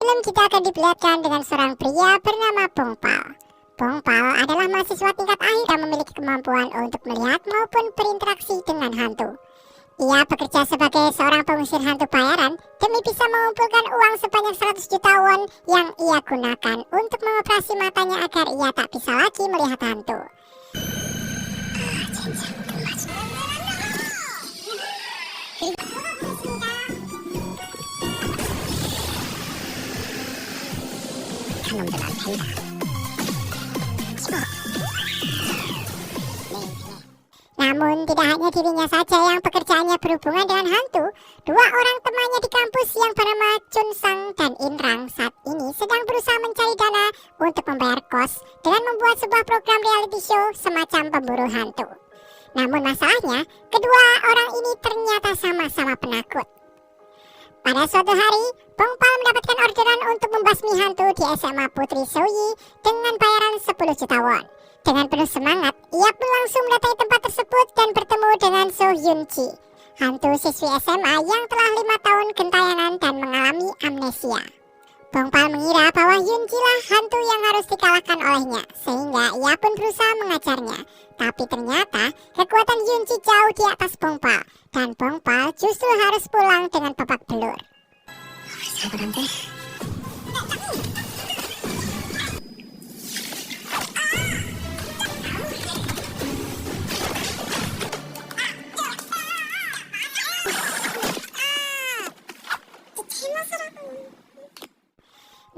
film kita akan diperlihatkan dengan seorang pria bernama Pongpal. Pongpal adalah mahasiswa tingkat akhir yang memiliki kemampuan untuk melihat maupun berinteraksi dengan hantu. Ia bekerja sebagai seorang pengusir hantu bayaran demi bisa mengumpulkan uang sebanyak 100 juta won yang ia gunakan untuk mengoperasi matanya agar ia tak bisa lagi melihat hantu. Namun tidak hanya dirinya saja yang pekerjaannya berhubungan dengan hantu. Dua orang temannya di kampus yang bernama Chun Sang dan In Rang saat ini sedang berusaha mencari dana untuk membayar kos dengan membuat sebuah program reality show semacam pemburu hantu. Namun masalahnya, kedua orang ini ternyata sama-sama penakut. Pada suatu hari, Pongpal mendapatkan orderan untuk membasmi hantu di SMA Putri Soyi dengan bayaran 10 juta won. Dengan penuh semangat, ia pun langsung mendatangi tempat tersebut dan bertemu dengan So Hyun Ji, hantu siswi SMA yang telah 5 tahun gentayangan dan mengalami amnesia. Pongpal mengira bahwa Hyun Ji lah hantu yang harus dikalahkan olehnya, sehingga ia pun berusaha mengajarnya. Tapi ternyata kekuatan Hyun Ji jauh di atas Pongpal, dan Pongpal justru harus pulang dengan babak belur.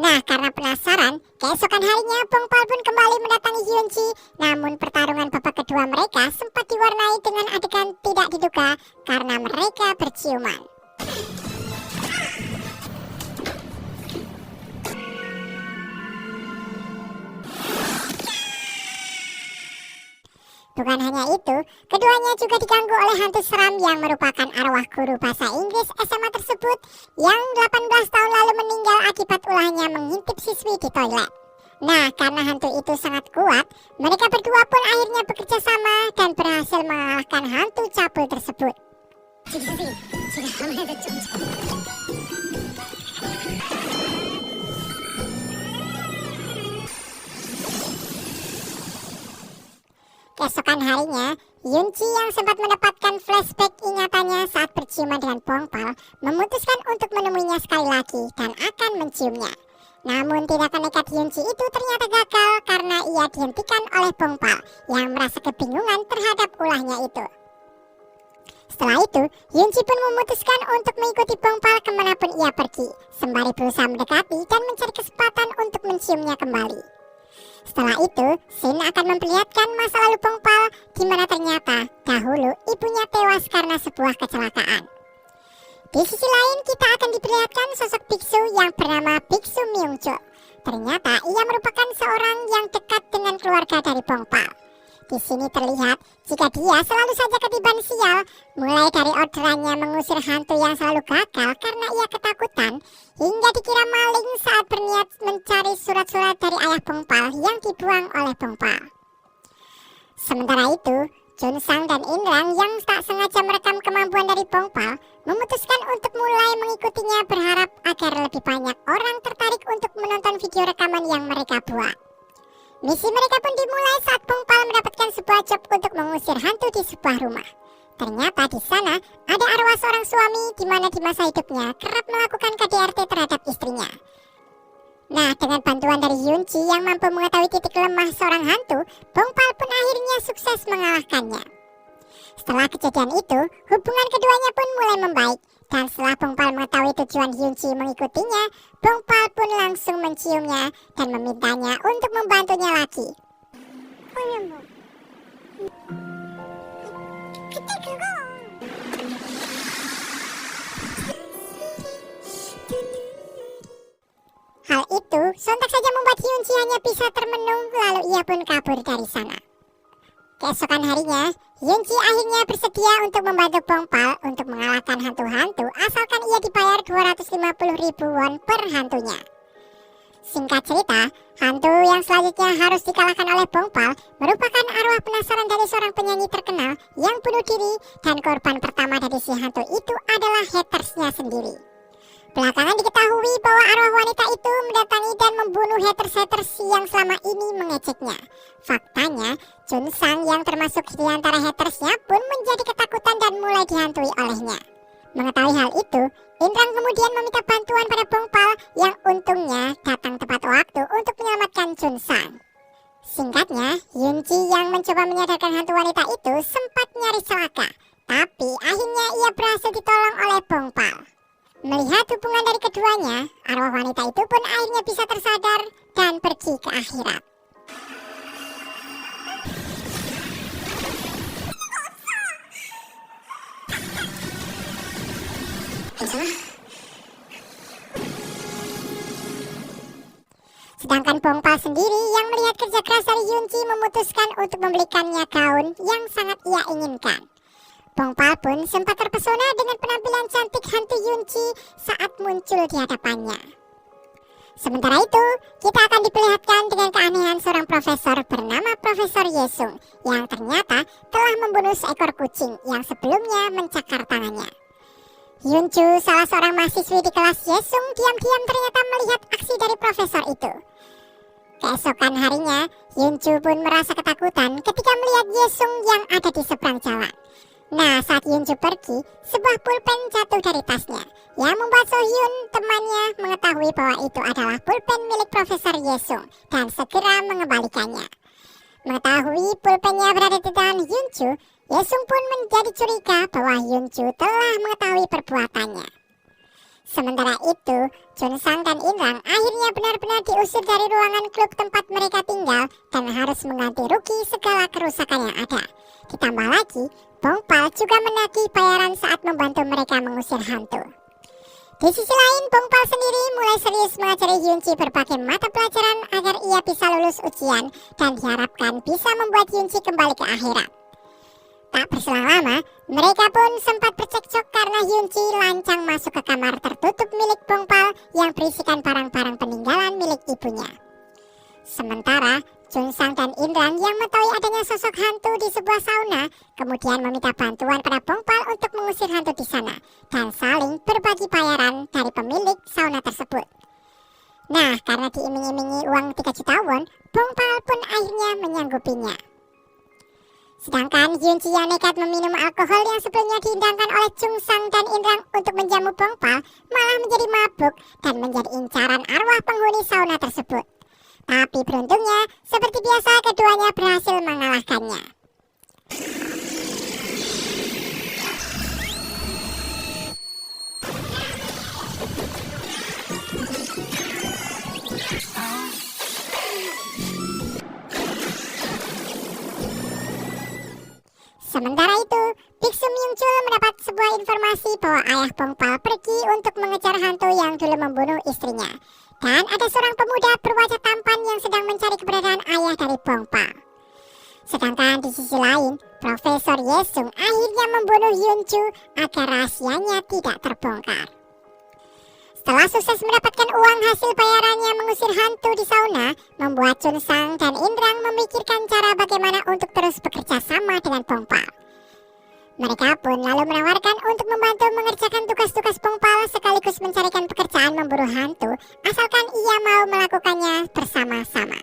Nah, karena penasaran, keesokan harinya Pongpal pun kembali mendatangi Hyun Ji. Namun pertarungan babak kedua mereka sempat diwarnai dengan adegan tidak diduga karena mereka berciuman. Bukan hanya itu, keduanya juga diganggu oleh hantu seram yang merupakan arwah guru bahasa Inggris SMA tersebut yang 18 tahun lalu meninggal akibat ulahnya mengintip siswi di toilet. Nah, karena hantu itu sangat kuat, mereka berdua pun akhirnya bekerja sama dan berhasil mengalahkan hantu cabul tersebut. Keesokan harinya, Hyun Ji yang sempat mendapatkan flashback ingatannya saat berciuman dengan Pongpal memutuskan untuk menemuinya sekali lagi dan akan menciumnya. Namun tindakan nekat Hyun Ji itu ternyata gagal karena ia dihentikan oleh Pongpal yang merasa kebingungan terhadap ulahnya itu. Setelah itu, Hyun Ji pun memutuskan untuk mengikuti Pongpal kemanapun ia pergi, sembari berusaha mendekati dan mencari kesempatan untuk menciumnya kembali. Setelah itu, Shin akan memperlihatkan masa lalu Pongpal di mana ternyata dahulu ibunya tewas karena sebuah kecelakaan. Di sisi lain, kita akan diperlihatkan sosok biksu yang bernama Biksu Myungjo. Ternyata ia merupakan seorang yang dekat dengan keluarga dari Pongpal. Di sini terlihat jika dia selalu saja ketiban sial, mulai dari orderannya mengusir hantu yang selalu gagal karena ia ketakutan, hingga dikira maling saat berniat mencari surat-surat dari ayah Pongpal yang dibuang oleh Pongpal. Sementara itu, Chun Sang dan In Rang yang tak sengaja merekam kemampuan dari Pongpal memutuskan untuk mulai mengikutinya berharap agar lebih banyak orang tertarik untuk menonton video rekaman yang mereka buat. Misi mereka pun dimulai saat Pongpal mendapatkan sebuah job untuk mengusir hantu di sebuah rumah. Ternyata di sana ada arwah seorang suami di mana di masa hidupnya kerap melakukan KDRT terhadap istrinya. Nah, dengan bantuan dari Hyun Ji yang mampu mengetahui titik lemah seorang hantu, Pongpal pun akhirnya sukses mengalahkannya. Setelah kejadian itu, hubungan keduanya pun mulai membaik. Dan setelah Pongpal mengetahui tujuan Hyun Ji mengikutinya, Pongpal pun langsung menciumnya dan memintanya untuk membantunya lagi. Hal itu sontak saja membuat Hyun Ji hanya bisa termenung, lalu ia pun kabur dari sana. Keesokan harinya, Hyun Ji akhirnya bersedia untuk membantu Pongpal untuk mengalahkan hantu-hantu asalkan ia dibayar 250.000 won per hantunya. Singkat cerita, hantu yang selanjutnya harus dikalahkan oleh Pongpal merupakan arwah penasaran dari seorang penyanyi terkenal yang bunuh diri, dan korban pertama dari si hantu itu adalah hatersnya sendiri. Belakangan diketahui bahwa arwah wanita itu mendatangi dan membunuh haters-haters yang selama ini mengeceknya. Faktanya, Chun Sang yang termasuk di antara hatersnya pun menjadi ketakutan dan mulai dihantui olehnya. Mengetahui hal itu, Indrang kemudian meminta bantuan pada Bong Pal yang untungnya datang tepat waktu untuk menyelamatkan Chun Sang. Singkatnya, Yun Chi yang mencoba menyadarkan hantu wanita itu sempat nyaris celaka, tapi akhirnya ia berhasil ditolong oleh Bong Pal. Melihat hubungan dari keduanya, arwah wanita itu pun akhirnya bisa tersadar dan pergi ke akhirat. Sedangkan Bong Pal sendiri yang melihat kerja keras dari Yun Chi memutuskan untuk membelikannya gaun yang sangat ia inginkan. Bong Pal pun sempat terpesona dengan penampilan cantik hantu Yun Chi saat muncul di hadapannya. Sementara itu, kita akan diperlihatkan dengan keanehan seorang profesor bernama Profesor Yesung yang ternyata telah membunuh seekor kucing yang sebelumnya mencakar tangannya. Yun Chu, salah seorang mahasiswi di kelas Yesung, diam-diam ternyata melihat aksi dari profesor itu. Keesokan harinya, Yun Chu pun merasa ketakutan ketika melihat Yesung yang ada di seberang jalan. Nah, saat Yun Chu pergi, sebuah pulpen jatuh dari tasnya, yang membuat So Hyun, temannya, mengetahui bahwa itu adalah pulpen milik Profesor Yesung dan segera mengembalikannya. Mengetahui pulpennya berada di tangan Yun Chu, Yesung pun menjadi curiga bahwa Yun Chu telah mengetahui perbuatannya. Sementara itu, Chun Sang dan Inrang akhirnya benar-benar diusir dari ruangan klub tempat mereka tinggal dan harus mengganti rugi segala kerusakan yang ada. Ditambah lagi, Bong Pal juga menagih bayaran saat membantu mereka mengusir hantu. Di sisi lain, Bong Pal sendiri mulai serius mengajari Yun Chi berbagai mata pelajaran agar ia bisa lulus ujian dan diharapkan bisa membuat Yun Chi kembali ke akhirat. Tak berselang lama, mereka pun sempat bercekcok karena Yun Chi lancang masuk ke kamar tertutup milik Bong Pal yang berisikan barang-barang peninggalan milik ibunya. Sementara, Chun Sang dan Inrang yang mengetahui adanya sosok hantu di sebuah sauna, kemudian meminta bantuan pada Bong Pal untuk mengusir hantu di sana dan saling berbagi bayaran dari pemilik sauna tersebut. Nah, karena diiming-imingi uang 3 juta won, Bong Pal pun akhirnya menyanggupinya. Sedangkan Yun Chi yang nekat meminum alkohol yang sebelumnya dihidangkan oleh Chun Sang dan Inrang untuk menjamu Bong Pal malah menjadi mabuk dan menjadi incaran arwah penghuni sauna tersebut. Tapi beruntungnya, seperti biasa keduanya berhasil mengalahkannya. Sementara itu, Biksu Myung-chul mendapat sebuah informasi bahwa ayah Bong Pal pergi untuk mengejar hantu yang dulu membunuh istrinya. Dan ada seorang pemuda berwajah tampan yang sedang mencari keberadaan ayah dari Bong Pal. Sedangkan di sisi lain, Profesor Yesung akhirnya membunuh Yun Chu agar rahasianya tidak terbongkar. Setelah sukses mendapatkan uang hasil bayarannya mengusir hantu di sauna, membuat Chun Sang dan Inrang memikirkan cara bagaimana untuk terus bekerja sama dengan Bong Pal. Mereka pun lalu menawarkan untuk membantu mengerjakan tugas-tugas Bong Pal sekaligus mencarikan pekerjaan memburu hantu, asalkan ia mau melakukannya bersama-sama.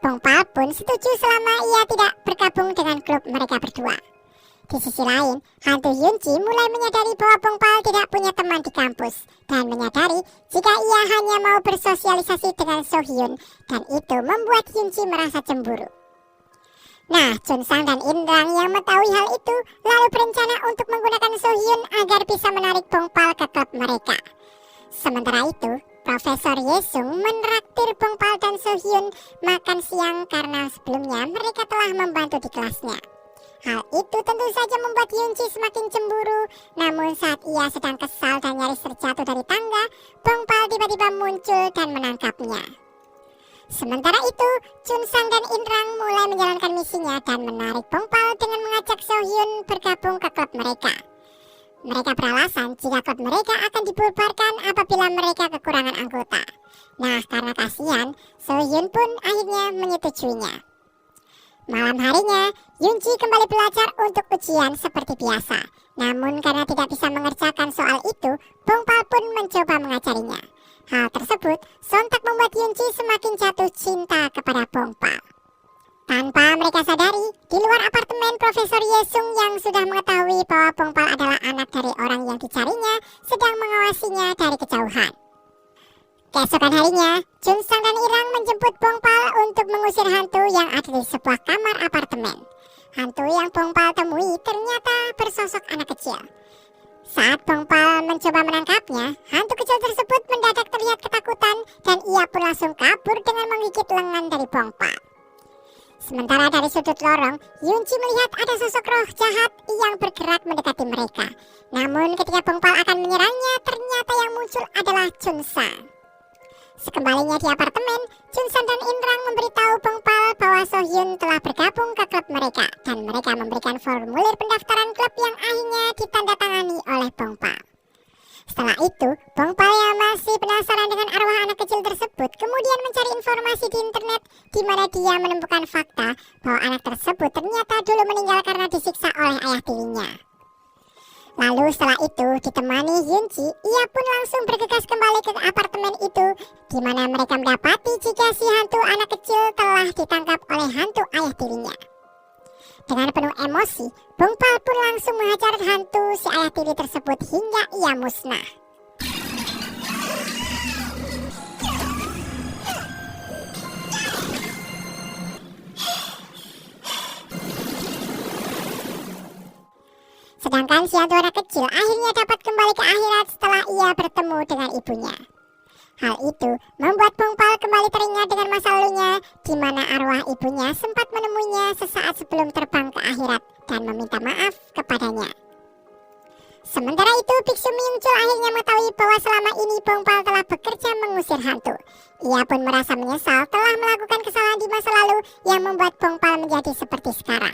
Bong Pal pun setuju selama ia tidak bergabung dengan klub mereka berdua. Di sisi lain, hantu Yun Chi mulai menyadari bahwa Bong Pal tidak punya teman di kampus dan menyadari jika ia hanya mau bersosialisasi dengan So Hyun, dan itu membuat Yun Chi merasa cemburu. Nah, Chun Sang dan Inrang yang mengetahui hal itu lalu berencana untuk menggunakan So Hyun agar bisa menarik Bong Pal ke klub mereka. Sementara itu, Profesor Yesung menraktir Bong Pal dan So Hyun makan siang karena sebelumnya mereka telah membantu di kelasnya. Hal itu tentu saja membuat Yun Chi semakin cemburu, namun saat ia sedang kesal dan nyaris terjatuh dari tangga, Bong Pal tiba-tiba muncul dan menangkapnya. Sementara itu, Chun Sang dan Inrang mulai menjalankan misinya dan menarik Bong Pal dengan mengajak So Hyun bergabung ke klub mereka. Mereka beralasan jika klub mereka akan dibubarkan apabila mereka kekurangan anggota. Nah, karena kasihan, So Hyun pun akhirnya menyetujuinya. Malam harinya, Yunji kembali belajar untuk ujian seperti biasa. Namun karena tidak bisa mengerjakan soal itu, Bongpal pun mencoba mengajarinya. Hal tersebut sontak membuat Yunji semakin jatuh cinta kepada Bongpal. Tanpa mereka sadari, di luar apartemen Profesor Yesung yang sudah mengetahui bahwa Bongpal adalah anak dari orang yang dicarinya sedang mengawasinya dari kejauhan. Keesokan harinya, Junsang dan Irang menjemput Bongpal untuk mengusir hantu yang ada di sebuah kamar apartemen. Hantu yang Bongpal temui ternyata bersosok anak kecil. Saat Bongpal mencoba menangkapnya, hantu kecil tersebut mendadak terlihat ketakutan dan ia pun langsung kabur dengan menggigit lengan dari Bongpal. Sementara dari sudut lorong, Yunji melihat ada sosok roh jahat yang bergerak mendekati mereka. Namun ketika Bongpal akan menyerangnya, ternyata yang muncul adalah Junsang. Sekembalinya di apartemen, Junsang dan Inrang memberitahu Bongpal bahwa Sohyun telah bergabung ke klub mereka dan mereka memberikan formulir pendaftaran klub yang akhirnya ditandatangani oleh Bongpal. Setelah itu, Bongpal yang masih penasaran dengan arwah anak kecil tersebut kemudian mencari informasi di internet di mana dia menemukan fakta bahwa anak tersebut ternyata dulu meninggal karena disiksa oleh ayah tirinya. Lalu setelah itu ditemani Yunji, ia pun langsung bergegas kembali ke apartemen itu di mana mereka mendapati jika si hantu anak kecil telah ditangkap oleh hantu ayah tirinya. Dengan penuh emosi, Bongpal pun langsung menghajar hantu si ayah tiri tersebut hingga ia musnah. Sedangkan si hantu anak kecil akhirnya dapat kembali ke akhirat setelah ia bertemu dengan ibunya. Hal itu membuat Bongpal kembali teringat dengan masa lalunya di mana arwah ibunya sempat menemuinya sesaat sebelum terbang ke akhirat dan meminta maaf kepadanya. Sementara itu, Biksu Myungchul akhirnya mengetahui bahwa selama ini Bongpal telah bekerja mengusir hantu. Ia pun merasa menyesal telah melakukan kesalahan di masa lalu yang membuat Bongpal menjadi seperti sekarang.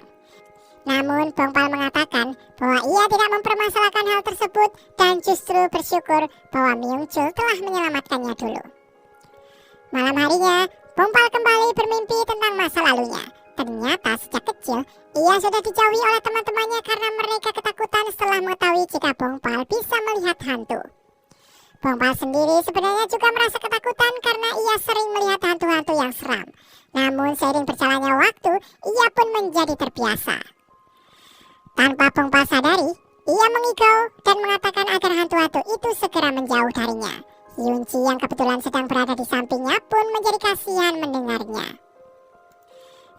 Namun Bongpal mengatakan bahwa ia tidak mempermasalahkan hal tersebut dan justru bersyukur bahwa Myungchul telah menyelamatkannya dulu. Malam harinya, Bongpal kembali bermimpi tentang masa lalunya. Ternyata sejak kecil, ia sudah dijauhi oleh teman-temannya karena mereka ketakutan setelah mengetahui jika Bongpal bisa melihat hantu. Bongpal sendiri sebenarnya juga merasa ketakutan karena ia sering melihat hantu-hantu yang seram. Namun seiring berjalannya waktu, ia pun menjadi terbiasa. Tanpa Bongpal sadari, ia mengigau dan mengatakan agar hantu-hantu itu segera menjauh darinya. Yunji yang kebetulan sedang berada di sampingnya pun menjadi kasihan mendengarnya.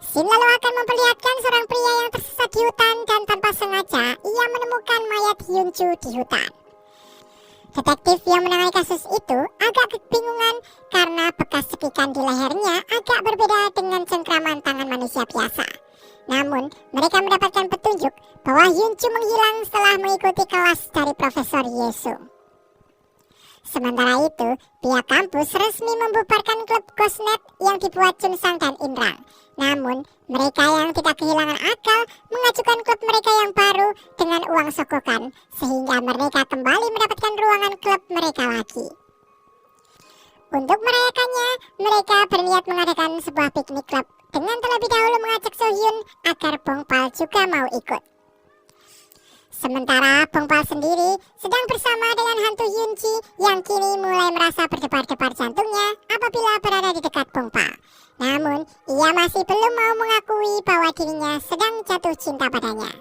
Scene lalu akan memperlihatkan seorang pria yang tersesat di hutan dan tanpa sengaja ia menemukan mayat Hyunju di hutan. Detektif yang menangani kasus itu agak kebingungan karena bekas cekikan di lehernya agak berbeda dengan cengkraman tangan manusia biasa. Namun, mereka mendapatkan petunjuk bahwa Hyunju menghilang setelah mengikuti kelas dari Profesor Yesung. Sementara itu, pihak kampus resmi membubarkan klub Ghostnet yang dibuat Junsang dan Inrang. Namun, mereka yang tidak kehilangan akal mengajukan klub mereka yang baru dengan uang sogokan, sehingga mereka kembali mendapatkan ruangan klub mereka lagi. Untuk merayakannya, mereka berniat mengadakan sebuah piknik klub dengan terlebih dahulu mengajak Sohyun agar Bongpal juga mau ikut. Sementara Bongpal sendiri sedang bersama dengan hantu Yunji yang kini mulai merasa berdebar-debar jantungnya apabila berada di dekat Bongpal. Namun, ia masih belum mau mengakui bahwa dirinya sedang jatuh cinta padanya.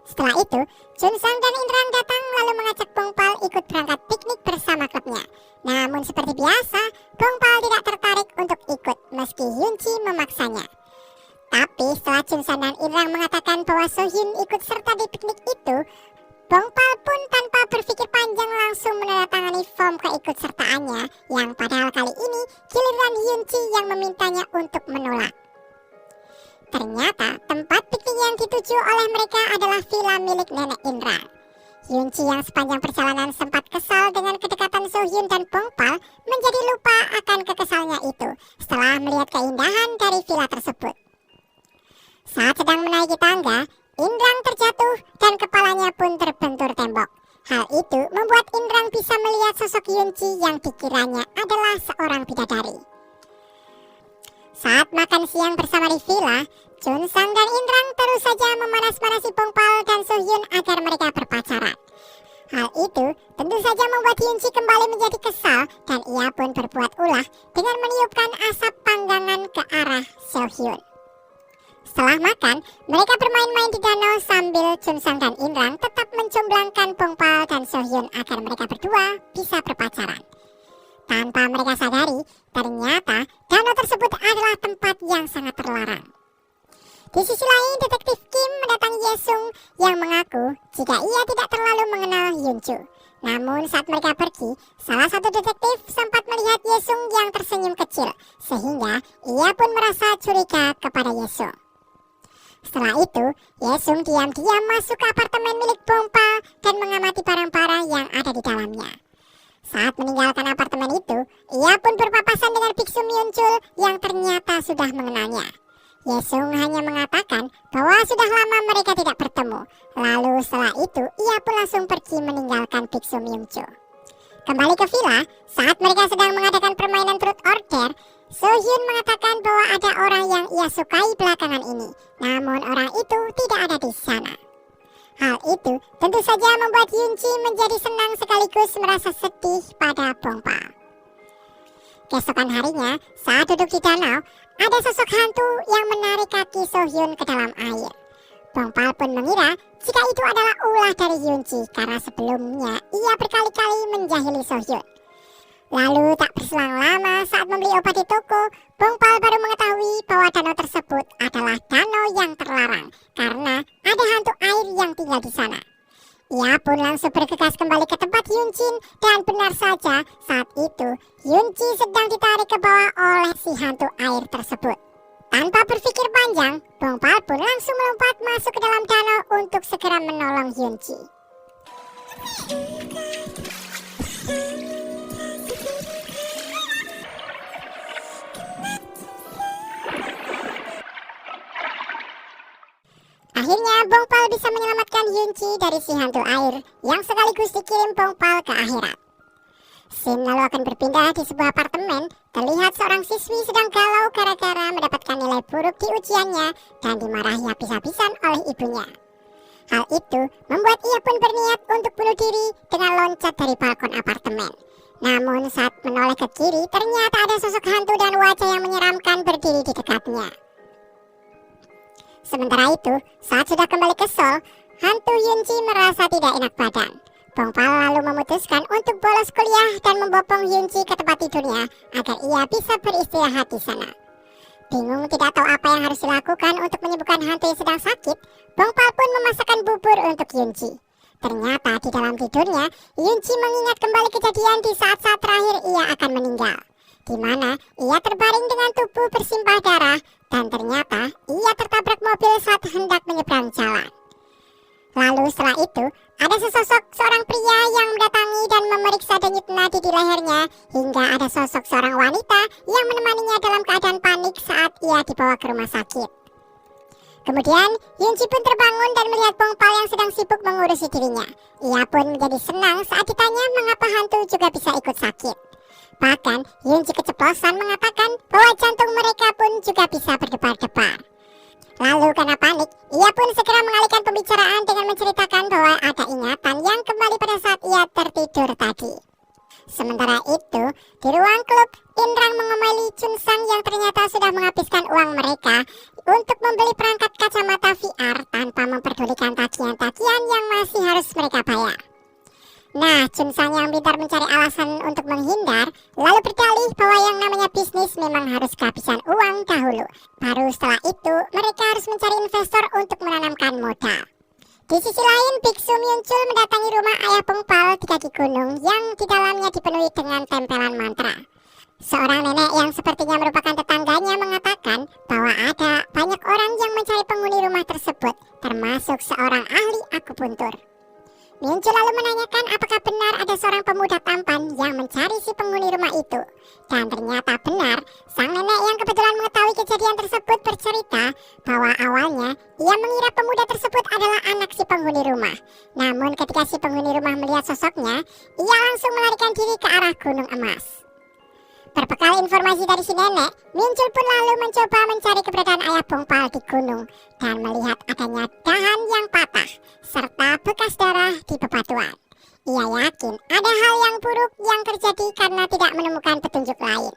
Setelah itu, Junsang dan Inrang datang lalu mengajak Bongpal ikut berangkat piknik bersama klubnya. Namun seperti biasa, Bongpal tidak tertarik untuk ikut meski Yunji memaksanya. Tapi setelah Junsang dan Inrang mengatakan bahwa Sohyun ikut serta di piknik itu, Bongpal pun tanpa berpikir panjang langsung menandatangani form keikutsertaannya yang padahal kali ini giliran Yunji yang memintanya untuk menolak. Ternyata tempat piknik yang dituju oleh mereka adalah villa milik nenek Inrang. Yunji yang sepanjang perjalanan sempat kesal dengan kedekatan Sohyun dan Bongpal menjadi lupa akan kekesalnya itu setelah melihat keindahan dari villa tersebut. Saat sedang menaiki tangga, Inrang terjatuh dan kepalanya pun terbentur tembok. Hal itu membuat Inrang bisa melihat sosok Yunji yang dikiranya adalah seorang bidadari. Saat makan siang bersama di villa, Chun Sang dan Inrang terus saja memanas-manasi Pong Pal dan So Hyun agar mereka berpacaran. Hal itu tentu saja membuat Hyunji kembali menjadi kesal dan ia pun berbuat ulah dengan meniupkan asap panggangan ke arah So Hyun. Setelah makan, mereka bermain-main di danau sambil Chun Sang dan Inrang tetap mencomblangkan Pong Pal dan So Hyun agar mereka berdua bisa berpacaran. Tanpa mereka sadari, ternyata danau tersebut adalah tempat yang sangat terlarang. Di sisi lain, detektif Kim mendatangi Yesung yang mengaku jika ia tidak terlalu mengenal Hyunju. Namun saat mereka pergi, salah satu detektif sempat melihat Yesung yang tersenyum kecil, sehingga ia pun merasa curiga kepada Yesung. Setelah itu, Yesung diam-diam masuk ke apartemen milik Pong Pal dan mengamati barang-barang yang ada di dalamnya. Saat meninggalkan apartemen itu, ia pun berpapasan dengan biksu Myunchul yang ternyata sudah mengenalnya. Yesung hanya mengatakan bahwa sudah lama mereka tidak bertemu. Lalu setelah itu, ia pun langsung pergi meninggalkan biksu Myunchul. Kembali ke villa, saat mereka sedang mengadakan permainan truth or dare, So Hyun mengatakan bahwa ada orang yang ia sukai belakangan ini. Namun orang itu tidak ada di sana. Hal itu tentu saja membuat Hyunji menjadi senang sekaligus merasa sedih pada Pong Pal. Keesokan harinya, saat duduk di danau, ada sosok hantu yang menarik kaki So Hyun ke dalam air. Pong Pal pun mengira jika itu adalah ulah dari Hyunji karena sebelumnya ia berkali-kali menjahili So Hyun. Lalu tak berselang lama saat membeli obat di toko, Pong Pal baru mengetahui bahwa danau tersebut adalah danau yang terlarang karena ada hantu air yang tinggal di sana. Ia pun langsung bergegas kembali ke tempat Hyunjin dan benar saja saat itu Hyunji sedang ditarik ke bawah oleh si hantu air tersebut. Tanpa berpikir panjang, Pong Pal pun langsung melompat masuk ke dalam danau untuk segera menolong Hyunji. Akhirnya Pong Pal bisa menyelamatkan Hyunji dari si hantu air yang sekaligus dikirim Pong Pal ke akhirat. Scene lalu akan berpindah di sebuah apartemen. Terlihat seorang siswi sedang galau gara-gara mendapatkan nilai buruk di ujiannya dan dimarahi habis-habisan oleh ibunya. Hal itu membuat ia pun berniat untuk bunuh diri dengan loncat dari balkon apartemen. Namun saat menoleh ke kiri, ternyata ada sosok hantu dan wajah yang menyeramkan berdiri di dekatnya. Sementara itu, saat sudah kembali ke Seoul, hantu Hyunji merasa tidak enak badan. Pong Pal lalu memutuskan untuk bolos kuliah dan membopong Hyunji ke tempat tidurnya agar ia bisa beristirahat di sana. Bingung tidak tahu apa yang harus dilakukan untuk menyembuhkan hantu yang sedang sakit, Pong Pal pun memasakkan bubur untuk Hyunji. Ternyata di dalam tidurnya, Hyunji mengingat kembali kejadian di saat-saat terakhir ia akan meninggal, di mana ia terbaring dengan tubuh bersimpah darah dan ternyata ia tertabrak mobil saat hendak menyeberang jalan. Lalu setelah itu, ada sesosok seorang pria yang mendatangi dan memeriksa denyut nadi di lehernya hingga ada sosok seorang wanita yang menemaninya dalam keadaan panik saat ia dibawa ke rumah sakit. Kemudian, Hyunji pun terbangun dan melihat Pong Pal yang sedang sibuk mengurusi dirinya. Ia pun menjadi senang saat ditanya mengapa hantu juga bisa ikut sakit. Bahkan, Hyunji keceplosan mengatakan bahwa jantung mereka pun juga bisa berdebar-debar. Lalu karena panik, ia pun segera mengalihkan pembicaraan dengan menceritakan bahwa ada ingatan yang kembali pada saat ia tertidur tadi. Sementara itu, di ruang klub, Inrang mengomeli Chun Sang yang ternyata sudah menghabiskan uang mereka untuk membeli perangkat kacamata VR tanpa memperdulikan tagihan-tagihan yang masih harus mereka bayar. Nah, Chun Sang yang pintar mencari alasan untuk menghindar, lalu berdalih bahwa yang namanya bisnis memang harus kehabisan uang dahulu. Baru setelah itu, mereka harus mencari investor untuk menanamkan modal. Di sisi lain, biksu Myunchul mendatangi rumah ayah Pong Pal di kaki gunung yang di dalamnya dipenuhi dengan tempelan mantra. Seorang nenek yang sepertinya merupakan tetangganya mengatakan bahwa ada banyak orang yang mencari penghuni rumah tersebut, termasuk seorang ahli akupuntur. Myunchul lalu menanyakan apakah benar ada seorang pemuda tampan yang mencari si penghuni rumah itu. Dan ternyata benar, sang nenek yang kebetulan mengetahui kejadian tersebut bercerita bahwa awalnya ia mengira pemuda tersebut adalah anak si penghuni rumah. Namun ketika si penghuni rumah melihat sosoknya, ia langsung melarikan diri ke arah Gunung Emas. Berbekal informasi dari si nenek, Miuncul pun lalu mencoba mencari keberadaan ayah Bongpal di gunung dan melihat adanya dahan yang patah serta bekas darah di bebatuan. Ia yakin ada hal yang buruk yang terjadi karena tidak menemukan petunjuk lain.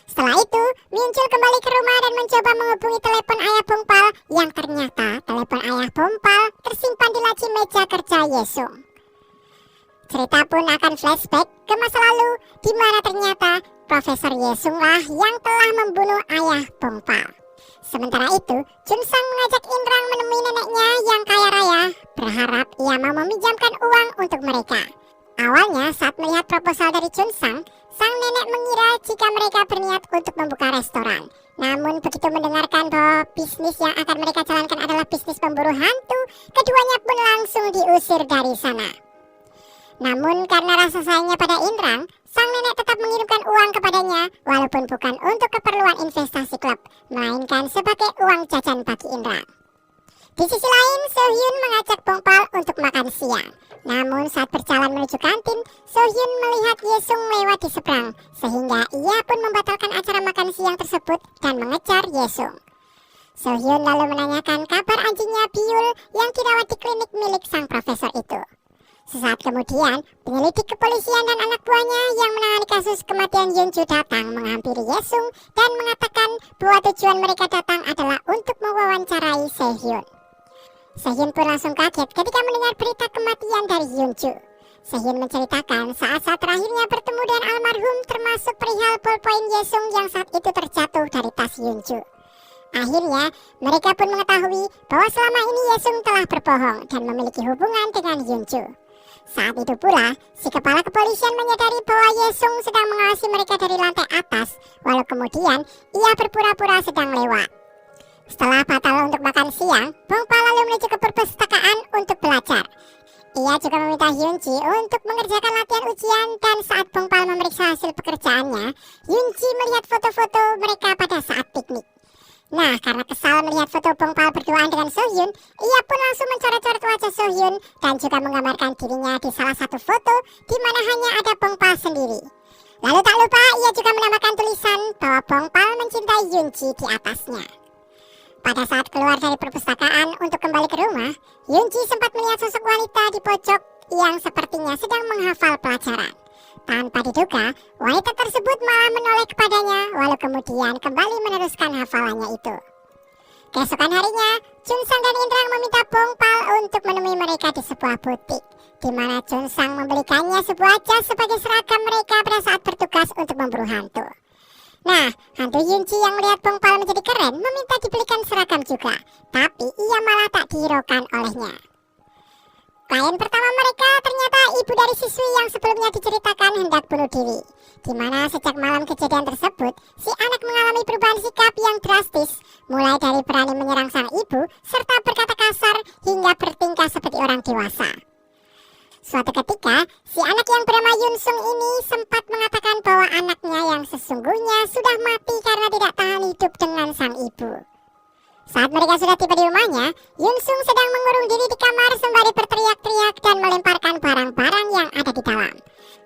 Setelah itu, Miuncul kembali ke rumah dan mencoba menghubungi telepon ayah Bongpal yang ternyata telepon ayah Bongpal tersimpan di laci meja kerja Yesung. Cerita pun akan flashback ke masa lalu di mana ternyata Profesor Yesung lah yang telah membunuh ayah Bongpal. Sementara itu, Junsang mengajak Inrang menemui neneknya yang kaya raya, berharap ia mau meminjamkan uang untuk mereka. Awalnya saat melihat proposal dari Junsang, sang nenek mengira jika mereka berniat untuk membuka restoran. Namun begitu mendengarkan bahwa bisnis yang akan mereka jalankan adalah bisnis pemburu hantu, keduanya pun langsung diusir dari sana. Namun karena rasa sayangnya pada Inrang, sang nenek tetap mengirimkan uang kepadanya walaupun bukan untuk keperluan investasi klub, melainkan sebagai uang jajan bagi Inrang. Di sisi lain, Sohyun mengajak Bongpal untuk makan siang. Namun saat berjalan menuju kantin, Sohyun melihat Yesung lewat di seberang, sehingga ia pun membatalkan acara makan siang tersebut dan mengejar Yesung. Sohyun lalu menanyakan kabar anjingnya Biul yang dirawat di klinik milik sang profesor itu. Sesaat kemudian, penyelidik kepolisian dan anak buahnya yang menangani kasus kematian Yunju datang menghampiri Yesung dan mengatakan bahwa tujuan mereka datang adalah untuk mewawancarai Sehyun. Sehyun pun langsung kaget ketika mendengar berita kematian dari Yunju. Sehyun menceritakan saat-saat terakhirnya bertemu dengan almarhum termasuk perihal ballpoint Yesung yang saat itu terjatuh dari tas Yunju. Akhirnya, mereka pun mengetahui bahwa selama ini Yesung telah berbohong dan memiliki hubungan dengan Yunju. Saat itu pula, si kepala kepolisian menyadari bahwa Yesung sedang mengawasi mereka dari lantai atas, walau kemudian ia berpura-pura sedang lewat. Setelah batal untuk makan siang, Bongpal lalu menuju ke perpustakaan untuk belajar. Ia juga meminta Hyunji untuk mengerjakan latihan ujian dan saat Bongpal memeriksa hasil pekerjaannya, Hyunji melihat foto-foto mereka pada saat piknik. Nah, karena kesal melihat foto Bongpal berduaan dengan Sohyun, ia pun langsung mencoret-coret wajah Sohyun dan juga menggambarkan dirinya di salah satu foto di mana hanya ada Bongpal sendiri. Lalu tak lupa ia juga menambahkan tulisan bahwa Bongpal mencintai Yunji di atasnya. Pada saat keluar dari perpustakaan untuk kembali ke rumah, Yunji sempat melihat sosok wanita di pojok yang sepertinya sedang menghafal pelajaran. Tanpa diduga, wanita tersebut malah menoleh kepadanya, walau kemudian kembali meneruskan hafalannya itu. Keesokan harinya, Junsang dan Inrang meminta Bongpal untuk menemui mereka di sebuah butik, di mana Junsang membelikannya sebuah jas sebagai seragam mereka pada saat bertugas untuk memburu hantu. Nah, hantu Yunji yang melihat Bongpal menjadi keren meminta dibelikan seragam juga, tapi ia malah tak dihiraukan olehnya. Klien pertama mereka ternyata ibu dari siswi yang sebelumnya diceritakan hendak bunuh diri, di mana sejak malam kejadian tersebut, si anak mengalami perubahan sikap yang drastis, mulai dari berani menyerang sang ibu, serta berkata kasar hingga bertingkah seperti orang dewasa. Suatu ketika, si anak yang bernama Yunsung ini sempat mengatakan bahwa anaknya yang sesungguhnya sudah mati karena tidak tahan hidup dengan sang ibu. Saat mereka sudah tiba di rumahnya, Yunsung sedang mengurung diri di kamar sembari berteriak-teriak dan melemparkan barang-barang yang ada di dalam.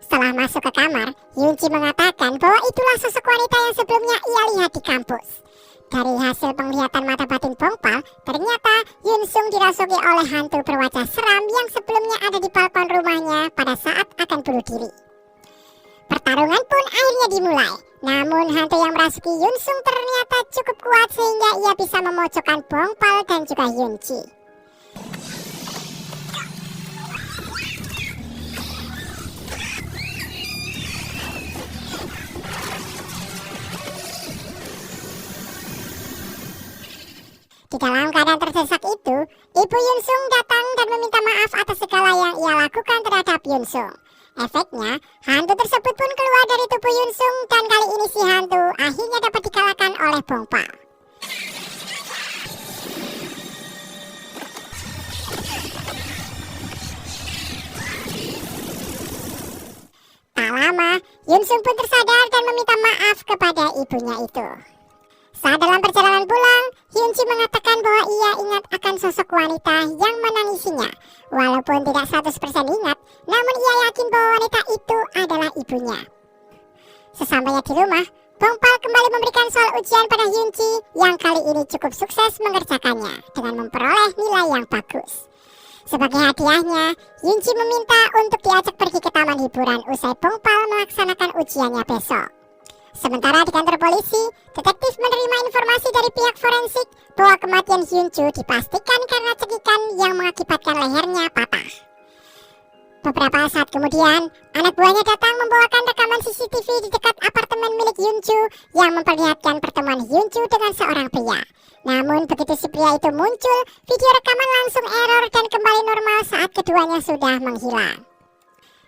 Setelah masuk ke kamar, Yunji mengatakan bahwa itulah sosok wanita yang sebelumnya ia lihat di kampus. Dari hasil penglihatan mata batin Bongpal, ternyata Yunsung dirasuki oleh hantu berwajah seram yang sebelumnya ada di balkon rumahnya pada saat akan bunuh diri. Pertarungan pun akhirnya dimulai. Namun hantu yang merasuki Yunsung ternyata cukup kuat sehingga ia bisa memojokkan Bongpal dan juga Yunji. Di dalam keadaan terdesak itu, ibu Yunsung datang dan meminta maaf atas segala yang ia lakukan terhadap Yunsung. Efeknya, hantu tersebut pun keluar dari tubuh Yunsung dan kali ini si hantu akhirnya dapat dikalahkan oleh Bongpal. Tak lama, Yunsung pun tersadar dan meminta maaf kepada ibunya itu. Saat dalam perjalanan pulang, Hyunji mengatakan bahwa ia ingat akan sosok wanita yang menangisinya. Walaupun tidak 100% ingat, namun ia yakin bahwa wanita itu adalah ibunya. Sesampainya di rumah, Bongpal kembali memberikan soal ujian pada Hyunji yang kali ini cukup sukses mengerjakannya dengan memperoleh nilai yang bagus. Sebagai hadiahnya, Hyunji meminta untuk diajak pergi ke taman hiburan usai Bongpal melaksanakan ujiannya besok. Sementara di kantor polisi, detektif menerima informasi dari pihak forensik bahwa kematian Hyunju dipastikan karena cekikan yang mengakibatkan lehernya patah. Beberapa saat kemudian, anak buahnya datang membawakan rekaman CCTV di dekat apartemen milik Hyunju yang memperlihatkan pertemuan Hyunju dengan seorang pria. Namun begitu si pria itu muncul, video rekaman langsung error dan kembali normal saat keduanya sudah menghilang.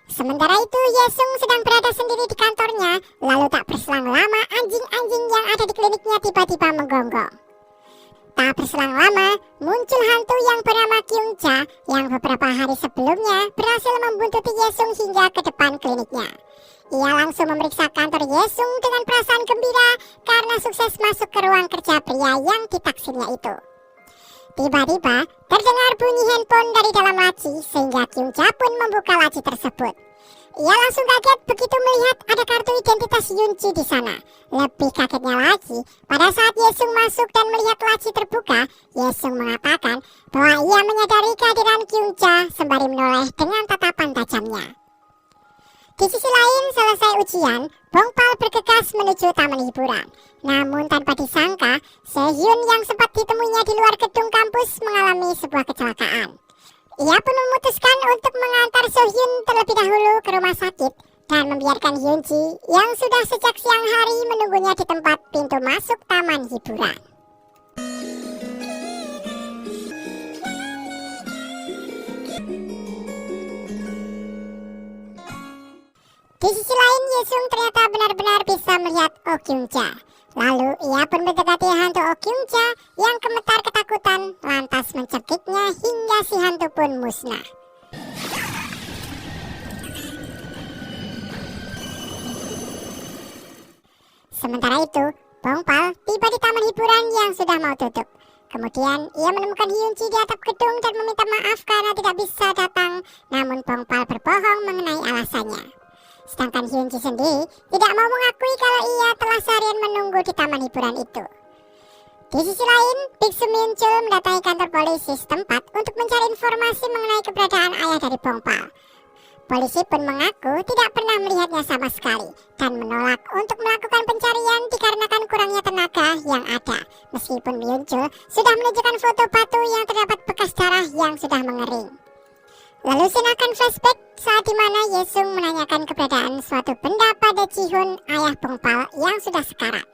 Sementara itu, Yesung sedang berada sendiri di kantornya, lalu tak berselang lama anjing-anjing yang ada di kliniknya tiba-tiba menggonggong. Tak berselang lama, muncul hantu yang bernama Kyungja yang beberapa hari sebelumnya berhasil membuntuti Yesung hingga ke depan kliniknya. Ia langsung memeriksa kantor Yesung dengan perasaan gembira karena sukses masuk ke ruang kerja pria yang ditaksirnya itu. Tiba-tiba, terdengar bunyi handphone dari dalam laci sehingga Kyungja pun membuka laci tersebut. Ia langsung kaget begitu melihat ada kartu identitas Hyunji di sana. Lebih kagetnya lagi, pada saat Yesung masuk dan melihat laci terbuka, Yesung mengatakan bahwa ia menyadari kehadiran Kyungja sembari menoleh dengan tatapan tajamnya. Di sisi lain, selesai ujian, Bongpal bergegas menuju taman hiburan. Namun tanpa disangka, Sehyun yang sempat ditemuinya di luar gedung kampus mengalami sebuah kecelakaan. Ia pun memutuskan untuk mengantar Sehyun terlebih dahulu ke rumah sakit dan membiarkan Hyunji yang sudah sejak siang hari menunggunya di tempat pintu masuk taman hiburan. Di sisi lain, Yesung ternyata benar-benar bisa melihat Oh Kyungja. Lalu ia pun mendekati hantu Oh Kyungja yang gemetar ketakutan lantas mencekiknya hingga si hantu pun musnah. Sementara itu, Bongpal tiba di taman hiburan yang sudah mau tutup. Kemudian ia menemukan Hyunji di atap gedung dan meminta maaf karena tidak bisa datang. Namun Bongpal berbohong mengenai alasannya. Sedangkan Hyunji sendiri tidak mau mengakui kalau ia telah seharian menunggu di taman hiburan itu. Di sisi lain, Biksu Minchul mendatangi kantor polisi setempat untuk mencari informasi mengenai keberadaan ayah dari Bongpal. Polisi pun mengaku tidak pernah melihatnya sama sekali dan menolak untuk melakukan pencarian dikarenakan kurangnya tenaga yang ada. Meskipun Minchul sudah menunjukkan foto batu yang terdapat bekas darah yang sudah mengering. Lalu silakan flashback saat dimana Yesung menanyakan keberadaan suatu benda pada Jihun, ayah Bongpal yang sudah sekarat.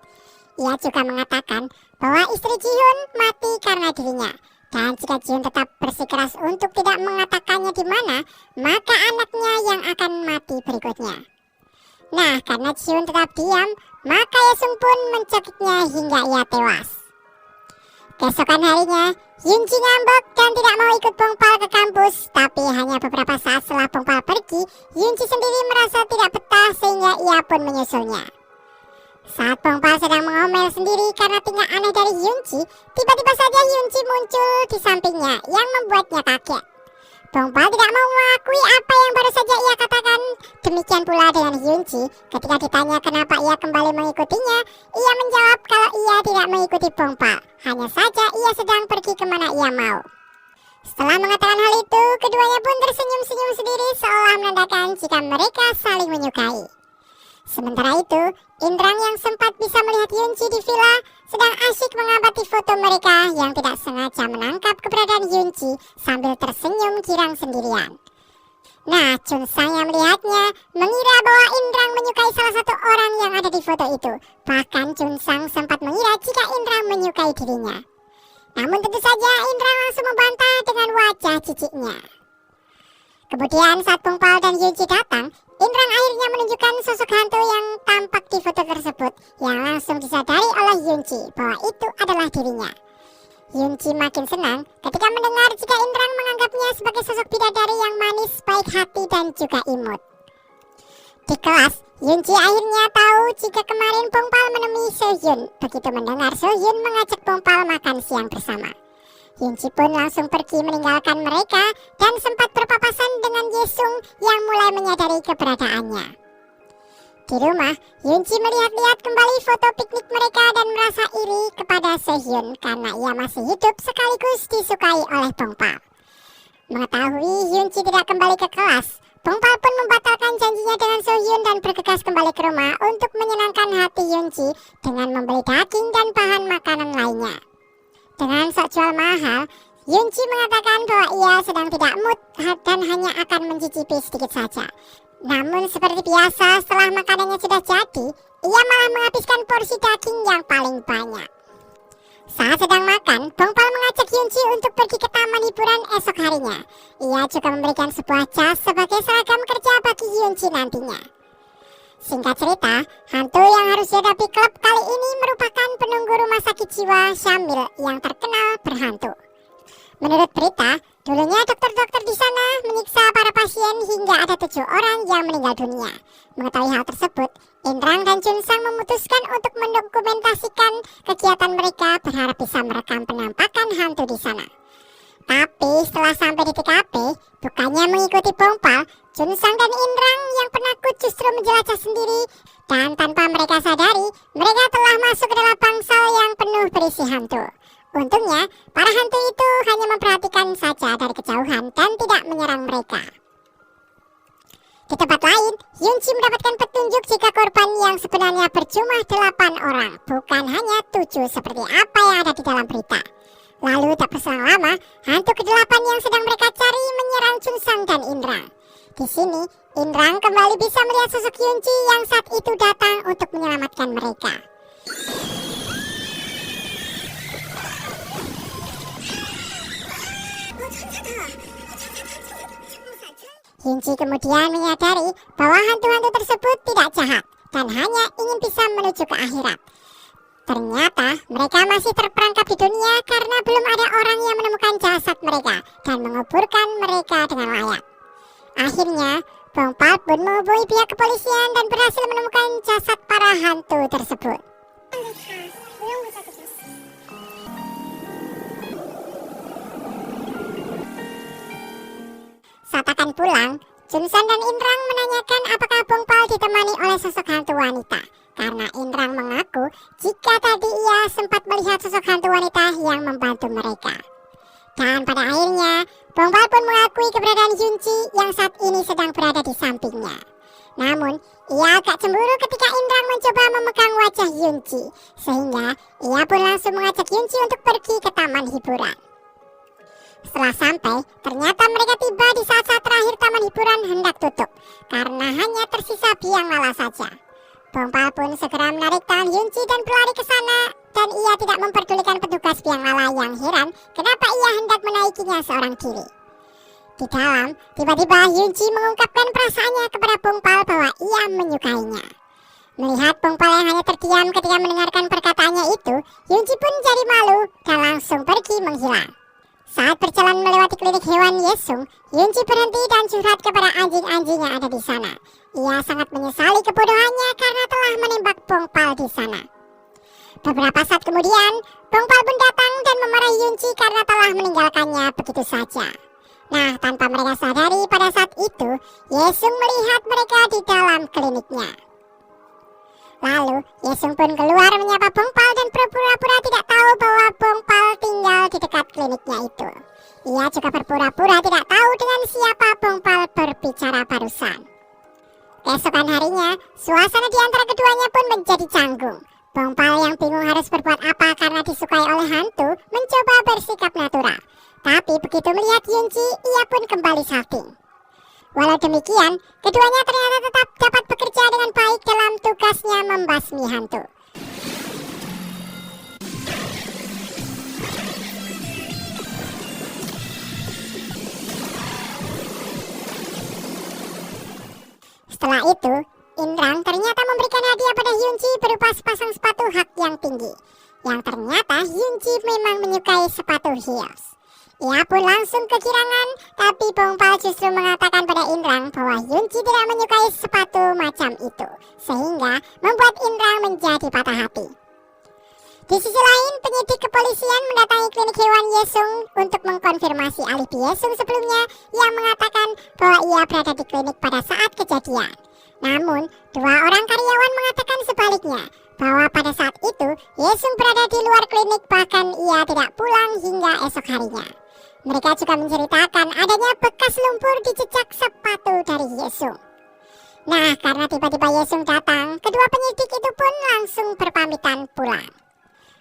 Ia juga mengatakan bahwa istri Jihun mati karena dirinya. Dan jika Jihun tetap bersikeras untuk tidak mengatakannya di mana, maka anaknya yang akan mati berikutnya. Nah, karena Jihun tetap diam, maka Yesung pun mencekiknya hingga ia tewas. Keesokan harinya, Hyunji ngambek dan tidak mau ikut Bongpal ke kampus. Tapi hanya beberapa saat setelah Bongpal pergi, Hyunji sendiri merasa tidak betah sehingga ia pun menyusulnya. Saat Bongpal sedang mengomel sendiri karena tingkah aneh dari Hyunji, tiba-tiba saja Hyunji muncul di sampingnya yang membuatnya kaget. Bongpal tidak mau mengakui apa yang baru saja ia katakan. Demikian pula dengan Hyunji, ketika ditanya kenapa ia kembali mengikutinya, ia menjawab kalau ia tidak mengikuti Bongpal. Hanya saja ia sedang pergi kemana ia mau. Setelah mengatakan hal itu, keduanya pun tersenyum-senyum sendiri seolah menandakan jika mereka saling menyukai. Sementara itu, Indrang yang sempat bisa melihat Hyunji di villa sedang asyik mengamati foto mereka yang tidak sengaja menangkap keberadaan Hyunji sambil tersenyum girang sendirian. Nah, Chunsang yang melihatnya mengira bahwa Indrang menyukai salah satu orang yang ada di foto itu. Bahkan Chunsang sempat mengira jika Indrang menyukai dirinya. Namun tentu saja Indrang langsung membantah dengan wajah ciciknya. Kemudian saat Bongpal dan Hyunji datang, Indrang akhirnya menunjukkan sosok hantu yang tampak di foto tersebut yang langsung disadari oleh Hyunji bahwa itu adalah dirinya. Hyunji makin senang ketika mendengar jika Indrang menganggapnya sebagai sosok bidadari yang manis, baik hati dan juga imut. Di kelas, Hyunji akhirnya tahu jika kemarin Bongpal menemui Sehyun. Begitu mendengar Sehyun mengajak Bongpal makan siang bersama, Hyunji pun langsung pergi meninggalkan mereka dan sempat berpapasan dengan Yesung yang mulai menyadari keberadaannya. Di rumah, Yunji melihat-lihat kembali foto piknik mereka dan merasa iri kepada Sehyun karena ia masih hidup sekaligus disukai oleh Bongpal. Mengetahui Yunji tidak kembali ke kelas, Bongpal pun membatalkan janjinya dengan Sehyun dan bergegas kembali ke rumah untuk menyenangkan hati Yunji dengan membeli daging dan bahan makanan lainnya. Dengan sok jual mahal, Yunji mengatakan bahwa ia sedang tidak mood dan hanya akan mencicipi sedikit saja. Namun seperti biasa setelah makanannya sudah jadi, ia malah menghabiskan porsi daging yang paling banyak. Saat sedang makan, Bongpal mengajak Yunji untuk pergi ke taman hiburan esok harinya. Ia juga memberikan sebuah jas sebagai seragam kerja bagi Yunji nantinya. Singkat cerita, hantu yang harus dihadapi klub kali ini merupakan penunggu rumah sakit jiwa Syamil yang terkenal berhantu. Menurut berita, dulunya dokter-dokter di sana menyiksa para pasien hingga ada 7 orang yang meninggal dunia. Mengetahui hal tersebut, Indrang dan Junsang memutuskan untuk mendokumentasikan kegiatan mereka berharap bisa merekam penampakan hantu di sana. Tapi setelah sampai di TKP, bukannya mengikuti Bongpal, Junsang dan Indrang yang penakut justru menjelajah sendiri. Dan tanpa mereka sadari, mereka telah masuk ke dalam bangsal yang penuh berisi hantu. Untungnya, para hantu itu hanya memperhatikan saja dari kejauhan dan tidak menyerang mereka. Di tempat lain, Yunji mendapatkan petunjuk jika korban yang sebenarnya berjumlah 8 orang, bukan hanya 7 seperti apa yang ada di dalam berita. Lalu tak berselang lama, hantu ke-8 yang sedang mereka cari menyerang Junsang dan Indrang. Di sini, Indrang kembali bisa melihat sosok Yunji yang saat itu datang untuk menyelamatkan mereka. Yunji kemudian menyadari bahwa hantu-hantu tersebut tidak jahat dan hanya ingin bisa menuju ke akhirat. Ternyata mereka masih terperangkap di dunia karena belum ada orang yang menemukan jasad mereka dan menguburkan mereka dengan layak. Akhirnya, Bongpal pun menghubungi pihak kepolisian dan berhasil menemukan jasad para hantu tersebut. Saat akan pulang, Junsang dan Indrang menanyakan apakah Bongpal ditemani oleh sosok hantu wanita. Karena Indrang mengaku jika tadi ia sempat melihat sosok hantu wanita yang membantu mereka. Dan pada akhirnya, Bongpal pun mengakui keberadaan Yunji yang saat ini sedang berada di sampingnya. Namun, ia agak cemburu ketika Indrang mencoba memegang wajah Yunji, sehingga ia pun langsung mengajak Yunji untuk pergi ke taman hiburan. Setelah sampai, ternyata mereka tiba di saat-saat terakhir taman hiburan hendak tutup, karena hanya tersisa biang lala saja. Bongpal pun segera menarik tangan Yunji dan berlari ke sana, dan ia tidak memperdulikan petugas biang lala yang heran kenapa ia hendak menaikinya seorang diri. Di dalam, tiba-tiba Yunji mengungkapkan perasaannya kepada Bongpal bahwa ia menyukainya. Melihat Bongpal yang hanya terdiam ketika mendengarkan perkataannya itu, Yunji pun jadi malu dan langsung pergi menghilang. Saat berjalan melewati klinik hewan Yesung, Yunji berhenti dan curhat kepada anjing-anjing yang ada di sana. Ia sangat menyesali kebodohannya karena telah menembak Bongpal di sana. Beberapa saat kemudian, Bongpal pun datang dan memarahi Yunji karena telah meninggalkannya begitu saja. Nah, tanpa mereka sadari pada saat itu, Yesung melihat mereka di dalam kliniknya. Lalu, Yesung pun keluar menyapa Bongpal dan berpura-pura tidak tahu bahwa Bongpal tinggal di dekat kliniknya itu. Ia juga berpura-pura tidak tahu dengan siapa Bongpal berbicara barusan. Keesokan harinya, suasana di antara keduanya pun menjadi canggung. Bongpal yang bingung harus berbuat apa karena disukai oleh hantu, mencoba bersikap natural. Tapi begitu melihat Yunji, ia pun kembali salting. Walau demikian, keduanya ternyata tetap dapat bekerja dengan baik dalam tugasnya membasmi hantu. Setelah itu, Indrang ternyata memberikan hadiah pada Yunji berupa sepasang sepatu hak yang tinggi. Yang ternyata Yunji memang menyukai sepatu heels. Ia pun langsung kegirangan, tapi Bongpal justru mengatakan pada Indrang bahwa Yunji tidak menyukai sepatu macam itu, sehingga membuat Indrang menjadi patah hati. Di sisi lain, penyidik kepolisian mendatangi klinik hewan Yesung untuk mengkonfirmasi alibi Yesung sebelumnya yang mengatakan bahwa ia berada di klinik pada saat kejadian. Namun, dua orang karyawan mengatakan sebaliknya, bahwa pada saat itu Yesung berada di luar klinik, bahkan ia tidak pulang hingga esok harinya. Mereka juga menceritakan adanya bekas lumpur di jejak sepatu dari Yesung. Nah, karena tiba-tiba Yesung datang, kedua penyidik itu pun langsung berpamitan pulang.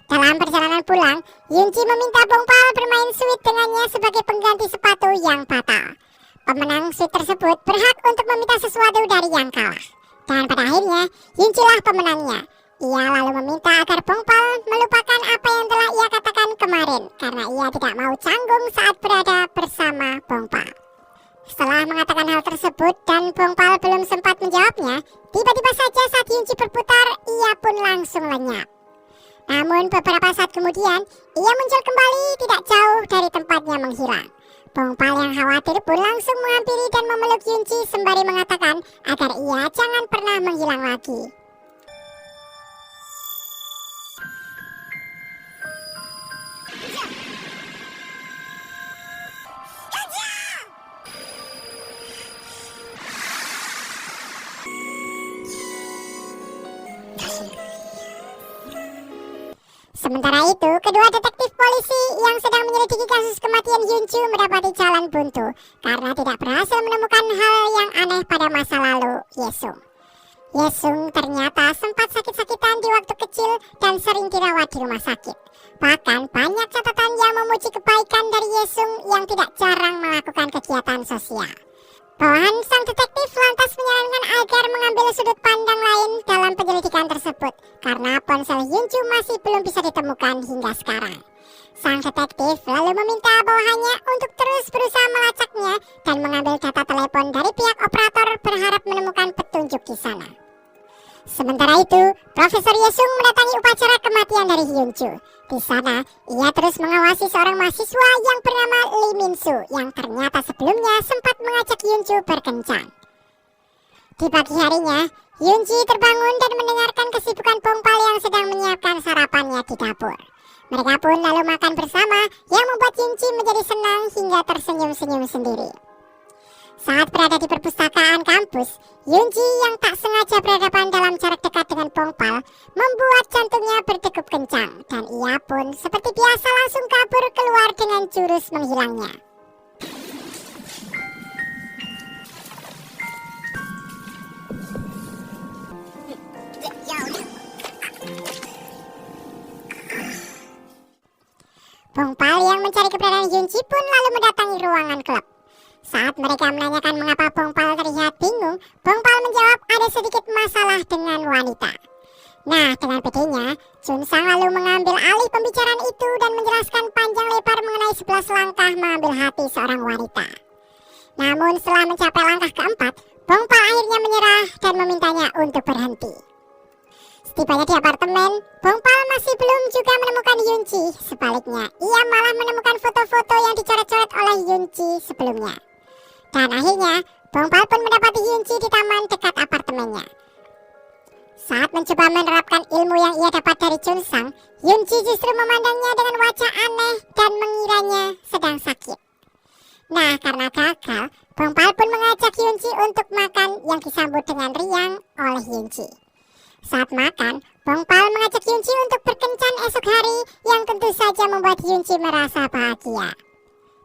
Dalam perjalanan pulang, Yunji meminta Bongpal bermain sweet dengannya sebagai pengganti sepatu yang batal. Pemenang sweet tersebut berhak untuk meminta sesuatu dari yang kalah. Dan pada akhirnya, Yunjilah pemenangnya. Ia lalu meminta agar Bongpal melupakan apa yang telah ia katakan kemarin, karena ia tidak mau canggung saat berada bersama Bongpal. Setelah mengatakan hal tersebut dan Bongpal belum sempat menjawabnya, tiba-tiba saja saat Yunji berputar, ia pun langsung lenyap. Namun beberapa saat kemudian, ia muncul kembali tidak jauh dari tempatnya menghilang. Bongpal yang khawatir pun langsung menghampiri dan memeluk Yunji sembari mengatakan agar ia jangan pernah menghilang lagi. Sementara itu, kedua detektif polisi yang sedang menyelidiki kasus kematian Yunju mendapati jalan buntu karena tidak berhasil menemukan hal yang aneh pada masa lalu Yesung. Yesung ternyata sempat sakit-sakitan di waktu kecil dan sering dirawat di rumah sakit. Bahkan banyak catatan yang memuji kebaikan dari Yesung yang tidak jarang melakukan kegiatan sosial. Bawahan sang detektif lantas menyarankan agar mengambil sudut pandang lain dalam penyelidikan tersebut karena ponsel Yunju masih belum bisa ditemukan hingga sekarang. Sang detektif lalu meminta bawahannya untuk terus berusaha melacaknya dan mengambil data telepon dari pihak operator berharap menemukan petunjuk di sana. Sementara itu, Profesor Yesung mendatangi upacara kematian dari Yunju. Di sana, ia terus mengawasi seorang mahasiswa yang bernama Lee Min-soo yang ternyata sebelumnya sempat mengajak Yunju berkencan. Di pagi harinya, Yunji terbangun dan mendengarkan kesibukan Bongpal yang sedang menyiapkan sarapannya di dapur. Mereka pun lalu makan bersama yang membuat Yunji menjadi senang hingga tersenyum-senyum sendiri. Saat berada di perpustakaan kampus, Yunji yang tak sengaja berhadapan dalam jarak dekat dengan Bongpal membuat jantungnya berdegup kencang dan ia pun seperti biasa langsung kabur keluar dengan jurus menghilangnya. Bongpal yang mencari keberadaan Yunji pun lalu mendatangi ruangan klub. Saat mereka menanyakan mengapa Bongpal terlihat bingung, Bongpal menjawab ada sedikit masalah dengan wanita. Nah, dengan pedenya, Junsang lalu mengambil alih pembicaraan itu dan menjelaskan panjang lebar mengenai 11 langkah mengambil hati seorang wanita. Namun setelah mencapai langkah keempat, Bongpal akhirnya menyerah dan memintanya untuk berhenti. Setibanya di apartemen, Bongpal masih belum juga menemukan Yunji. Sebaliknya, ia malah menemukan foto-foto yang dicoret-coret oleh Yunji sebelumnya. Dan akhirnya, Bongpal pun mendapati Yunji di taman dekat apartemennya. Saat mencoba menerapkan ilmu yang ia dapat dari Junsang, Yunji justru memandangnya dengan wajah aneh dan mengiranya sedang sakit. Nah, karena gagal, Bongpal pun mengajak Yunji untuk makan yang disambut dengan riang oleh Yunji. Saat makan, Bongpal mengajak Yunji untuk berkencan esok hari yang tentu saja membuat Yunji merasa bahagia.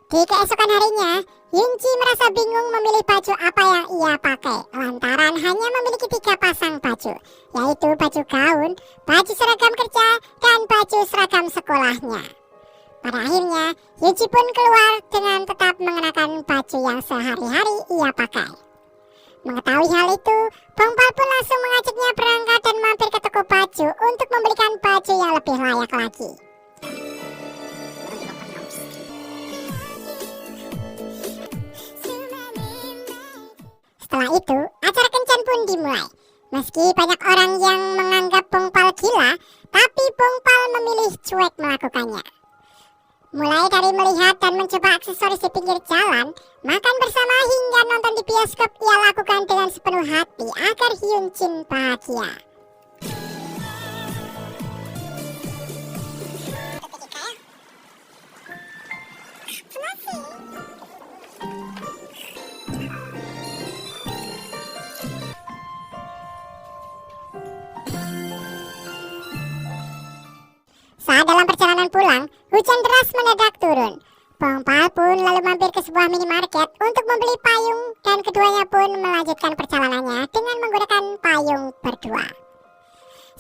Di keesokan harinya, Yunji merasa bingung memilih baju apa yang ia pakai lantaran hanya memiliki 3 pasang baju, yaitu baju gaun, baju seragam kerja, dan baju seragam sekolahnya. Pada akhirnya, Yunji pun keluar dengan tetap mengenakan baju yang sehari-hari ia pakai. Mengetahui hal itu, Bongpal pun langsung mengajaknya berangkat dan mampir ke toko baju untuk membelikan baju yang lebih layak lagi. Setelah itu, acara kencan pun dimulai. Meski banyak orang yang menganggap Bongpal gila, tapi Bongpal memilih cuek melakukannya. Mulai dari melihat dan mencoba aksesoris di pinggir jalan, makan bersama hingga nonton di bioskop ia lakukan dengan sepenuh hati agar Hyunjin bahagia. akan pulang, hujan deras mendadak turun. Pongpal pun lalu mampir ke sebuah minimarket untuk membeli payung dan keduanya pun melanjutkan perjalanannya dengan menggunakan payung berdua.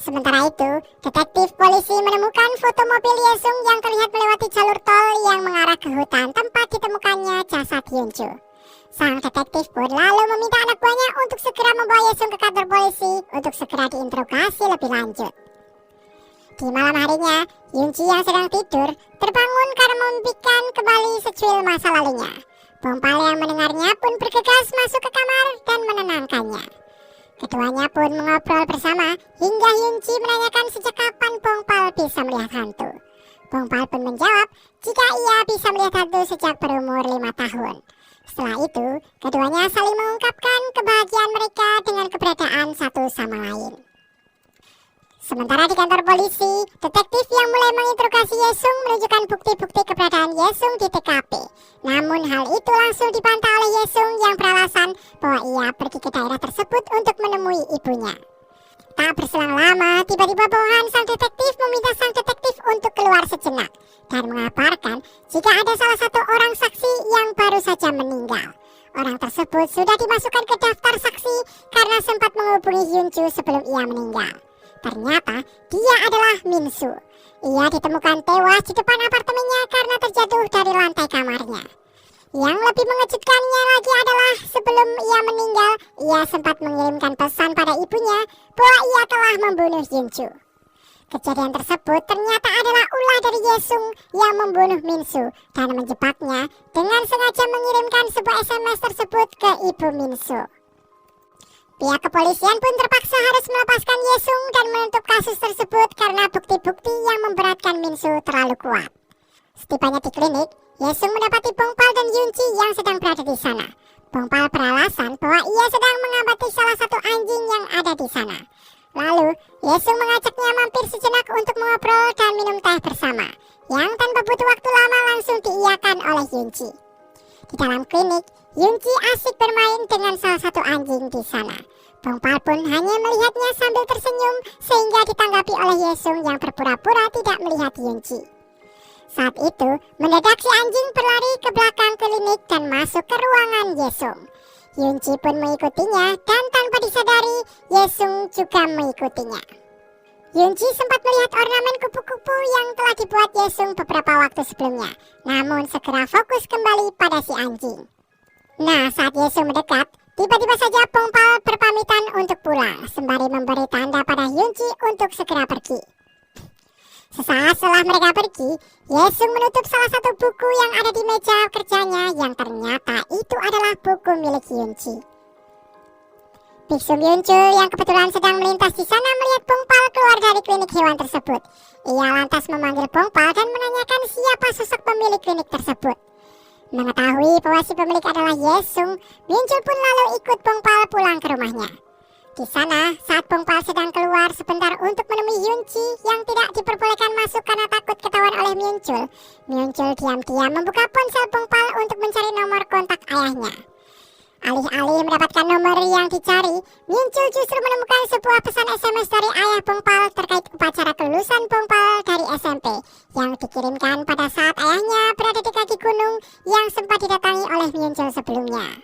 Sementara itu, detektif polisi menemukan foto mobil Yesung yang terlihat melewati jalur tol yang mengarah ke hutan tempat ditemukannya jasad Hyunju. Sang detektif pun lalu meminta anak buahnya untuk segera membawa Yesung ke kantor polisi untuk segera diinterogasi lebih lanjut. Di malam harinya, Hyunji yang sedang tidur terbangun karena memimpikan kembali secuil masa lalunya. Pongpal yang mendengarnya pun bergegas masuk ke kamar dan menenangkannya. Keduanya pun mengobrol bersama hingga Hyunji menanyakan sejak kapan Pongpal bisa melihat hantu. Pongpal pun menjawab jika ia bisa melihat hantu sejak berumur 5 tahun. Setelah itu, keduanya saling mengungkapkan kebahagiaan mereka dengan keberadaan satu sama lain. Sementara di kantor polisi, detektif yang mulai menginterogasi Yesung menunjukkan bukti-bukti keberadaan Yesung di TKP. Namun hal itu langsung dibantah oleh Yesung yang beralasan bahwa ia pergi ke daerah tersebut untuk menemui ibunya. Tak berselang lama, tiba-tiba bawahan sang detektif meminta sang detektif untuk keluar sejenak dan mengabarkan jika ada salah satu orang saksi yang baru saja meninggal. Orang tersebut sudah dimasukkan ke daftar saksi karena sempat menghubungi Hyunju sebelum ia meninggal. Ternyata dia adalah Minsu. Ia ditemukan tewas di depan apartemennya karena terjatuh dari lantai kamarnya. Yang lebih mengejutkannya lagi adalah sebelum ia meninggal, ia sempat mengirimkan pesan pada ibunya bahwa ia telah membunuh Hyunju. Kejadian tersebut ternyata adalah ulah dari Yesung yang membunuh Minsu dan menjebaknya dengan sengaja mengirimkan sebuah SMS tersebut ke ibu Minsu. Pihak kepolisian pun terpaksa harus melepaskan Yesung dan menutup kasus tersebut karena bukti-bukti yang memberatkan Minsu terlalu kuat. Setibanya di klinik, Yesung mendapati Pongpal dan Hyunji yang sedang berada di sana. Pongpal beralasan bahwa ia sedang mengamati salah satu anjing yang ada di sana. Lalu, Yesung mengajaknya mampir sejenak untuk mengobrol dan minum teh bersama, yang tanpa butuh waktu lama langsung diiyakan oleh Hyunji. Di dalam klinik, Hyunji asik bermain dengan salah satu anjing di sana. Pongpal pun hanya melihatnya sambil tersenyum sehingga ditanggapi oleh Yesung yang berpura-pura tidak melihat Hyunji. Saat itu, mendadak si anjing berlari ke belakang klinik dan masuk ke ruangan Yesung. Hyunji pun mengikutinya dan tanpa disadari, Yesung juga mengikutinya. Hyunji sempat melihat ornamen kupu-kupu yang telah dibuat Yesung beberapa waktu sebelumnya, namun segera fokus kembali pada si anjing. Nah, saat Yesung mendekat, tiba-tiba saja Pongpal berpamitan untuk pulang, sembari memberi tanda pada Hyunji untuk segera pergi. Sesaat setelah mereka pergi, Yesung menutup salah satu buku yang ada di meja kerjanya yang ternyata itu adalah buku milik Hyunji. Biksu Myunchul yang kebetulan sedang melintas di sana melihat Pongpal keluar dari klinik hewan tersebut. Ia lantas memanggil Pongpal dan menanyakan siapa sosok pemilik klinik tersebut. Mengetahui bahwa si pemilik adalah Yesung, Myunchul pun lalu ikut Pongpal pulang ke rumahnya. Di sana, saat Pongpal sedang keluar sebentar untuk menemui Hyunji yang tidak diperbolehkan masuk karena takut ketahuan oleh Myunchul, Myunchul diam-diam membuka ponsel Pongpal untuk mencari nomor kontak ayahnya. Alih-alih mendapatkan nomor yang dicari, Myunchul justru menemukan sebuah pesan SMS dari ayah Pongpal terkait upacara kelulusan Pongpal dari SMP yang dikirimkan pada saat ayahnya berada di kaki gunung yang sempat didatangi oleh Myunchul sebelumnya.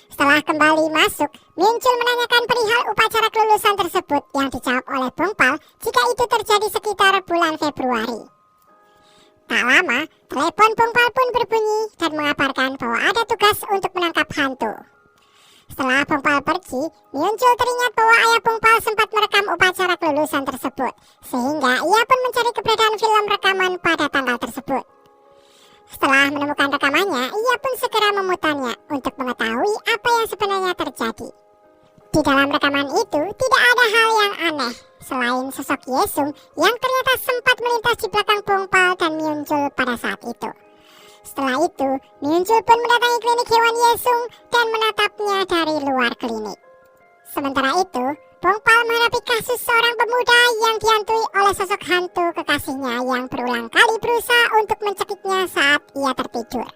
Setelah kembali masuk, Myunchul menanyakan perihal upacara kelulusan tersebut yang dijawab oleh Pongpal jika itu terjadi sekitar bulan Februari. Tak lama, telepon Pongpal pun berbunyi dan mengabarkan bahwa ada tugas untuk menangkap hantu. Setelah Pongpal pergi, Myunchul teringat bahwa ayah Pongpal sempat merekam upacara kelulusan tersebut, sehingga ia pun mencari keberadaan film rekaman pada tanggal tersebut. Setelah menemukan rekamannya, ia pun segera memutarnya untuk mengetahui apa yang sebenarnya terjadi. Di dalam rekaman itu tidak ada hal yang aneh selain sosok Yesung yang ternyata sempat melintas di belakang Pongpal dan Myunchul pada saat itu. Setelah itu, Myunchul pun mendatangi klinik hewan Yesung dan menatapnya dari luar klinik. Sementara itu, Pongpal menghadapi kasus seorang pemuda yang dihantui oleh sosok hantu kekasihnya yang berulang kali berusaha untuk mencekiknya saat ia tertidur.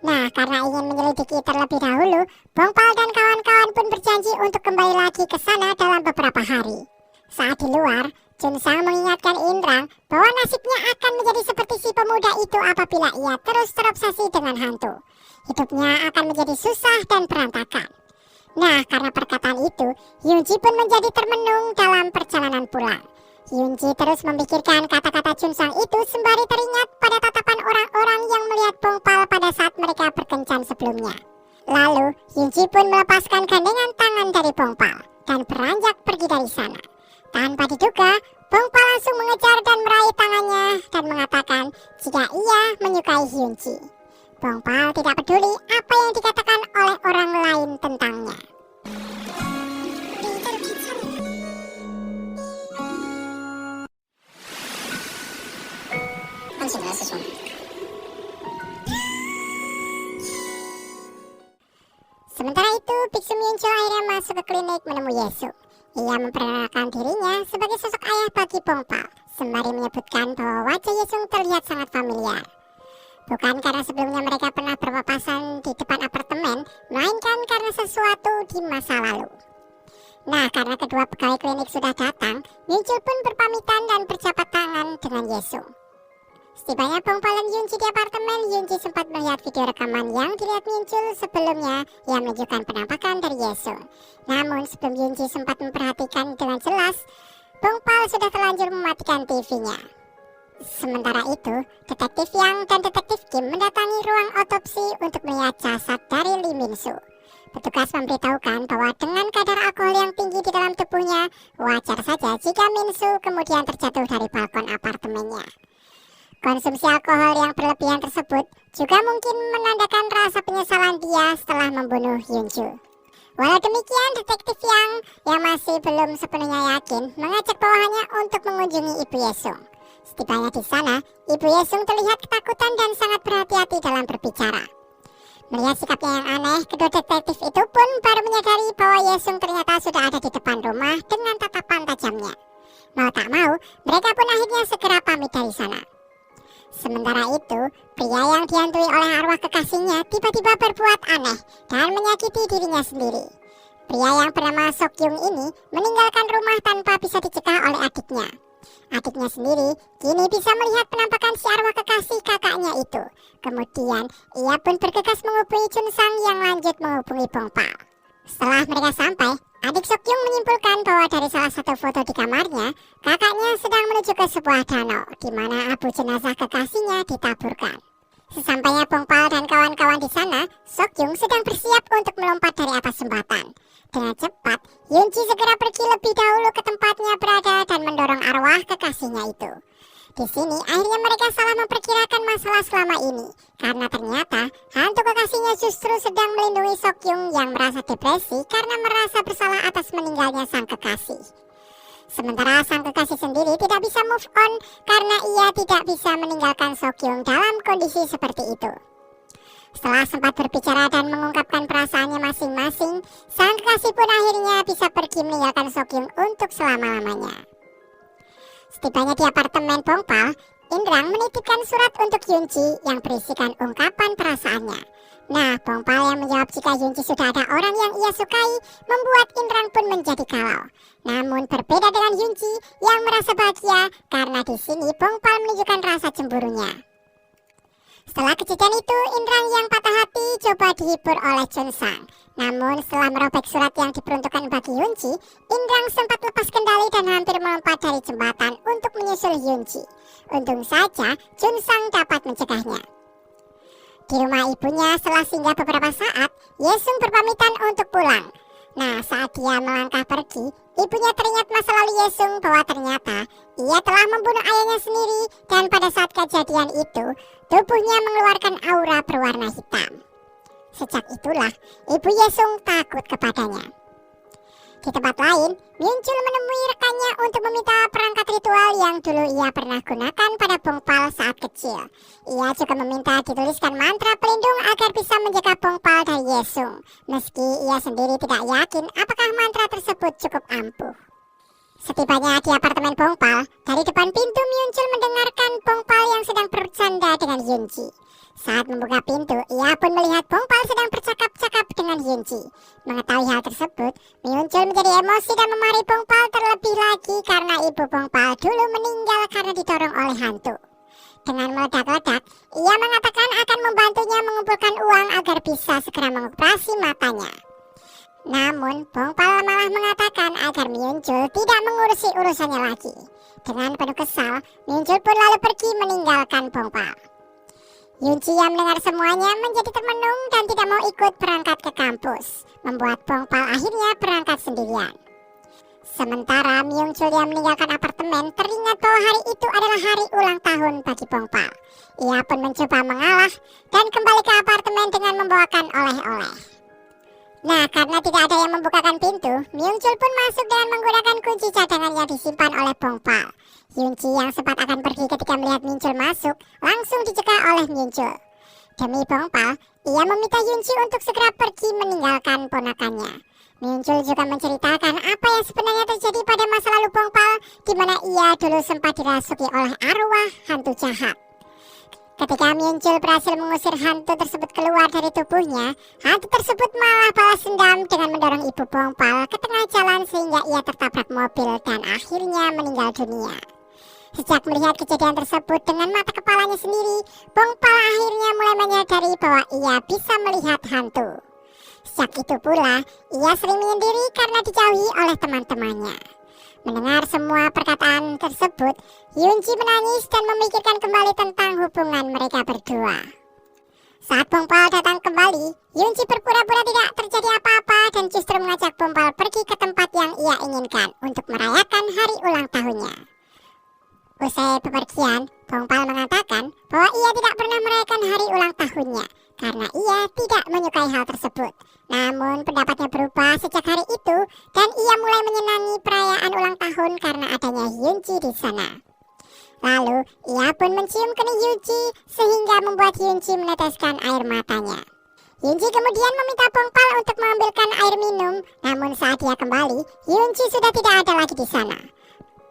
Nah, karena ingin menyelidiki terlebih dahulu, Pongpal dan kawan-kawan pun berjanji untuk kembali lagi ke sana dalam beberapa hari. Saat di luar, Chunsang mengingatkan Indrang bahwa nasibnya akan menjadi seperti si pemuda itu apabila ia terus terobsesi dengan hantu. Hidupnya akan menjadi susah dan berantakan. Nah, karena perkataan itu, Hyunji pun menjadi termenung dalam perjalanan pulang. Hyunji terus memikirkan kata-kata Chunsang itu sembari teringat pada tatapan orang-orang yang melihat Bongpal pada saat mereka berkencan sebelumnya. Lalu, Hyunji pun melepaskan gandengan tangan dari Bongpal dan beranjak pergi dari sana. Tanpa diduga, Bongpal langsung mengejar dan meraih tangannya dan mengatakan jika ia menyukai Hyunji. Bongpal tidak peduli apa yang dikatakan oleh orang lain tentangnya. Sementara itu, Biksu Myunchul akhirnya masuk ke klinik menemui Yesu. Ia memperkenalkan dirinya sebagai sosok ayah bagi Bongpal, sembari menyebutkan bahwa wajah Yesu terlihat sangat familiar. Bukan karena sebelumnya mereka pernah berpapasan di depan apartemen, melainkan karena sesuatu di masa lalu. Nah, karena kedua pegawai klinik sudah datang, Myunchul pun berpamitan dan berjabat tangan dengan Yesu. Setibanya Bongpal dan Hyunji di apartemen, Hyunji sempat melihat video rekaman yang dilihat Myunchul sebelumnya yang menunjukkan penampakan dari Yesu. Namun sebelum Hyunji sempat memperhatikan dengan jelas, Bongpal sudah terlanjur mematikan TV-nya. Sementara itu, detektif Yang dan detektif Kim mendatangi ruang otopsi untuk melihat jasad dari Lee Min-soo. Petugas memberitahukan bahwa dengan kadar alkohol yang tinggi di dalam tubuhnya, wajar saja jika Min-soo kemudian terjatuh dari balkon apartemennya. Konsumsi alkohol yang berlebihan tersebut juga mungkin menandakan rasa penyesalan dia setelah membunuh Hyunju. Walau demikian, detektif yang masih belum sepenuhnya yakin mengajak bawahannya untuk mengunjungi Ibu Yesung. Setibanya di sana, Ibu Yesung terlihat ketakutan dan sangat berhati-hati dalam berbicara. Melihat sikapnya yang aneh, kedua detektif itu pun baru menyadari bahwa Yesung ternyata sudah ada di depan rumah dengan tatapan tajamnya. Mau tak mau, mereka pun akhirnya segera pamit dari sana. Sementara itu, pria yang dihantui oleh arwah kekasihnya tiba-tiba berbuat aneh dan menyakiti dirinya sendiri. Pria yang bernama Sokyung ini meninggalkan rumah tanpa bisa dicegah oleh adiknya. Adiknya sendiri kini bisa melihat penampakan si arwah kekasih kakaknya itu. Kemudian, ia pun bergegas menghubungi Chunsang yang lanjut menghubungi Bongpal. Setelah mereka sampai, adik Sokyung menyimpulkan bahwa dari salah satu foto di kamarnya, kakaknya sedang menuju ke sebuah danau, di mana abu jenazah kekasihnya ditaburkan. Sesampainya Bongpal dan kawan-kawan di sana, Sokyung sedang bersiap untuk melompat dari atas jembatan. Dengan cepat, Hyunji segera pergi lebih dahulu ke tempatnya berada dan mendorong arwah kekasihnya itu. Di sini akhirnya mereka salah memperkirakan masalah selama ini, karena ternyata hantu kekasihnya justru sedang melindungi Sokyung yang merasa depresi karena merasa bersalah atas meninggalnya sang kekasih. Sementara sang kekasih sendiri tidak bisa move on karena ia tidak bisa meninggalkan Sokyung dalam kondisi seperti itu. Setelah sempat berbicara dan mengungkapkan perasaannya masing-masing, sang kekasih pun akhirnya bisa pergi meninggalkan Sokyung untuk selama-lamanya. Setibanya di apartemen Bongpal, Indrang menitipkan surat untuk Hyunji yang berisikan ungkapan perasaannya. Nah, Bongpal yang menjawab jika Hyunji sudah ada orang yang ia sukai, membuat Indrang pun menjadi galau. Namun berbeda dengan Hyunji yang merasa bahagia karena di sini Bongpal menunjukkan rasa cemburunya. Setelah kejadian itu, Indrang yang patah hati coba dihibur oleh Chunsang. Namun setelah merobek surat yang diperuntukkan bagi Hyunji, Indrang sempat lepas kendali dan hampir melompat dari jembatan untuk menyusul Hyunji. Untung saja Chunsang dapat mencegahnya. Di rumah ibunya setelah singgah beberapa saat, Yesung berpamitan untuk pulang. Nah, saat dia melangkah pergi, ibunya teringat masa lalu Yesung bahwa ternyata ia telah membunuh ayahnya sendiri dan pada saat kejadian itu, tubuhnya mengeluarkan aura berwarna hitam. Sejak itulah, ibu Yesung takut kepadanya. Di tempat lain, Myunchul menemui rekannya untuk meminta perangkat ritual yang dulu ia pernah gunakan pada Bongpal saat kecil. Ia juga meminta dituliskan mantra pelindung agar bisa menjaga Bongpal dari Yesung, meski ia sendiri tidak yakin apakah mantra tersebut cukup ampuh. Setibanya di apartemen Bongpal, dari depan pintu Myunchul mendengarkan Bongpal yang sedang bercanda dengan Hyunji. Saat membuka pintu, ia pun melihat Pongpal sedang bercakap-cakap dengan Hyunji. Mengetahui hal tersebut, Myunchul menjadi emosi dan memarahi Pongpal terlebih lagi karena ibu Pongpal dulu meninggal karena didorong oleh hantu. Dengan meledak-ledak, ia mengatakan akan membantunya mengumpulkan uang agar bisa segera mengoperasi matanya. Namun, Pongpal malah mengatakan agar Myunchul tidak mengurusi urusannya lagi. Dengan penuh kesal, Myunchul pun lalu pergi meninggalkan Pongpal. Hyunji yang mendengar semuanya menjadi termenung dan tidak mau ikut berangkat ke kampus, membuat Pongpal akhirnya berangkat sendirian. Sementara Myungchul yang meninggalkan apartemen teringat bahwa hari itu adalah hari ulang tahun bagi Pongpal. Ia pun mencoba mengalah dan kembali ke apartemen dengan membawakan oleh-oleh. Nah, karena tidak ada yang membukakan pintu, Myungchul pun masuk dengan menggunakan kunci cadangan yang disimpan oleh Pongpal. Hyunji yang sempat akan pergi ketika melihat Myungchul masuk, langsung dicegah oleh Myungchul. Demi Pongpal, ia meminta Hyunji untuk segera pergi meninggalkan ponakannya. Myungchul juga menceritakan apa yang sebenarnya terjadi pada masa lalu Pongpal, di mana ia dulu sempat dirasuki oleh arwah hantu jahat. Ketika Myungchul berhasil mengusir hantu tersebut keluar dari tubuhnya, hantu tersebut malah balas dendam dengan mendorong ibu Pongpal ke tengah jalan sehingga ia tertabrak mobil dan akhirnya meninggal dunia. Sejak melihat kejadian tersebut dengan mata kepalanya sendiri, Pongpal akhirnya mulai menyadari bahwa ia bisa melihat hantu. Sejak itu pula, ia sering menyendiri karena dijauhi oleh teman-temannya. Mendengar semua perkataan tersebut, Hyunji menangis dan memikirkan kembali tentang hubungan mereka berdua. Saat Pongpal datang kembali, Hyunji berpura-pura tidak terjadi apa-apa dan justru mengajak Pongpal pergi ke tempat yang ia inginkan untuk merayakan hari ulang tahunnya. Usai bepergian, Pongpal mengatakan bahwa ia tidak pernah merayakan hari ulang tahunnya karena ia tidak menyukai hal tersebut. Namun pendapatnya berubah sejak hari itu dan ia mulai menyenangi perayaan ulang tahun karena adanya Hyunji di sana. Lalu ia pun mencium kening Hyunji sehingga membuat Hyunji meneteskan air matanya. Hyunji kemudian meminta Pongpal untuk mengambilkan air minum, namun saat dia kembali, Hyunji sudah tidak ada lagi di sana.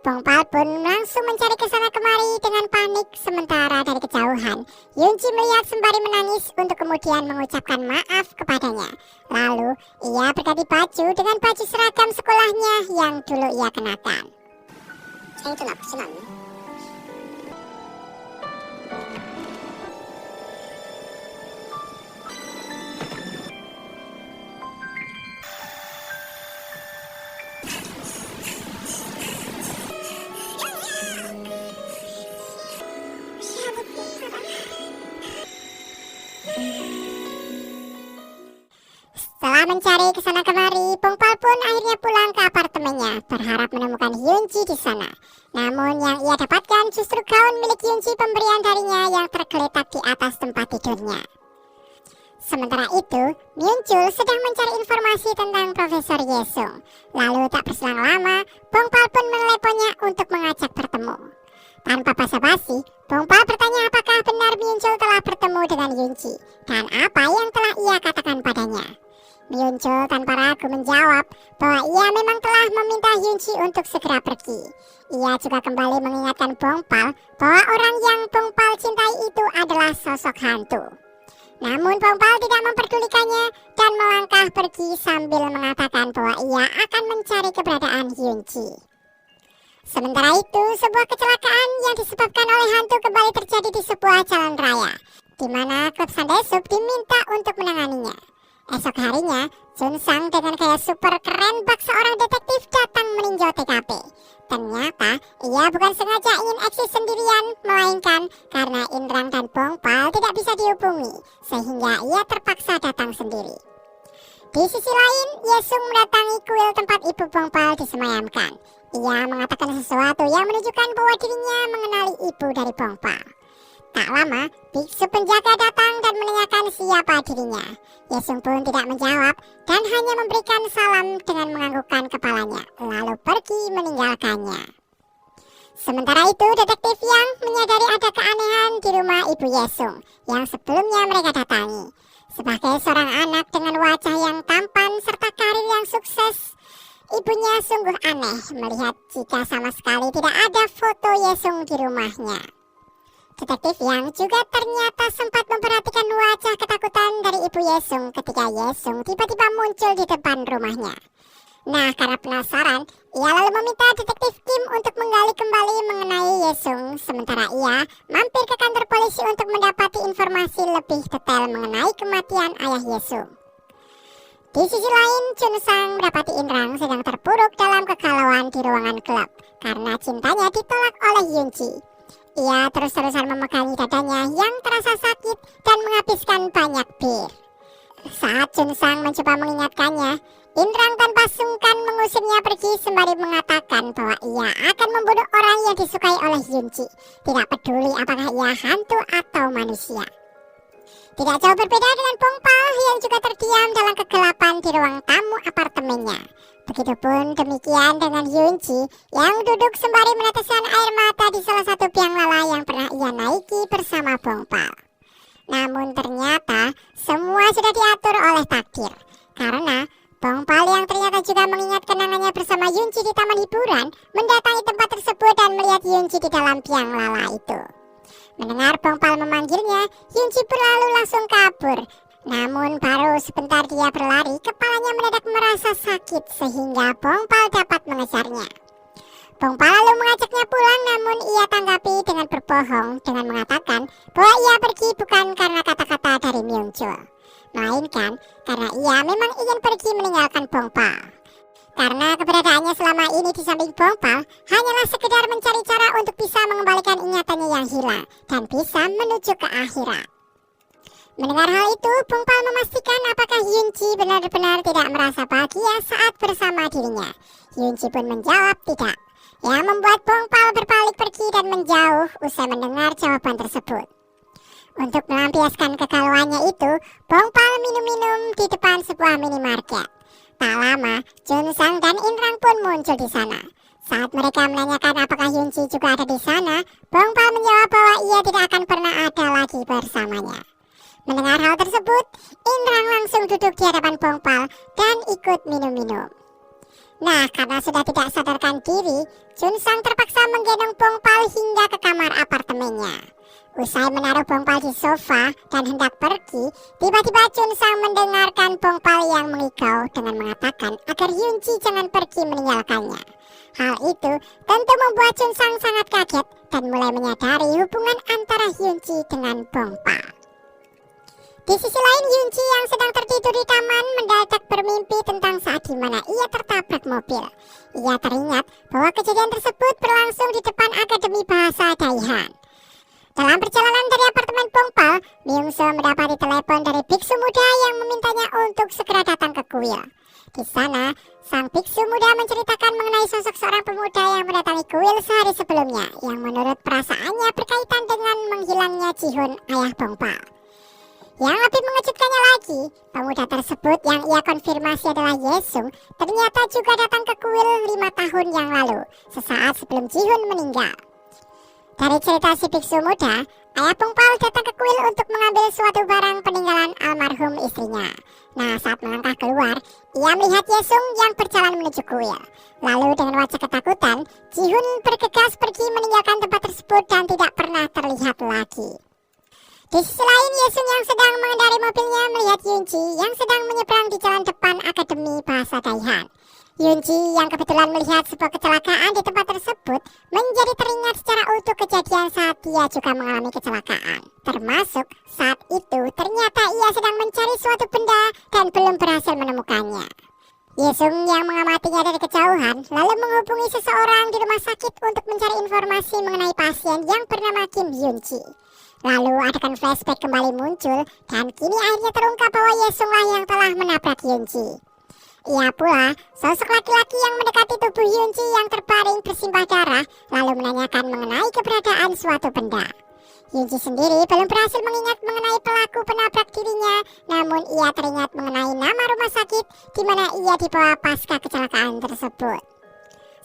Pongpal pun langsung mencari kesana kemari dengan panik, sementara dari kejauhan Hyunji melihat sembari menangis untuk kemudian mengucapkan maaf kepadanya. Lalu ia berganti baju dengan baju seragam sekolahnya yang dulu ia kenakan. Setelah mencari kesana kemari, Pongpal pun akhirnya pulang ke apartemennya, berharap menemukan Hyunji di sana. Namun yang ia dapatkan justru gaun milik Hyunji pemberian darinya yang tergeletak di atas tempat tidurnya. Sementara itu, Myungchul sedang mencari informasi tentang Profesor Yesung. Lalu tak berselang lama, Pongpal pun meneleponnya untuk mengajak bertemu. Tanpa basa-basi, Pongpal bertanya apakah benar Myungchul telah bertemu dengan Hyunji dan apa yang telah ia katakan padanya. Myungchul tanpa ragu menjawab bahwa ia memang telah meminta Hyunji untuk segera pergi. Ia juga kembali mengingatkan Pongpal bahwa orang yang Pongpal cintai itu adalah sosok hantu. Namun Pongpal tidak memperdulikannya dan melangkah pergi sambil mengatakan bahwa ia akan mencari keberadaan Hyunji. Sementara itu, sebuah kecelakaan yang disebabkan oleh hantu kembali terjadi di sebuah jalan raya, di mana klub Sandaesub diminta untuk menanganinya. Esok harinya, Junsang dengan gaya super keren bak seorang detektif datang meninjau TKP. Ternyata, ia bukan sengaja ingin eksis sendirian, melainkan karena Indrang dan Pongpal tidak bisa dihubungi, sehingga ia terpaksa datang sendiri. Di sisi lain, Yesung mendatangi kuil tempat ibu Pongpal disemayamkan. Ia mengatakan sesuatu yang menunjukkan bahwa dirinya mengenali ibu dari Pongpal. Tak lama, biksu penjaga datang dan menanyakan siapa dirinya. Yesung pun tidak menjawab dan hanya memberikan salam dengan menganggukkan kepalanya, lalu pergi meninggalkannya. Sementara itu, detektif Yang menyadari ada keanehan di rumah ibu Yesung yang sebelumnya mereka datangi. Sebagai seorang anak dengan wajah yang tampan serta karir yang sukses, ibunya sungguh aneh melihat jika sama sekali tidak ada foto Yesung di rumahnya. Detektif yang juga ternyata sempat memperhatikan wajah ketakutan dari Ibu Yesung ketika Yesung tiba-tiba muncul di depan rumahnya. Nah, karena penasaran, ia lalu meminta Detektif Kim untuk menggali kembali mengenai Yesung, sementara ia mampir ke kantor polisi untuk mendapati informasi lebih detail mengenai kematian ayah Yesung. Di sisi lain, Chun Sang mendapati Inrang sedang terpuruk dalam kegalauan di ruangan gelap karena cintanya ditolak oleh Yunji. Ia terus-terusan memegangi dadanya yang terasa sakit dan menghabiskan banyak bir. Saat Chun Sang mencoba mengingatkannya, Inrang tanpa sungkan mengusirnya pergi sembari mengatakan bahwa ia akan membunuh orang yang disukai oleh Yunji, tidak peduli apakah ia hantu atau manusia. Tidak jauh berbeda dengan Bongpal yang juga terdiam dalam kegelapan di ruang tamu apartemennya. Begitupun demikian dengan Yunji yang duduk sembari meneteskan air mata di salah satu biang lala yang pernah ia naiki bersama Bongpal. Namun ternyata semua sudah diatur oleh takdir, karena Bongpal yang ternyata juga mengingat kenangannya bersama Yunji di taman hiburan mendatangi tempat tersebut dan melihat Yunji di dalam biang lala itu. Mendengar Bongpal memanggilnya, Yunji pun lalu langsung kabur. Namun baru sebentar dia berlari, kepalanya mendadak merasa sakit sehingga Bongpal dapat mengejarnya. Bongpal lalu mengajaknya pulang, namun ia tanggapi dengan berbohong dengan mengatakan bahwa ia pergi bukan karena kata-kata dari Myungchul, melainkan karena ia memang ingin pergi meninggalkan Bongpal. Karena keberadaannya selama ini di samping Bongpal hanyalah sekedar mencari cara untuk bisa mengembalikan ingatannya yang hilang dan bisa menuju ke akhirat. Mendengar hal itu, Bongpal memastikan apakah Yunji benar-benar tidak merasa bahagia saat bersama dirinya. Yunji pun menjawab tidak, yang membuat Bongpal berpaling pergi dan menjauh usai mendengar jawaban tersebut. Untuk melampiaskan kegalauannya itu, Bongpal minum-minum di depan sebuah minimarket. Tak lama, Chun Sang dan Inrang pun muncul di sana. Saat mereka menanyakan apakah Yunji juga ada di sana, Bongpal menjawab bahwa ia tidak akan pernah ada lagi bersamanya. Mendengar hal tersebut, Inrang langsung duduk di hadapan Bongpal dan ikut minum-minum. Nah, karena sudah tidak sadarkan diri, Chun Sang terpaksa menggendong Bongpal hingga ke kamar apartemennya. Usai menaruh Bongpal di sofa dan hendak pergi, tiba-tiba Chun Sang mendengarkan Bongpal yang mengigau dengan mengatakan agar Yunji jangan pergi meninggalkannya. Hal itu tentu membuat Chun Sang sangat kaget dan mulai menyadari hubungan antara Yunji dengan Bongpal. Di sisi lain, Yunji yang sedang tertidur di taman mendadak bermimpi tentang saat di mana ia tertabrak mobil. Ia teringat bahwa kejadian tersebut berlangsung di depan Akademi Bahasa Daihan. Dalam perjalanan dari apartemen Bongpal, Myungso mendapati telepon dari biksu muda yang memintanya untuk segera datang ke kuil. Di sana, sang biksu muda menceritakan mengenai sosok seorang pemuda yang mendatangi kuil sehari sebelumnya, yang menurut perasaannya berkaitan dengan menghilangnya Jihun, ayah Bongpal. Yang lebih mengejutkannya lagi, pemuda tersebut yang ia konfirmasi adalah Yesung ternyata juga datang ke kuil 5 tahun yang lalu, sesaat sebelum Jihun meninggal. Dari cerita si biksu muda, ayah Bongpal datang ke kuil untuk mengambil suatu barang peninggalan almarhum istrinya. Nah, saat melangkah keluar, ia melihat Yesung yang berjalan menuju kuil. Lalu dengan wajah ketakutan, Jihun bergegas pergi meninggalkan tempat tersebut dan tidak pernah terlihat lagi. Di sisi lain, Yesung yang sedang mengendarai mobilnya melihat Yunji yang sedang menyeberang di jalan depan Akademi Bahasa Daihan. Yunji yang kebetulan melihat sebuah kecelakaan di tempat tersebut menjadi teringat secara utuh kejadian saat dia juga mengalami kecelakaan. Termasuk saat itu ternyata ia sedang mencari suatu benda dan belum berhasil menemukannya. Yesung yang mengamatinya dari kejauhan lalu menghubungi seseorang di rumah sakit untuk mencari informasi mengenai pasien yang bernama Kim Yunji. Lalu adegan flashback kembali muncul dan kini akhirnya terungkap bahwa Yesunglah yang telah menabrak Yunji. Ia pula sosok laki-laki yang mendekati tubuh Yunji yang terbaring bersimbah darah lalu menanyakan mengenai keberadaan suatu benda. Yunji sendiri belum berhasil mengingat mengenai pelaku penabrak dirinya, namun ia teringat mengenai nama rumah sakit di mana ia dibawa pasca kecelakaan tersebut.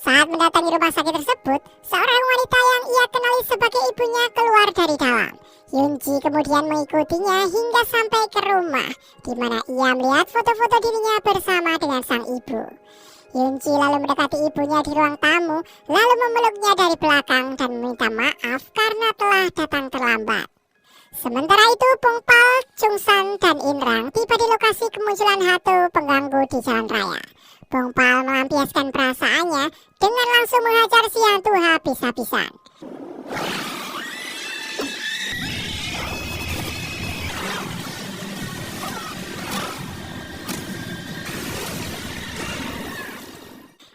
Saat mendatangi rumah sakit tersebut, seorang wanita yang ia kenali sebagai ibunya keluar dari dalam. Yunji kemudian mengikutinya hingga sampai ke rumah, di mana ia melihat foto-foto dirinya bersama dengan sang ibu. Yunci lalu mendekati ibunya di ruang tamu, lalu memeluknya dari belakang dan meminta maaf karena telah datang terlambat. Sementara itu, Pongpal, Chungsan, dan Inrang tiba di lokasi kemunculan hantu pengganggu di jalan raya. Pongpal melampiaskan perasaannya dengan langsung menghajar si hantu habis-habisan.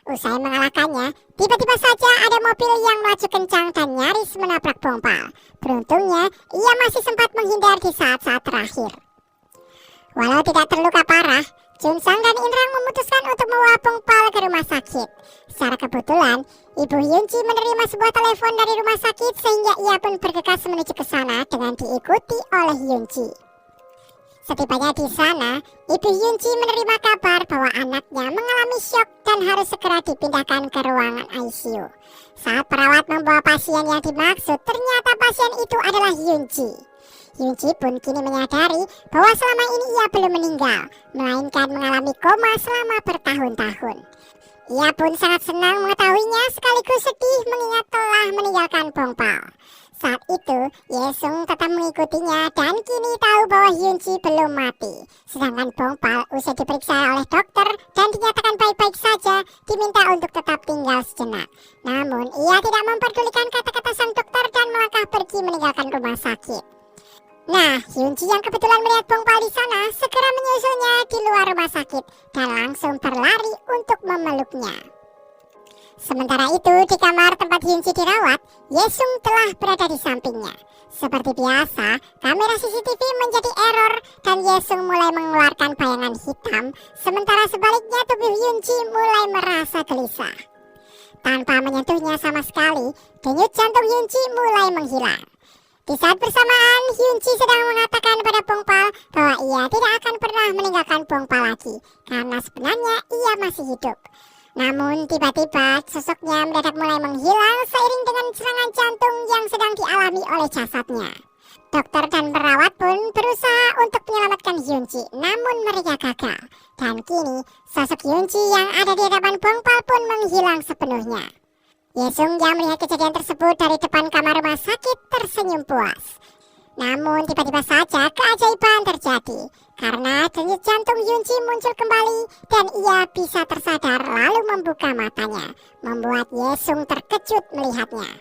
Usai mengalahkannya, tiba-tiba saja ada mobil yang melaju kencang dan nyaris menabrak Pongpal. Beruntungnya, ia masih sempat menghindar di saat-saat terakhir. Walau tidak terluka parah, Chungsang dan Inrang memutuskan untuk membawa Pongpal ke rumah sakit. Secara kebetulan, Ibu Yunci menerima sebuah telepon dari rumah sakit sehingga ia pun bergegas menuju ke sana dengan diikuti oleh Yunci. Setibanya di sana, Ibu Yunci menerima kabar bahwa anaknya mengalami syok dan harus segera dipindahkan ke ruangan ICU. Saat perawat membawa pasien yang dimaksud, ternyata pasien itu adalah Yunci. Yunci pun kini menyadari bahwa selama ini ia belum meninggal, melainkan mengalami koma selama bertahun-tahun. Ia pun sangat senang mengetahuinya sekaligus sedih mengingat telah meninggalkan Pongpal. Saat itu, Yesung tetap mengikutinya dan kini tahu bahwa Yunci belum mati. Sedangkan Pongpal usai diperiksa oleh dokter dan dinyatakan baik-baik saja, diminta untuk tetap tinggal sejenak. Namun, ia tidak memperdulikan kata-kata sang dokter dan melangkah pergi meninggalkan rumah sakit. Nah, Yunci yang kebetulan melihat Pongpal di sana segera menyusulnya di luar rumah sakit dan langsung berlari untuk memeluknya. Sementara itu, di kamar tempat Yunci dirawat, Yesung telah berada di sampingnya. Seperti biasa, kamera CCTV menjadi error dan Yesung mulai mengeluarkan bayangan hitam, sementara sebaliknya tubuh Yunci mulai merasa gelisah. Tanpa menyentuhnya sama sekali, denyut jantung Yunci mulai menghilang. Di saat bersamaan, Yunci sedang mengatakan pada Pongpal bahwa ia tidak akan pernah meninggalkan Pongpal lagi, karena sebenarnya ia masih hidup. Namun tiba-tiba sosoknya mendadak mulai menghilang seiring dengan serangan jantung yang sedang dialami oleh jasadnya. Dokter dan perawat pun berusaha untuk menyelamatkan Yunci, namun mereka gagal. Dan kini sosok Yunci yang ada di hadapan Pongpal pun menghilang sepenuhnya. Yesung yang melihat kejadian tersebut dari depan kamar rumah sakit tersenyum puas. Namun tiba-tiba saja keajaiban terjadi karena denyut jantung Yunci muncul kembali dan ia bisa tersadar lalu membuka matanya, membuat Yesung terkejut melihatnya.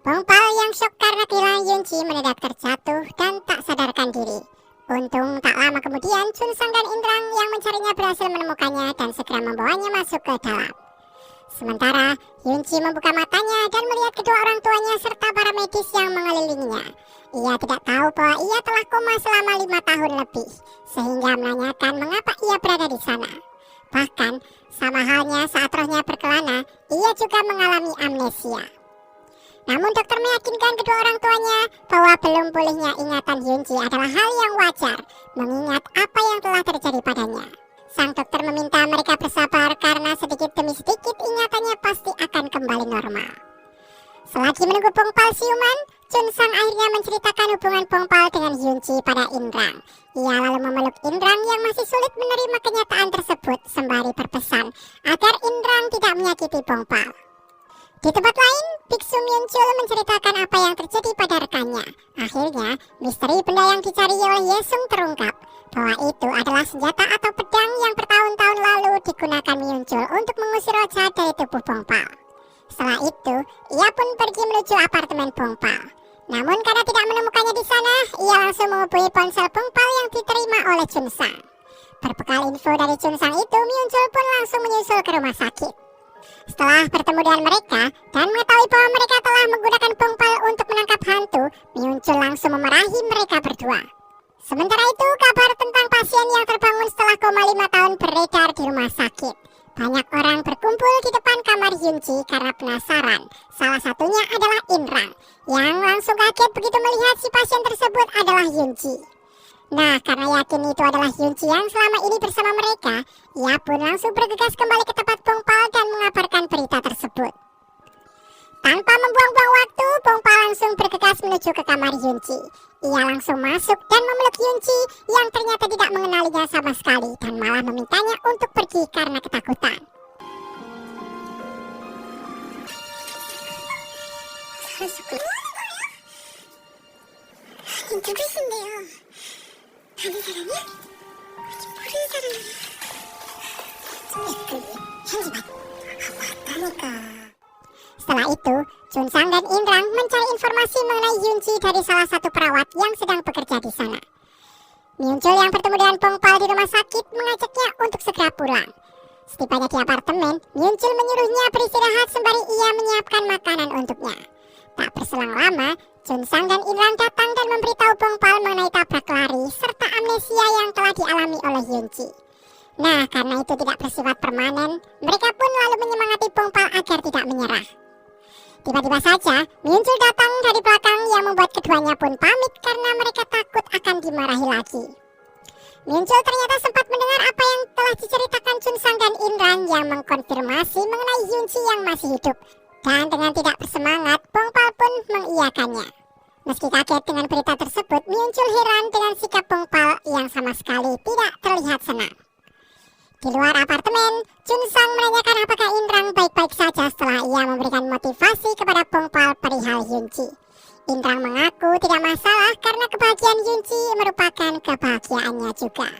Pongpal yang syok karena kehilangan Yunci mendadak terjatuh dan tak sadarkan diri. Untung tak lama kemudian Chungsang dan Inrang yang mencarinya berhasil menemukannya dan segera membawanya masuk ke dalam. Sementara Yunci membuka matanya dan melihat kedua orang tuanya serta para medis yang mengelilinginya. Ia tidak tahu bahwa ia telah koma selama 5 tahun lebih, sehingga menanyakan mengapa ia berada di sana. Bahkan sama halnya saat rohnya berkelana, ia juga mengalami amnesia. Namun dokter meyakinkan kedua orang tuanya bahwa belum pulihnya ingatan Yunci adalah hal yang wajar, mengingat apa yang telah terjadi padanya. Sang dokter meminta mereka bersabar karena sedikit demi sedikit ingatannya pasti akan kembali normal. Selagi menunggu Pongpal siuman, Chungsang akhirnya menceritakan hubungan Pongpal dengan Yunci pada Inrang. Ia lalu memeluk Inrang yang masih sulit menerima kenyataan tersebut sembari berpesan agar Inrang tidak menyakiti Pongpal. Di tempat lain, Biksu Myunchul menceritakan apa yang terjadi pada rekannya. Akhirnya, misteri benda yang dicari oleh Yesung terungkap, bahwa itu adalah senjata atau pedang yang bertahun-tahun lalu digunakan Myunchul untuk mengusir roh jahat dari tubuh Pongpal. Setelah itu, ia pun pergi menuju apartemen Pongpal. Namun karena tidak menemukannya di sana, ia langsung menghubungi ponsel Pongpal yang diterima oleh Chungsang. Berbekal info dari Chungsang itu, Myunchul pun langsung menyusul ke rumah sakit. Setelah bertemu dengan mereka dan mengetahui bahwa mereka telah menggunakan Pongpal untuk menangkap hantu, Myunchul langsung memarahi mereka berdua. Sementara itu, kabar tentang pasien yang terbangun setelah koma 5 tahun beredar di rumah sakit. Banyak orang berkumpul di depan kamar Yunci karena penasaran. Salah satunya adalah Inrang. yang langsung kaget begitu melihat si pasien tersebut adalah Yunci. Nah, karena yakin itu adalah Yunci yang selama ini bersama mereka, ia pun langsung bergegas kembali ke tempat Pongpal dan mengabarkan berita tersebut. Tanpa membuang-buang waktu, Pongpal langsung bergegas menuju ke kamar Yunci. Ia langsung masuk dan memeluk Yunci yang ternyata tidak mengenalinya sama sekali dan malah memintanya untuk pergi karena ketakutan. Setelah itu, Junsang dan Inrang mencari informasi mengenai Yunci dari salah satu perawat yang sedang bekerja di sana. Myunchul yang bertemu dengan Pongpal di rumah sakit mengajaknya untuk segera pulang. Setibanya di apartemen, Myunchul menyuruhnya beristirahat sembari ia menyiapkan makanan untuknya. Tak berselang lama, Junsang dan Inrang datang dan memberitahu Pongpal mengenai tabrak lari serta amnesia yang telah dialami oleh Yunci. Nah, karena itu tidak bersifat permanen, mereka pun lalu menyemangati Pongpal agar tidak menyerah. Tiba-tiba saja, Myunchul datang dari belakang yang membuat keduanya pun pamit karena mereka takut akan dimarahi lagi. Myunchul ternyata sempat mendengar apa yang telah diceritakan Junsang dan Inrang yang mengkonfirmasi mengenai Yunci yang masih hidup. Dan dengan tidak bersemangat, Pongpal pun mengiyakannya. Meski kaget dengan berita tersebut, Myunchul heran dengan sikap Pongpal yang sama sekali tidak terlihat senang. Di luar apartemen, Junsang menanyakan apakah Inrang baik-baik saja setelah ia memberikan motivasi kepada Pongpal perihal Yunci. Inrang mengaku tidak masalah karena kebahagiaan Yunci merupakan kebahagiaannya juga.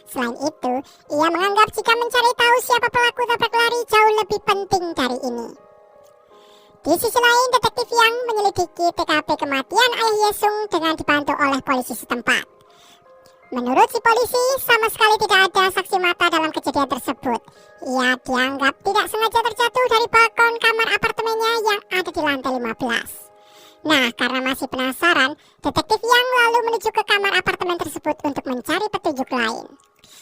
Selain itu, ia menganggap jika mencari tahu siapa pelaku tabrak lari jauh lebih penting dari ini. Di sisi lain, detektif yang menyelidiki TKP kematian ayah Yesung dengan dibantu oleh polisi setempat. Menurut si polisi, sama sekali tidak ada saksi mata dalam kejadian tersebut. Ia dianggap tidak sengaja terjatuh dari balkon kamar apartemennya yang ada di lantai 15. Nah, karena masih penasaran, detektif yang lalu menuju ke kamar apartemen tersebut untuk mencari petunjuk lain.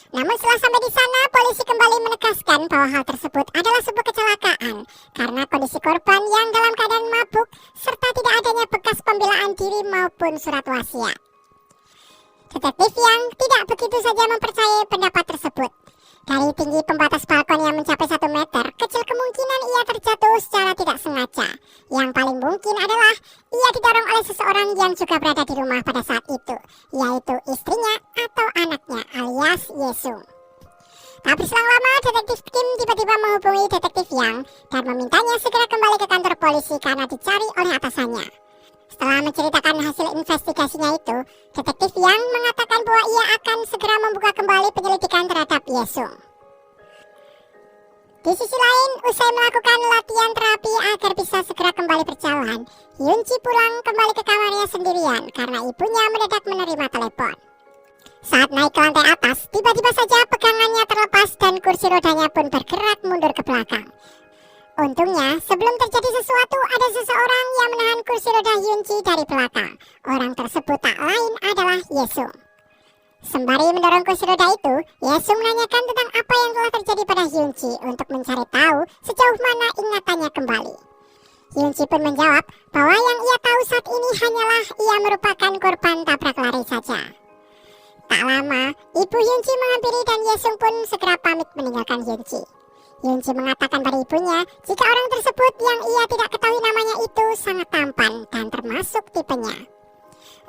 Namun setelah sampai di sana, polisi kembali menegaskan bahwa hal tersebut adalah sebuah kecelakaan karena kondisi korban yang dalam keadaan mabuk serta tidak adanya bekas pembelaan diri maupun surat wasiat. Detektif yang tidak begitu saja mempercayai pendapat tersebut. Dari tinggi pembatas balkon yang mencapai 1 meter, kecil kemungkinan ia terjatuh secara tidak sengaja. Yang paling mungkin adalah ia didorong oleh seseorang yang juga berada di rumah pada saat itu, yaitu istrinya atau anaknya alias Yesung. Tak berselang lama, detektif Kim tiba-tiba menghubungi detektif Yang dan memintanya segera kembali ke kantor polisi karena dicari oleh atasannya. Setelah menceritakan hasil investigasinya itu, detektif Yang mengatakan bahwa ia akan segera membuka kembali penyelidikan terhadap Yesung. Di sisi lain, usai melakukan latihan terapi agar bisa segera kembali berjalan, Yunci pulang kembali ke kamarnya sendirian karena ibunya mendadak menerima telepon. Saat naik ke lantai atas, tiba-tiba saja pegangannya terlepas dan kursi rodanya pun bergerak mundur ke belakang. Untungnya, sebelum terjadi sesuatu, ada seseorang yang menahan kursi roda Yunci dari belakang. Orang tersebut tak lain adalah Yesung. Sembari mendorong kursi roda itu, Yesung menanyakan tentang apa yang telah terjadi pada Yunci untuk mencari tahu sejauh mana ingatannya kembali. Yunci pun menjawab bahwa yang ia tahu saat ini hanyalah ia merupakan korban tabrak lari saja. Tak lama, ibu Yunci menghampiri dan Yesung pun segera pamit meninggalkan Yunci. Yunci mengatakan pada ibunya jika orang tersebut yang ia tidak ketahui namanya itu sangat tampan dan termasuk tipenya.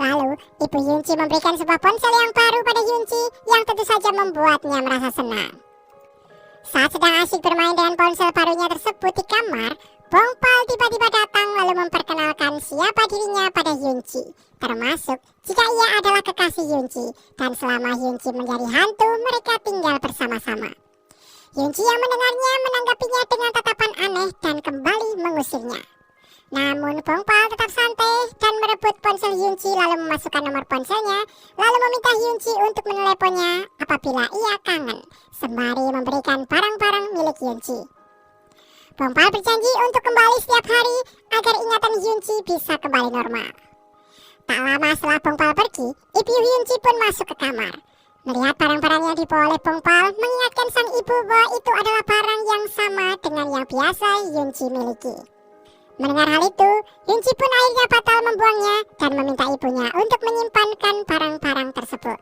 Lalu, ibu Yunci memberikan sebuah ponsel yang baru pada Yunci yang tentu saja membuatnya merasa senang. Saat sedang asyik bermain dengan ponsel barunya tersebut di kamar, Pongpal tiba-tiba datang lalu memperkenalkan siapa dirinya pada Yunci, termasuk jika ia adalah kekasih Yunci dan selama Yunci menjadi hantu mereka tinggal bersama-sama. Yunci yang mendengarnya menanggapinya dengan tatapan aneh dan kembali mengusirnya. Namun Pongpal tetap santai dan merebut ponsel Yunci lalu memasukkan nomor ponselnya, lalu meminta Yunci untuk meneleponnya apabila ia kangen, sembari memberikan barang-barang milik Yunci. Pongpal berjanji untuk kembali setiap hari agar ingatan Yunci bisa kembali normal. Tak lama setelah Pongpal pergi, ibu Yunci pun masuk ke kamar. Melihat barang-barang yang dibawa oleh Pongpal, mengingatkan sang ibu bahwa itu adalah barang yang sama dengan yang biasa Yunci miliki. Mendengar hal itu, Yunji pun akhirnya batal membuangnya dan meminta ibunya untuk menyimpankan barang-barang tersebut.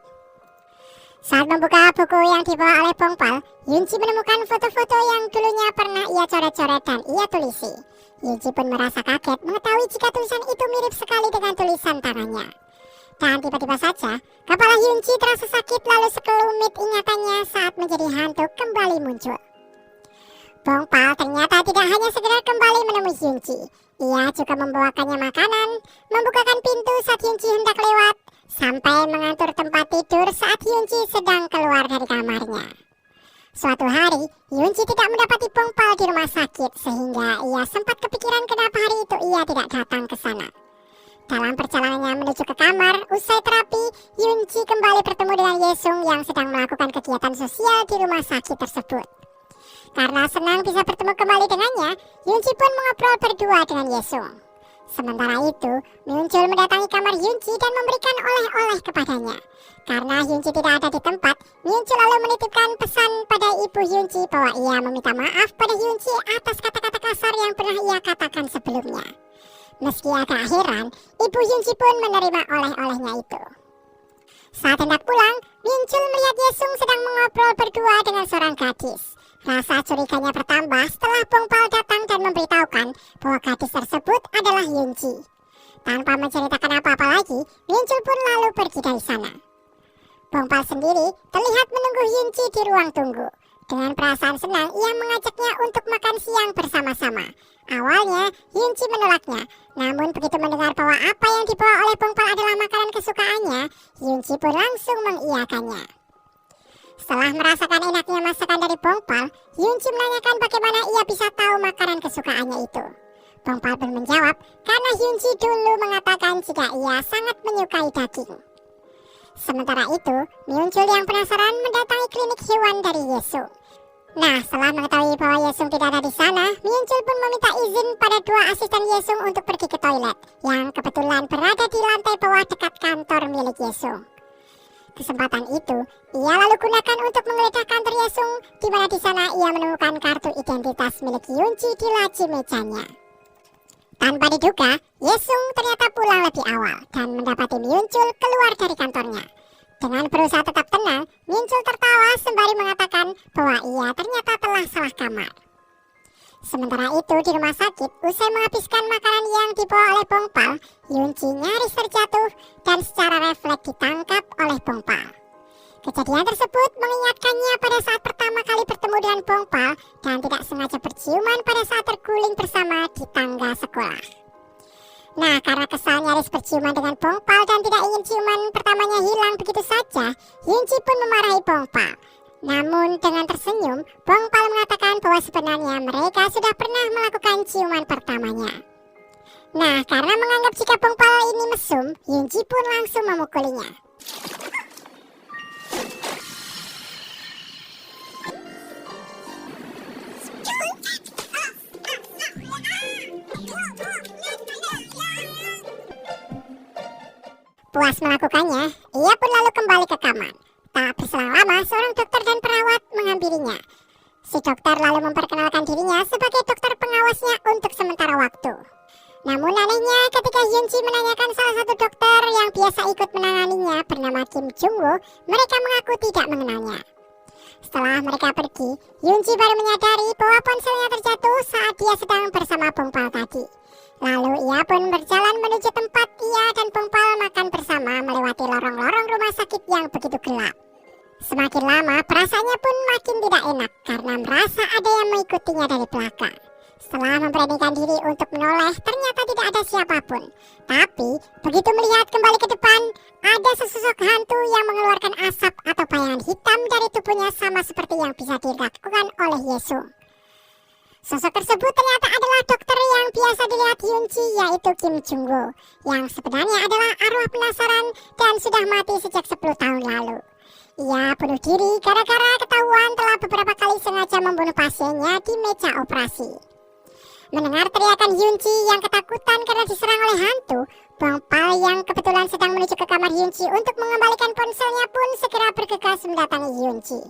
Saat membuka buku yang dibawa oleh Bongpal, Yunji menemukan foto-foto yang dulunya pernah ia coret-coret dan ia tulisi. Yunji pun merasa kaget mengetahui jika tulisan itu mirip sekali dengan tulisan tangannya. Dan tiba-tiba saja, kepala Yunji terasa sakit lalu sekelumit ingatannya saat menjadi hantu kembali muncul. Bongpal ternyata tidak hanya segera kembali menemui Yunji. Ia juga membawakannya makanan, membukakan pintu saat Yunji hendak lewat, sampai mengatur tempat tidur saat Yunji sedang keluar dari kamarnya. Suatu hari, Yunji tidak mendapati Bongpal di rumah sakit sehingga ia sempat kepikiran kenapa hari itu ia tidak datang ke sana. Dalam perjalanannya menuju ke kamar, usai terapi, Yunji kembali bertemu dengan Yesung yang sedang melakukan kegiatan sosial di rumah sakit tersebut. Karena senang bisa bertemu kembali dengannya, Yunji pun mengobrol berdua dengan Yesung. Sementara itu, Muncul mendatangi kamar Yunji dan memberikan oleh-oleh kepadanya. Karena Yunji tidak ada di tempat, Muncul lalu menitipkan pesan pada ibu Yunji bahwa ia meminta maaf pada Yunji atas kata-kata kasar yang pernah ia katakan sebelumnya. Meski agak heran, ibu Yunji pun menerima oleh-olehnya itu. Saat hendak pulang, Muncul melihat Yesung sedang mengobrol berdua dengan seorang gadis. Rasa curiganya bertambah setelah Bongpal datang dan memberitahukan bahwa gadis tersebut adalah Yunji. Tanpa menceritakan apa-apa lagi, Muncul pun lalu pergi dari sana. Bongpal sendiri terlihat menunggu Yunji di ruang tunggu. Dengan perasaan senang, ia mengajaknya untuk makan siang bersama-sama. Awalnya, Yunji menolaknya. Namun begitu mendengar bahwa apa yang dibawa oleh Bongpal adalah makanan kesukaannya, Yunji pun langsung mengiyakannya. Setelah merasakan enaknya masakan dari Bongpal, Yunji menanyakan bagaimana ia bisa tahu makanan kesukaannya itu. Bongpal pun menjawab karena Yunji dulu mengatakan jika ia sangat menyukai daging. Sementara itu, Muncul yang penasaran mendatangi klinik hewan dari Yesung. Nah, setelah mengetahui bahwa Yesung tidak ada di sana, Muncul pun meminta izin pada dua asisten Yesung untuk pergi ke toilet, yang kebetulan berada di lantai bawah dekat kantor milik Yesung. Kesempatan itu, ia lalu gunakan untuk menggeledah kantor Yesung, di mana di sana ia menemukan kartu identitas milik Yunji di laci mejanya. Tanpa diduga, Yesung ternyata pulang lebih awal dan mendapati Muncul keluar dari kantornya. Dengan berusaha tetap tenang, Muncul tertawa sembari mengatakan bahwa ia ternyata telah salah kamar. Sementara itu di rumah sakit, usai menghabiskan makanan yang dibawa oleh Bongpal, Yunji nyaris terjatuh dan secara refleks ditangkap oleh Bongpal. Kejadian tersebut mengingatkannya pada saat pertama kali bertemu dengan Bongpal dan tidak sengaja berciuman pada saat terguling bersama di tangga sekolah. Nah, karena kesal nyaris berciuman dengan Bongpal dan tidak ingin ciuman pertamanya hilang begitu saja, Yunji pun memarahi Bongpal. Namun dengan tersenyum, Bongpal mengatakan bahwa sebenarnya mereka sudah pernah melakukan ciuman pertamanya. Nah, karena menganggap jika Bongpal ini mesum, Yunji pun langsung memukulinya. Puas melakukannya, ia pun lalu kembali ke kamar. Tak berselang lama, seorang dokter dan perawat menghampirinya. Si dokter lalu memperkenalkan dirinya sebagai dokter pengawasnya untuk sementara waktu. Namun anehnya, ketika Yunji menanyakan salah satu dokter yang biasa ikut menanganinya bernama Kim Jung-woo, mereka mengaku tidak mengenalnya. Setelah mereka pergi, Yunji baru menyadari bahwa ponselnya terjatuh saat dia sedang bersama Bongpal tadi. Lalu ia pun berjalan menuju tempat ia dan Bongpal makan bersama melewati lorong-lorong rumah sakit yang begitu gelap. Semakin lama perasaannya pun makin tidak enak karena merasa ada yang mengikutinya dari belakang. Setelah memberanikan diri untuk menoleh, ternyata tidak ada siapapun. Tapi begitu melihat kembali ke depan, ada sesosok hantu yang mengeluarkan asap atau bayangan hitam dari tubuhnya sama seperti yang bisa dilakukan oleh Yesung. Sosok tersebut ternyata adalah dokter yang biasa dilihat Yunji, yaitu Kim Jung-woo, yang sebenarnya adalah arwah penasaran dan sudah mati sejak 10 tahun lalu. Ia bunuh diri gara-gara ketahuan telah beberapa kali sengaja membunuh pasiennya di meja operasi. Mendengar teriakan Yunji yang ketakutan karena diserang oleh hantu, Bongpal yang kebetulan sedang menuju ke kamar Yunji untuk mengembalikan ponselnya pun segera bergegas mendatangi Yunji.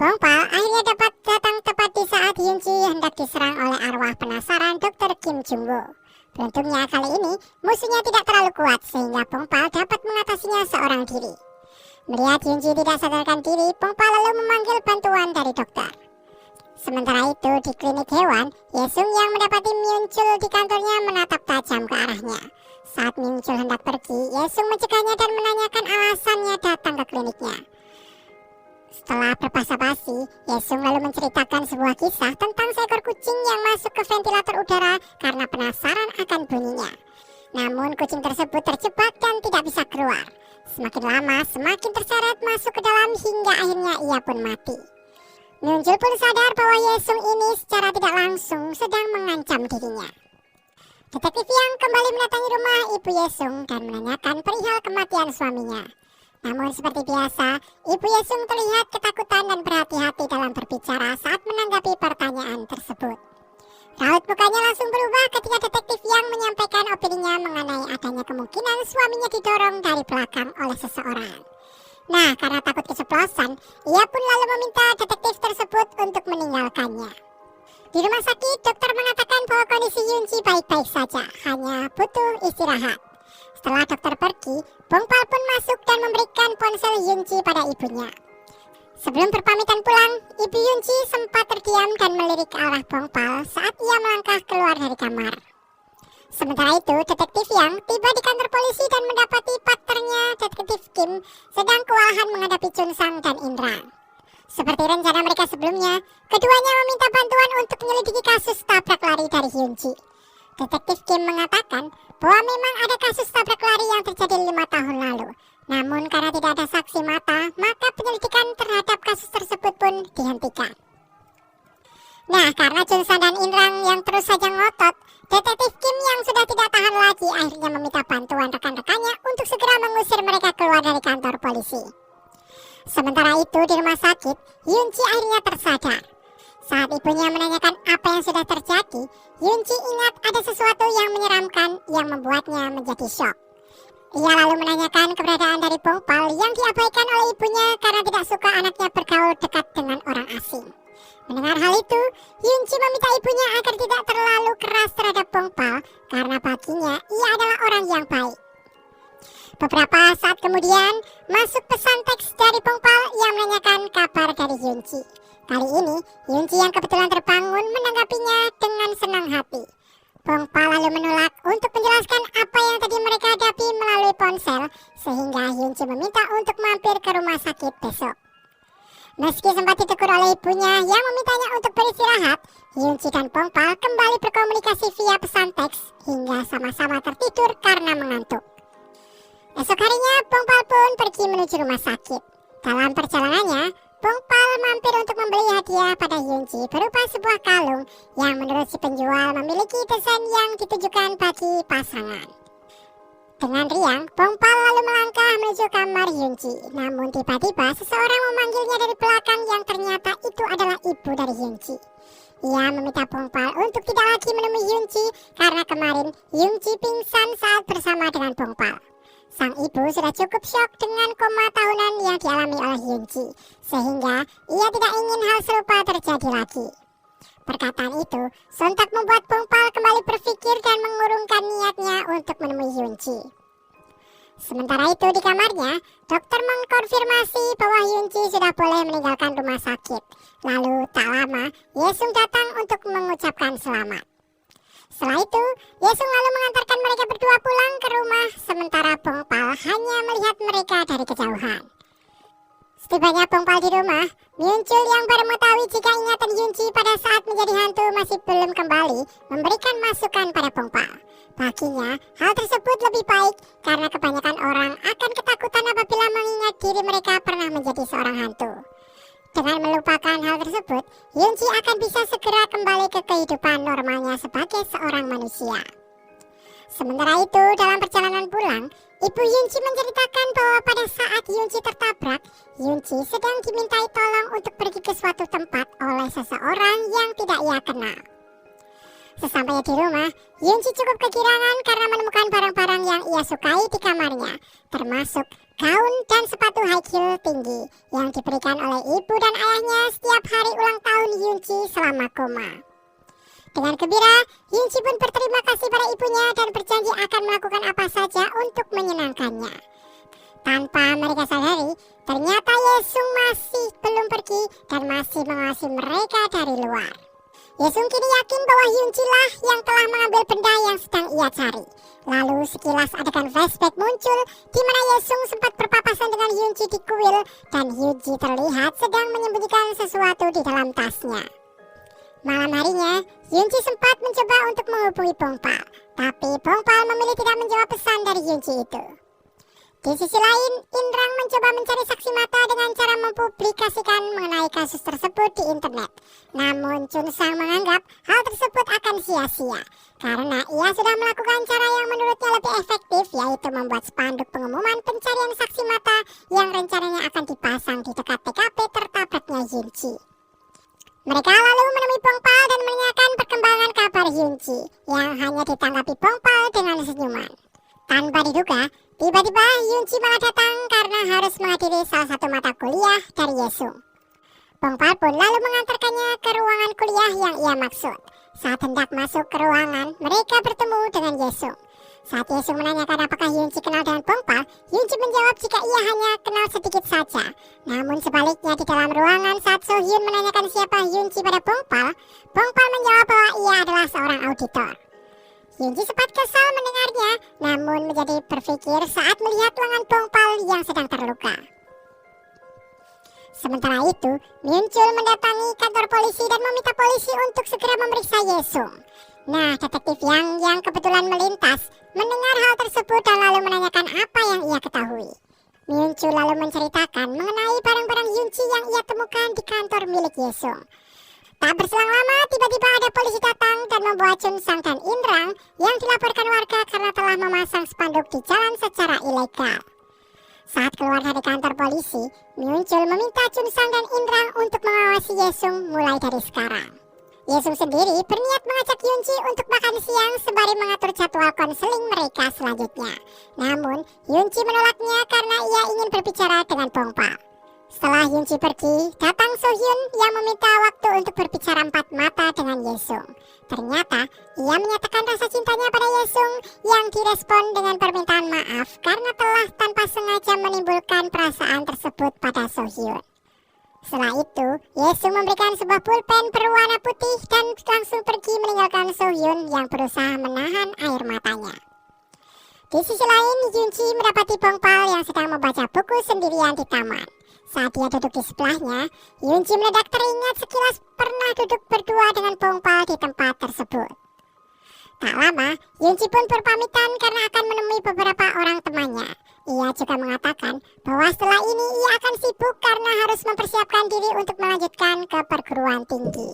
Pongpal akhirnya dapat datang tepat di saat Hyunji hendak diserang oleh arwah penasaran Dr. Kim Jung-woo. Beruntungnya kali ini musuhnya tidak terlalu kuat sehingga Pongpal dapat mengatasinya seorang diri. Melihat Hyunji tidak sadarkan diri, Pongpal lalu memanggil bantuan dari dokter. Sementara itu di klinik hewan, Yesung yang mendapati Myunchul di kantornya menatap tajam ke arahnya. Saat Myunchul hendak pergi, Yesung mencegahnya dan menanyakan alasannya datang ke kliniknya. Setelah berbasa-basi, Yesung lalu menceritakan sebuah kisah tentang seekor kucing yang masuk ke ventilator udara karena penasaran akan bunyinya. Namun kucing tersebut terjebak dan tidak bisa keluar. Semakin lama semakin terseret masuk ke dalam hingga akhirnya ia pun mati. Myunchul pun sadar bahwa Yesung ini secara tidak langsung sedang mengancam dirinya. Detektif yang kembali mendatangi rumah ibu Yesung dan menanyakan perihal kematian suaminya. Namun seperti biasa, Ibu Yesung terlihat ketakutan dan berhati-hati dalam berbicara saat menanggapi pertanyaan tersebut. Raut mukanya langsung berubah ketika detektif yang menyampaikan opininya mengenai adanya kemungkinan suaminya didorong dari belakang oleh seseorang. Nah, karena takut keceplosan, ia pun lalu meminta detektif tersebut untuk meninggalkannya. Di rumah sakit, dokter mengatakan bahwa kondisi Hyunji baik-baik saja, hanya butuh istirahat. Setelah dokter pergi, Pongpal pun masuk dan memberikan ponsel Hyunji pada ibunya. Sebelum berpamitan pulang, Ibu Hyunji sempat terdiam dan melirik ke arah Pongpal saat ia melangkah keluar dari kamar. Sementara itu, detektif yang tiba di kantor polisi dan mendapati partnernya, detektif Kim, sedang kewalahan menghadapi Chun Sang dan Indra. Seperti rencana mereka sebelumnya, keduanya meminta bantuan untuk menyelidiki kasus tabrak lari dari Hyunji. Detektif Kim mengatakan bahwa memang ada kasus tabrak lari yang terjadi 5 tahun lalu. Namun karena tidak ada saksi mata, maka penyelidikan terhadap kasus tersebut pun dihentikan. Nah, karena Chun Sang dan Inrang yang terus saja ngotot, detektif Kim yang sudah tidak tahan lagi akhirnya meminta bantuan rekan-rekannya untuk segera mengusir mereka keluar dari kantor polisi. Sementara itu di rumah sakit, Hyunji akhirnya tersadar. Saat ibunya menanyakan apa yang sudah terjadi, Hyunji ingat ada sesuatu yang menyeramkan yang membuatnya menjadi syok. Ia lalu menanyakan keberadaan dari Pongpal yang diabaikan oleh ibunya karena tidak suka anaknya bergaul dekat dengan orang asing. Mendengar hal itu, Hyunji meminta ibunya agar tidak terlalu keras terhadap Pongpal karena baginya ia adalah orang yang baik. Beberapa saat kemudian, masuk pesan teks dari Pongpal yang menanyakan kabar dari Hyunji. Kali ini, Hyunji yang kebetulan terbangun menanggapinya dengan senang hati. Pongpal lalu menolak untuk menjelaskan apa yang tadi mereka hadapi melalui ponsel, sehingga Hyunji meminta untuk mampir ke rumah sakit besok. Meski sempat ditegur oleh ibunya yang memintanya untuk beristirahat, Hyunji dan Pongpal kembali berkomunikasi via pesan teks hingga sama-sama tertidur karena mengantuk. Esok harinya, Pongpal pun pergi menuju rumah sakit. Dalam perjalanannya, Pongpal mampir untuk membeli hadiah pada Hyunji berupa sebuah kalung yang menurut si penjual memiliki desain yang ditujukan bagi pasangan. Dengan riang, Pongpal lalu melangkah menuju kamar Hyunji. Namun tiba-tiba seseorang memanggilnya dari belakang yang ternyata itu adalah ibu dari Hyunji. Ia meminta Pongpal untuk tidak lagi menemui Hyunji karena kemarin Hyunji pingsan saat bersama dengan Pongpal. Sang ibu sudah cukup syok dengan koma tahunan yang dialami oleh Hyunji, sehingga ia tidak ingin hal serupa terjadi lagi. Perkataan itu sontak membuat Pongpal kembali berpikir dan mengurungkan niatnya untuk menemui Hyunji. Sementara itu di kamarnya, dokter mengkonfirmasi bahwa Hyunji sudah boleh meninggalkan rumah sakit. Lalu tak lama, Yesung datang untuk mengucapkan selamat. Setelah itu, Yesung lalu mengantarkan mereka berdua pulang ke rumah, sementara Pongpal hanya melihat mereka dari kejauhan. Setibanya Pongpal di rumah, Myunchul yang baru mengetahui jika ingatan Hyunji pada saat menjadi hantu masih belum kembali, memberikan masukan pada Pongpal. Baginya, hal tersebut lebih baik karena kebanyakan orang akan ketakutan apabila mengingat diri mereka pernah menjadi seorang hantu. Dengan melupakan hal tersebut, Hyunji akan bisa segera kembali ke kehidupan normalnya sebagai seorang manusia. Sementara itu, dalam perjalanan pulang, Ibu Hyunji menceritakan bahwa pada saat Hyunji tertabrak, Hyunji sedang dimintai tolong untuk pergi ke suatu tempat oleh seseorang yang tidak ia kenal. Sesampainya di rumah, Hyunji cukup kegirangan karena menemukan barang-barang yang ia sukai di kamarnya, termasuk gaun dan sepatu high heel tinggi yang diberikan oleh ibu dan ayahnya setiap hari ulang tahun Yoonji selama koma. Dengan gembira, Yoonji pun berterima kasih pada ibunya dan berjanji akan melakukan apa saja untuk menyenangkannya. Tanpa mereka sadari, ternyata Yesung masih belum pergi dan masih mengawasi mereka dari luar. Yesung kini yakin bahwa Yoonji lah yang telah mengambil benda yang sedang ia cari. Lalu sekilas adegan flashback muncul di mana Yesung sempat berpapasan dengan Yoonji di kuil dan Yoonji terlihat sedang menyembunyikan sesuatu di dalam tasnya. Malam harinya, Yoonji sempat mencoba untuk menghubungi Bongpal, tapi Bongpal memilih tidak menjawab pesan dari Yoonji itu. Di sisi lain, Inrang mencoba mencari saksi mata dengan cara mempublikasikan mengenai kasus tersebut di internet. Namun Chun Sang menganggap hal tersebut akan sia-sia, karena ia sudah melakukan cara yang menurutnya lebih efektif, yaitu membuat spanduk pengumuman pencarian saksi mata yang rencananya akan dipasang di dekat TKP tertabraknya Yoonji. Mereka lalu menemui Bongpal dan menanyakan perkembangan kabar Yoonji, yang hanya ditanggapi Bongpal dengan senyuman. Tanpa diduga, tiba-tiba Yoonji malah datang karena harus menghadiri salah satu mata kuliah dari Yesung. Bongpal pun lalu mengantarkannya ke ruangan kuliah yang ia maksud. Saat hendak masuk ke ruangan, mereka bertemu dengan Yesung. Saat Yesung menanyakan apakah Yoonji kenal dengan Bongpal, Yoonji menjawab jika ia hanya kenal sedikit saja. Namun sebaliknya di dalam ruangan saat Sohyun menanyakan siapa Yoonji pada Bongpal, Bongpal menjawab bahwa ia adalah seorang auditor. Yoonji sempat kesal mendengarnya, namun menjadi berpikir saat melihat lengan Bongpal yang sedang terluka. Sementara itu, Myunchul mendatangi kantor polisi dan meminta polisi untuk segera memeriksa Yesung. Nah, detektif yang kebetulan melintas mendengar hal tersebut dan lalu menanyakan apa yang ia ketahui. Myunchul lalu menceritakan mengenai barang-barang Yoonji yang ia temukan di kantor milik Yesung. Tak berselang lama, tiba-tiba ada polisi datang dan membawa Chun Sang dan Inrang yang dilaporkan warga karena telah memasang spanduk di jalan secara ilegal. Saat keluar dari kantor polisi, Myunchul meminta Chun Sang dan Inrang untuk mengawasi Yesung mulai dari sekarang. Yesung sendiri berniat mengajak Yoonji untuk makan siang sembari mengatur jadwal konseling mereka selanjutnya. Namun, Yoonji menolaknya karena ia ingin berbicara dengan Bongpal. Setelah Yoonji pergi, datang Sohyun yang meminta waktu untuk berbicara empat mata dengan Yesung. Ternyata, ia menyatakan rasa cintanya pada Yesung yang direspon dengan permintaan maaf karena telah tanpa sengaja menimbulkan perasaan tersebut pada Sohyun. Setelah itu, Yesung memberikan sebuah pulpen berwarna putih dan langsung pergi meninggalkan Sohyun yang berusaha menahan air matanya. Di sisi lain, Yoonji mendapati Bongpal yang sedang membaca buku sendirian di taman. Saat dia duduk di sebelahnya, Yoonji mendadak teringat sekilas pernah duduk berdua dengan Bongpal di tempat tersebut. Tak lama, Yoonji pun berpamitan karena akan menemui beberapa orang temannya. Ia juga mengatakan bahwa setelah ini ia akan sibuk karena harus mempersiapkan diri untuk melanjutkan ke perguruan tinggi.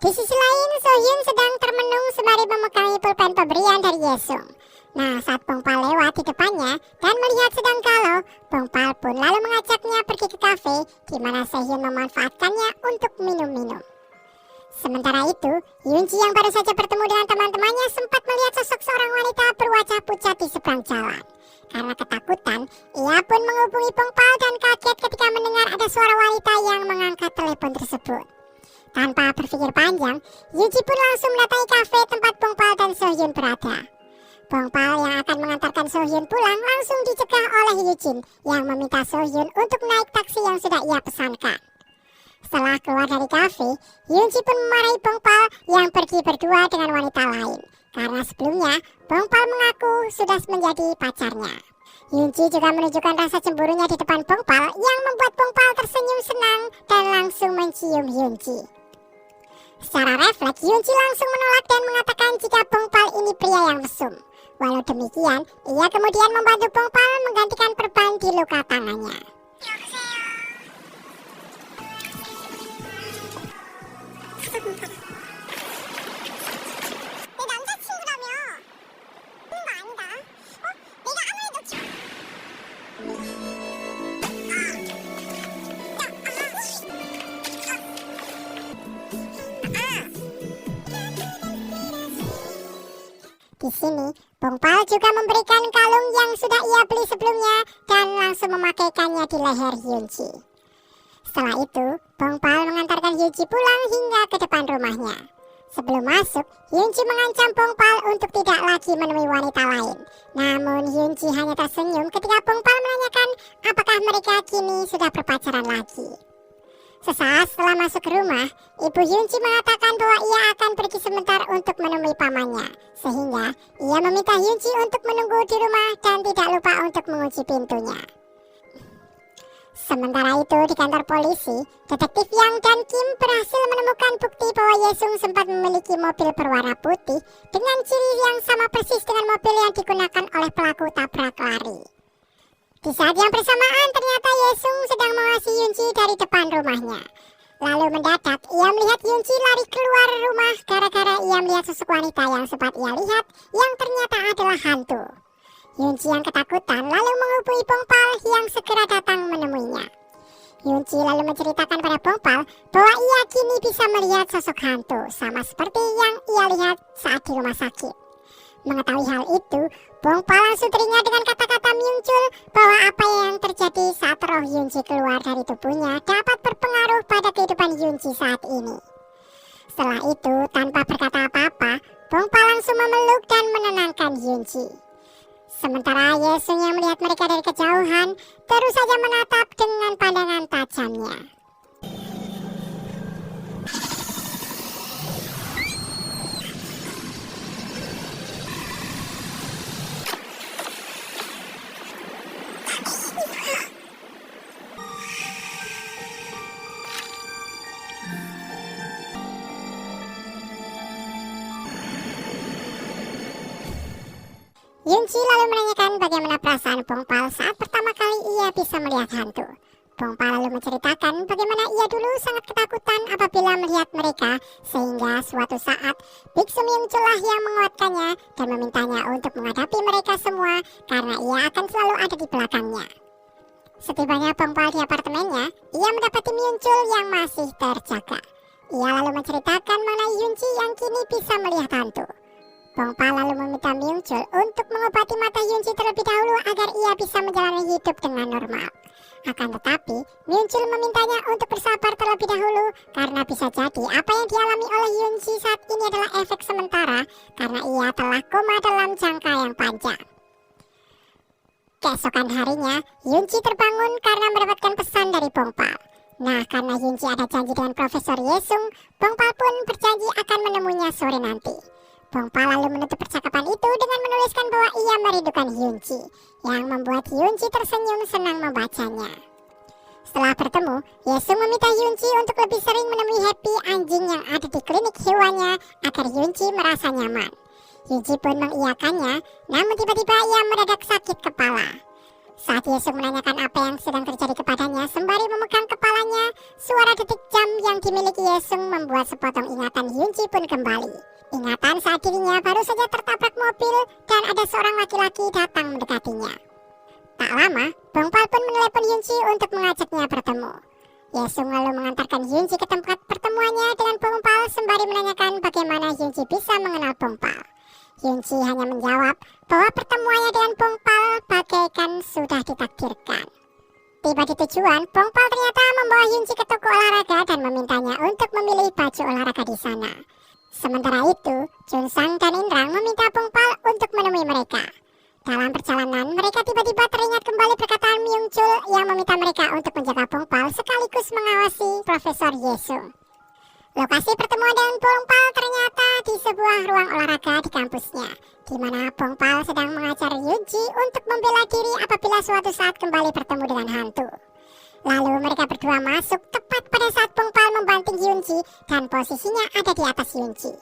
Di sisi lain, Sohyun sedang termenung sembari memegangi pulpen pemberian dari Yesung. Nah, saat Bongpal lewat di depannya dan melihat sedang galau, Bongpal pun lalu mengajaknya pergi ke kafe di mana Sohyun memanfaatkannya untuk minum-minum. Sementara itu, Yoonji yang baru saja bertemu dengan teman-temannya sempat melihat sosok seorang wanita berwajah pucat di seberang jalan. Karena ketakutan, ia pun menghubungi Bongpal dan kaget ketika mendengar ada suara wanita yang mengangkat telepon tersebut. Tanpa berpikir panjang, Yoonji pun langsung mendatangi kafe tempat Bongpal dan Sohyun berada. Bongpal yang akan mengantarkan Sohyun pulang langsung dicegah oleh Yujin yang meminta Sohyun untuk naik taksi yang sudah ia pesankan. Setelah keluar dari kafe, Yoonji pun memarahi Bongpal yang pergi berdua dengan wanita lain. Karena sebelumnya, Bongpal mengaku sudah menjadi pacarnya. Yoonji juga menunjukkan rasa cemburunya di depan Bongpal yang membuat Bongpal tersenyum senang dan langsung mencium Yoonji. Secara refleks, Yoonji langsung menolak dan mengatakan jika Bongpal ini pria yang mesum. Walau demikian, ia kemudian membantu Bongpal menggantikan perban di luka tangannya. Di sini, Pongpal juga memberikan kalung yang sudah ia beli sebelumnya dan langsung memakaikannya di leher Hyunji. Setelah itu, Pongpal mengantarkan Hyunji pulang hingga ke depan rumahnya. Sebelum masuk, Hyunji mengancam Pongpal untuk tidak lagi menemui wanita lain. Namun Hyunji hanya tersenyum ketika Pongpal menanyakan apakah mereka kini sudah berpacaran lagi. Sesaat setelah masuk ke rumah, Ibu Hyunji mengatakan bahwa ia akan pergi sebentar untuk menemui pamannya. Sehingga ia meminta Hyunji untuk menunggu di rumah dan tidak lupa untuk mengunci pintunya. Sementara itu di kantor polisi, detektif Yang dan Kim berhasil menemukan bukti bahwa Yesung sempat memiliki mobil berwarna putih dengan ciri yang sama persis dengan mobil yang digunakan oleh pelaku tabrak lari. Di saat yang bersamaan ternyata Yesung sedang mengawasi Hyunji dari depan rumahnya. Lalu mendadak ia melihat Hyunji lari keluar rumah gara-gara ia melihat sosok wanita yang sempat ia lihat yang ternyata adalah hantu. Hyunji yang ketakutan lalu menghubungi Pongpal yang segera datang menemuinya. Hyunji lalu menceritakan pada Pongpal bahwa ia kini bisa melihat sosok hantu sama seperti yang ia lihat saat di rumah sakit. Mengetahui hal itu, Pongpal langsung teringat dengan kata-kata Myungchul bahwa apa yang terjadi saat roh Hyunji keluar dari tubuhnya dapat berpengaruh pada kehidupan Hyunji saat ini. Setelah itu, tanpa berkata apa-apa, Pongpal langsung memeluk dan menenangkan Hyunji. Sementara Yesung yang melihat mereka dari kejauhan terus saja menatap dengan pandangan tajamnya. Hyunji lalu menanyakan bagaimana perasaan Pongpal saat pertama kali ia bisa melihat hantu. Pongpal lalu menceritakan bagaimana ia dulu sangat ketakutan apabila melihat mereka, sehingga suatu saat Biksu Myungchul lah yang menguatkannya dan memintanya untuk menghadapi mereka semua karena ia akan selalu ada di belakangnya. Setibanya Pongpal di apartemennya, ia mendapati Myungchul yang masih terjaga. Ia lalu menceritakan mengenai Hyunji yang kini bisa melihat hantu. Pongpal lalu meminta Myungchul untuk mengobati mata Hyunji terlebih dahulu agar ia bisa menjalani hidup dengan normal. Akan tetapi, Myungchul memintanya untuk bersabar terlebih dahulu karena bisa jadi apa yang dialami oleh Hyunji saat ini adalah efek sementara karena ia telah koma dalam jangka yang panjang. Keesokan harinya, Hyunji terbangun karena mendapatkan pesan dari Pongpal. Nah, karena Hyunji ada janji dengan Profesor Yesung, Pongpal pun berjanji akan menemuinya sore nanti. Pongpal lalu menutup percakapan itu dengan menuliskan bahwa ia merindukan Hyunji, yang membuat Hyunji tersenyum senang membacanya. Setelah bertemu, Yesung meminta Hyunji untuk lebih sering menemui Happy, anjing yang ada di klinik hewannya, agar Hyunji merasa nyaman. Hyunji pun mengiyakannya, namun tiba-tiba ia mendadak sakit kepala. Saat Yesung menanyakan apa yang sedang terjadi kepadanya sembari memegang kepalanya, suara detik jam yang dimiliki Yesung membuat sepotong ingatan Hyunji pun kembali. Ingatan saat dirinya baru saja tertabrak mobil dan ada seorang laki-laki datang mendekatinya. Tak lama, Pongpal pun menelepon Hyunji untuk mengajaknya bertemu. Yesung lalu mengantarkan Hyunji ke tempat pertemuannya dengan Pongpal sembari menanyakan bagaimana Hyunji bisa mengenal Pongpal. Hyunji hanya menjawab bahwa pertemuannya dengan Pongpal bagaikan sudah ditakdirkan. Tiba di tujuan, Pongpal ternyata membawa Hyunji ke toko olahraga dan memintanya untuk memilih baju olahraga di sana. Sementara itu, Junsang dan Indrang meminta Pongpal untuk menemui mereka. Dalam perjalanan, mereka tiba-tiba teringat kembali perkataan Myungchul yang meminta mereka untuk menjaga Pongpal sekaligus mengawasi Profesor Yesung. Lokasi pertemuan dengan Pongpal ternyata di sebuah ruang olahraga di kampusnya, di mana Pongpal sedang mengajar Hyunji untuk membela diri apabila suatu saat kembali bertemu dengan hantu. Lalu mereka berdua masuk tepat pada saat Pongpal membanting Hyunji dan posisinya ada di atas Hyunji.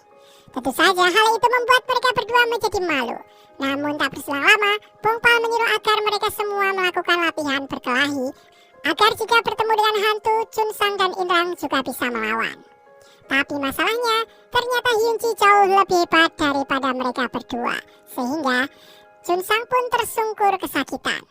Tentu saja hal itu membuat mereka berdua menjadi malu. Namun tak berselang lama, Pongpal menyuruh agar mereka semua melakukan latihan berkelahi agar jika bertemu dengan hantu, Junsang dan Indrang juga bisa melawan. Tapi masalahnya, ternyata Hyunji jauh lebih hebat daripada mereka berdua, sehingga Junsang pun tersungkur kesakitan.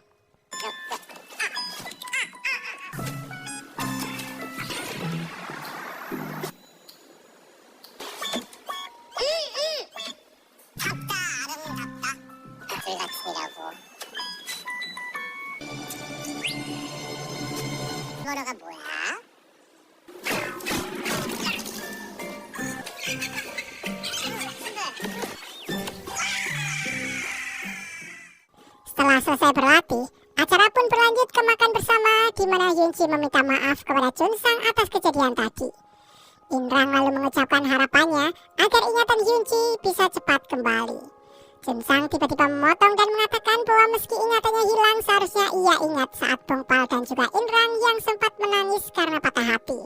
Setelah selesai berlatih, acara pun berlanjut ke makan bersama di mana Hyunji meminta maaf kepada Junsang atas kejadian tadi. Inrang lalu mengucapkan harapannya agar ingatan Hyunji bisa cepat kembali. Junsang tiba-tiba memotong dan mengatakan bahwa meski ingatannya hilang, seharusnya ia ingat saat Bongpal dan juga Inrang yang sempat menangis karena patah hati.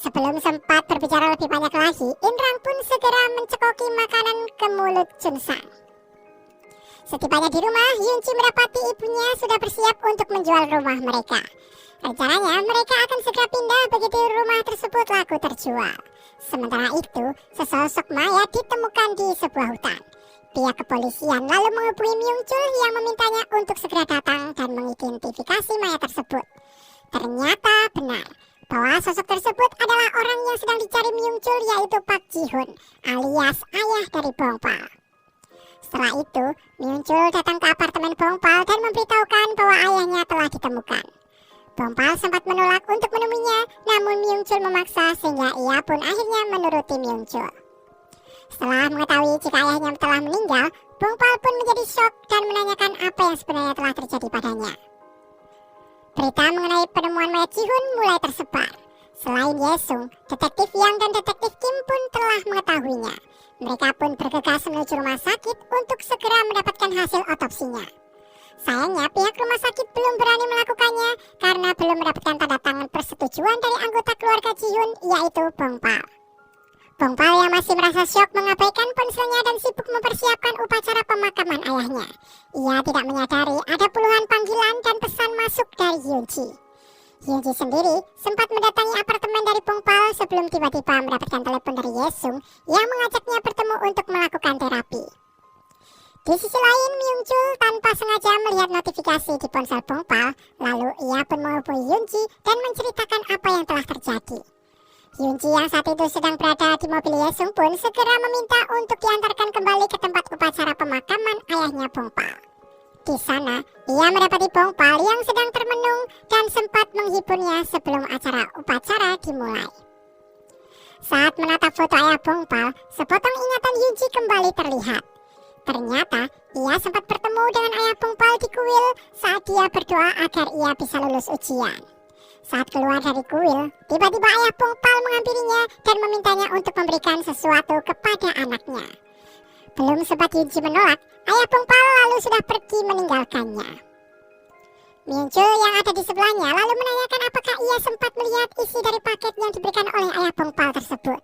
Sebelum sempat berbicara lebih banyak lagi, Inrang pun segera mencekoki makanan ke mulut Junsang. Setibanya di rumah, Hyunji mendapati ibunya sudah bersiap untuk menjual rumah mereka. Rencananya mereka akan segera pindah begitu rumah tersebut laku terjual. Sementara itu, sesosok mayat ditemukan di sebuah hutan. Pihak kepolisian lalu menghubungi Myung-chul yang memintanya untuk segera datang dan mengidentifikasi mayat tersebut. Ternyata benar bahwa sosok tersebut adalah orang yang sedang dicari Myung-chul, yaitu Park Ji-hoon alias ayah dari Bongpal. Setelah itu, Myung-chul datang ke apartemen Bongpal dan memberitahukan bahwa ayahnya telah ditemukan. Bongpal sempat menolak untuk menemuinya, namun Myung-chul memaksa sehingga ia pun akhirnya menuruti Myung-chul. Setelah mengetahui jika ayahnya telah meninggal, Bongpal pun menjadi syok dan menanyakan apa yang sebenarnya telah terjadi padanya. Berita mengenai penemuan mayat Ji-hoon mulai tersebar. Selain Yesung, detektif Yang dan detektif Kim pun telah mengetahuinya. Mereka pun bergegas menuju rumah sakit untuk segera mendapatkan hasil otopsinya. Sayangnya pihak rumah sakit belum berani melakukannya karena belum mendapatkan tanda tangan persetujuan dari anggota keluarga Ji-hoon, yaitu Bongpal. Bongpal yang masih merasa syok mengabaikan ponselnya dan sibuk mempersiapkan upacara pemakaman ayahnya. Ia tidak menyadari ada puluhan panggilan dan pesan masuk dari Hyunji. Hyunji sendiri sempat mendatangi apartemen dari Bongpal sebelum tiba-tiba mendapatkan telepon dari Yesung yang mengajaknya bertemu untuk melakukan terapi. Di sisi lain, Myung-chul tanpa sengaja melihat notifikasi di ponsel Bongpal, lalu ia pun menghubungi Hyunji dan menceritakan apa yang telah terjadi. Hyunji yang saat itu sedang berada di mobil Yesung pun segera meminta untuk diantarkan kembali ke tempat upacara pemakaman ayahnya Bongpal. Di sana, ia mendapati Bongpal yang sedang termenung dan sempat menghiburnya sebelum acara upacara dimulai. Saat menatap foto ayah Bongpal, sepotong ingatan Hyunji kembali terlihat. Ternyata, ia sempat bertemu dengan ayah Bongpal di kuil saat dia berdoa agar ia bisa lulus ujian. Saat keluar dari kuil, tiba-tiba ayah Bongpal menghampirinya dan memintanya untuk memberikan sesuatu kepada anaknya. Belum sempat Hyunji menolak, ayah Bongpal lalu sudah pergi meninggalkannya. Myung-chul yang ada di sebelahnya lalu menanyakan apakah ia sempat melihat isi dari paket yang diberikan oleh ayah Bongpal tersebut.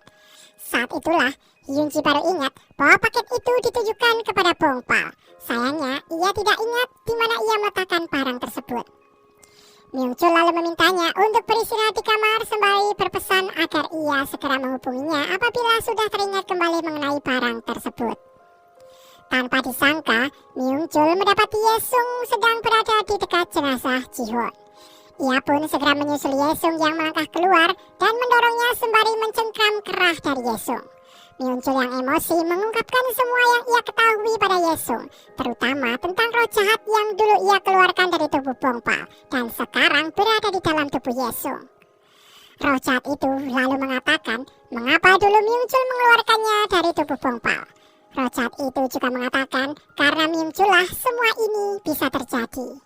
Saat itulah Hyunji baru ingat bahwa paket itu ditujukan kepada Bongpal. Sayangnya ia tidak ingat di mana ia meletakkan barang tersebut. Myung-chul lalu memintanya untuk beristirahat di kamar sembari berpesan agar ia segera menghubunginya apabila sudah teringat kembali mengenai barang tersebut. Tanpa disangka, Myung-chul mendapati Yesung sedang berada di dekat jenazah Ji-hoon. Ia pun segera menyusul Yesung yang melangkah keluar dan mendorongnya sembari mencengkram kerah dari Yesung. Myung-chul yang emosi mengungkapkan semua yang ia ketahui pada Yesung, terutama tentang roh jahat yang dulu ia keluarkan dari tubuh Bongpal dan sekarang berada di dalam tubuh Yesung. Roh jahat itu lalu mengatakan mengapa dulu Myung-chul mengeluarkannya dari tubuh Bongpal. Roh jahat itu juga mengatakan karena Myung-chul lah semua ini bisa terjadi.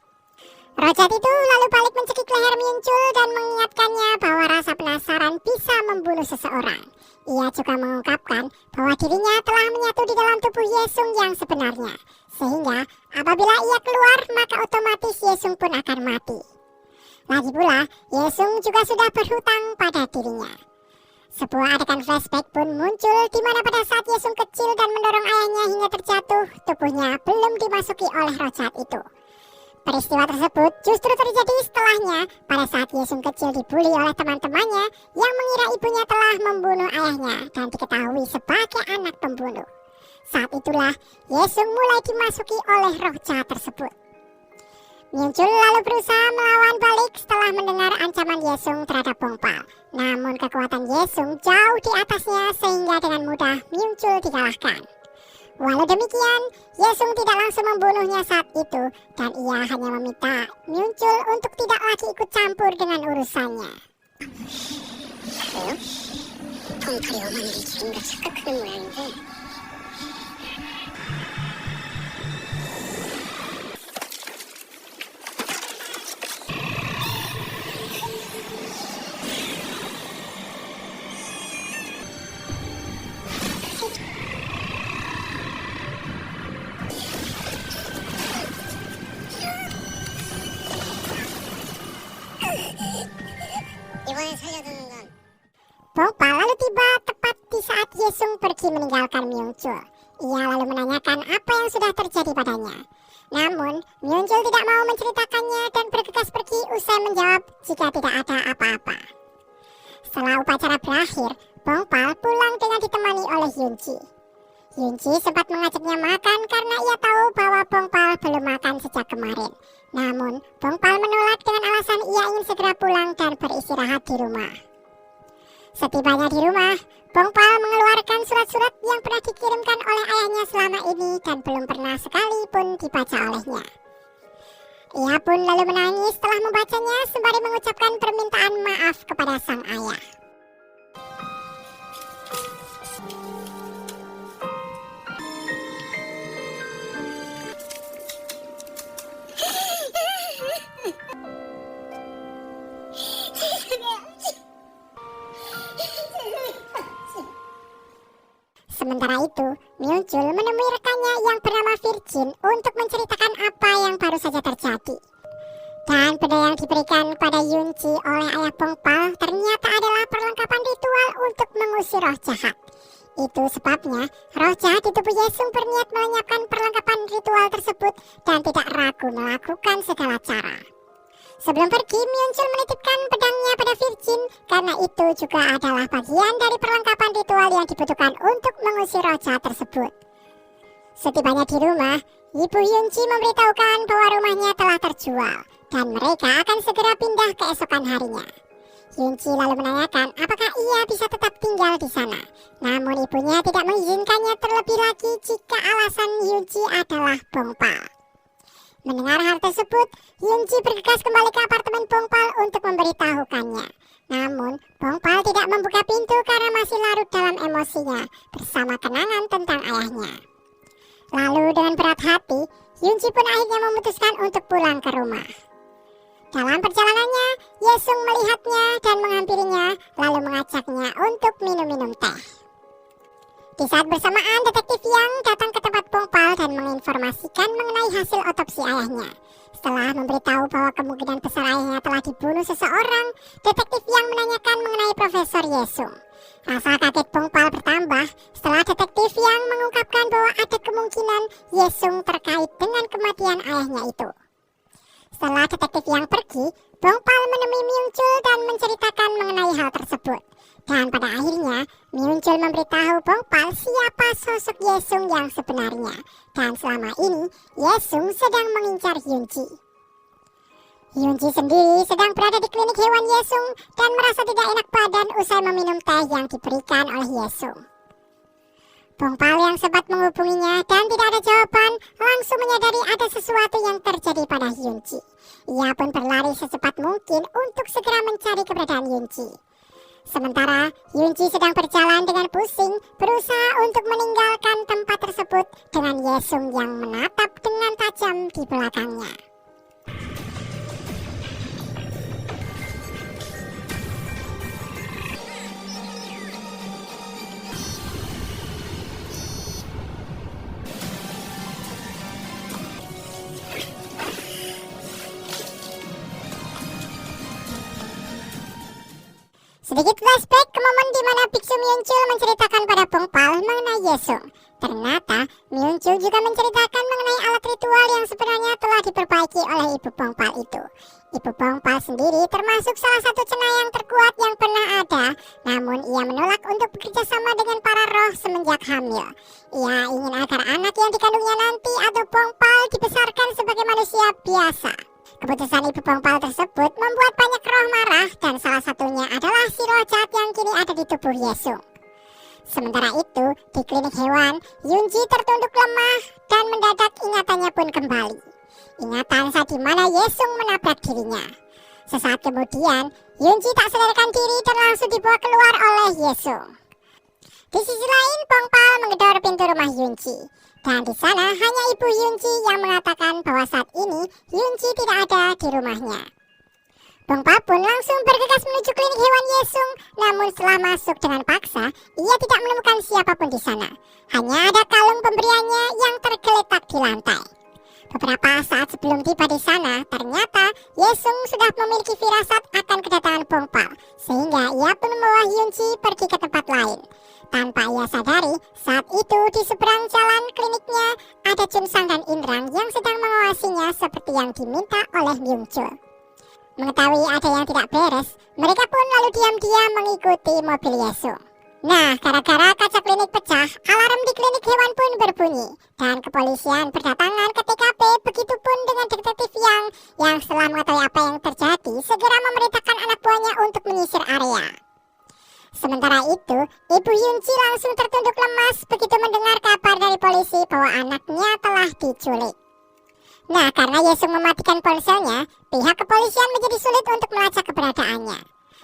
Roh jahat itu lalu balik mencekik leher Myung-chul dan mengingatkannya bahwa rasa penasaran bisa membunuh seseorang. Ia juga mengungkapkan bahwa dirinya telah menyatu di dalam tubuh Yesung yang sebenarnya, sehingga apabila ia keluar maka otomatis Yesung pun akan mati. Lagi pula, Yesung juga sudah berhutang pada dirinya. Sebuah adegan flashback pun muncul di mana pada saat Yesung kecil dan mendorong ayahnya hingga terjatuh, tubuhnya belum dimasuki oleh roh jahat itu. Peristiwa tersebut justru terjadi setelahnya pada saat Yesung kecil dibully oleh teman-temannya yang mengira ibunya telah membunuh ayahnya dan diketahui sebagai anak pembunuh. Saat itulah Yesung mulai dimasuki oleh roh jahat tersebut. Myung-chul lalu berusaha melawan balik setelah mendengar ancaman Yesung terhadap Bongpal. Namun kekuatan Yesung jauh di atasnya sehingga dengan mudah Myung-chul dikalahkan. Walau demikian, Yesung tidak langsung membunuhnya saat itu dan ia hanya meminta Myung-chul untuk tidak lagi ikut campur dengan urusannya. lalu tiba tepat di saat Yesung pergi meninggalkan Myungchul. Ia lalu menanyakan apa yang sudah terjadi padanya. Namun, Myungchul tidak mau menceritakannya dan bergegas pergi usai menjawab jika tidak ada apa-apa. Setelah upacara berakhir, Bongpal pulang dengan ditemani oleh Yunji. Yunji sempat mengajaknya makan karena ia tahu bahwa Bongpal belum makan sejak kemarin. Namun, Bongpal menolak dengan alasan ia ingin segera pulang dan beristirahat di rumah. Setibanya di rumah, Bongpal mengeluarkan surat-surat yang pernah dikirimkan oleh ayahnya selama ini dan belum pernah sekalipun dibaca olehnya. Ia pun lalu menangis setelah membacanya sembari mengucapkan permintaan maaf kepada sang ayah. Sementara itu, Myungchul menemui rekannya yang bernama Virgin untuk menceritakan apa yang baru saja terjadi. Dan benda yang diberikan kepada Yunji oleh ayah Bongpal ternyata adalah perlengkapan ritual untuk mengusir roh jahat. Itu sebabnya roh jahat di tubuh Yesung berniat melenyapkan perlengkapan ritual tersebut dan tidak ragu melakukan segala cara. Sebelum pergi, Myungchul menitipkan pedangnya pada Virgin karena itu juga adalah bagian dari perlengkapan ritual yang dibutuhkan untuk mengusir roh jahat tersebut. Setibanya di rumah, Ibu Yunji memberitahukan bahwa rumahnya telah terjual dan mereka akan segera pindah keesokan harinya. Yunji lalu menanyakan apakah ia bisa tetap tinggal di sana. Namun ibunya tidak mengizinkannya terlebih lagi jika alasan Yunji adalah Bongpal. Mendengar hal tersebut, Yunji bergegas kembali ke apartemen Bongpal untuk memberitahukannya. Namun, Bongpal tidak membuka pintu karena masih larut dalam emosinya bersama kenangan tentang ayahnya. Lalu dengan berat hati, Yunji pun akhirnya memutuskan untuk pulang ke rumah. Dalam perjalanannya, Yesung melihatnya dan menghampirinya lalu mengajaknya untuk minum-minum teh. Di saat bersamaan, detektif Yang datang ke tempat Bongpal dan menginformasikan mengenai hasil otopsi ayahnya. Setelah memberitahu bahwa kemungkinan besar ayahnya telah dibunuh seseorang, detektif Yang menanyakan mengenai Profesor Yesung. Rasa kaget Bongpal bertambah setelah detektif Yang mengungkapkan bahwa ada kemungkinan Yesung terkait dengan kematian ayahnya itu. Setelah detektif Yang pergi, Bongpal menemui Myungchul dan menceritakan mengenai hal tersebut. Dan pada akhirnya, Myungchul memberitahu Bongpal siapa sosok Yesung yang sebenarnya. Dan selama ini, Yesung sedang mengincar Yunji. Yunji sendiri sedang berada di klinik hewan Yesung dan merasa tidak enak badan usai meminum teh yang diberikan oleh Yesung. Bongpal yang sempat menghubunginya dan tidak ada jawaban langsung menyadari ada sesuatu yang terjadi pada Yunji. Ia pun berlari secepat mungkin untuk segera mencari keberadaan Yunji. Sementara Yunji sedang berjalan dengan pusing berusaha untuk meninggalkan tempat tersebut dengan Yesung yang menatap dengan tajam di belakangnya. Sedikit flashback ke momen di mana Biksu Myungchul menceritakan pada Bongpal mengenai Yesung. Ternyata Myungchul juga menceritakan mengenai alat ritual yang sebenarnya telah diperbaiki oleh ibu Bongpal itu. Ibu Bongpal sendiri termasuk salah satu cenayang terkuat yang pernah ada, namun ia menolak untuk bekerja sama dengan para roh semenjak hamil. Ia ingin agar anak yang dikandungnya nanti atau Bongpal dibesarkan sebagai manusia biasa. Keputusan ibu Bongpal tersebut membuat banyak roh marah dan salah satunya adalah si roh jahat yang kini ada di tubuh Yesung. Sementara itu, di klinik hewan, Yunji tertunduk lemah dan mendadak ingatannya pun kembali. Ingatan saat di mana Yesung menabrak dirinya. Sesaat kemudian, Yunji tak sadarkan diri dan langsung dibawa keluar oleh Yesung. Di sisi lain, Bongpal menggedor pintu rumah Yunji. Dan di sana hanya ibu Yunji yang mengatakan bahwa saat ini Yunji tidak ada di rumahnya. Bongpal pun langsung bergegas menuju klinik hewan Yesung, namun setelah masuk dengan paksa, ia tidak menemukan siapapun di sana. Hanya ada kalung pemberiannya yang tergeletak di lantai. Beberapa saat sebelum tiba di sana, ternyata Yesung sudah memiliki firasat akan kedatangan Bongpal, sehingga ia pun membawa Hyunji pergi ke tempat lain. Tanpa ia sadari, saat itu di seberang jalan kliniknya ada Junsang dan Inrang yang sedang mengawasinya seperti yang diminta oleh Myungchul. Mengetahui ada yang tidak beres, mereka pun lalu diam-diam mengikuti mobil Yesung. Nah, gara-gara kaca klinik pecah, alarm di klinik hewan pun berbunyi. Dan kepolisian berdatangan ke TKP, begitupun dengan detektif yang setelah mengetahui apa yang terjadi, segera memerintahkan anak buahnya untuk menyisir area. Sementara itu, Ibu Hyunji langsung tertunduk lemas begitu mendengar kabar dari polisi bahwa anaknya telah diculik. Nah, karena Yesung mematikan ponselnya, pihak kepolisian menjadi sulit untuk melacak keberadaannya.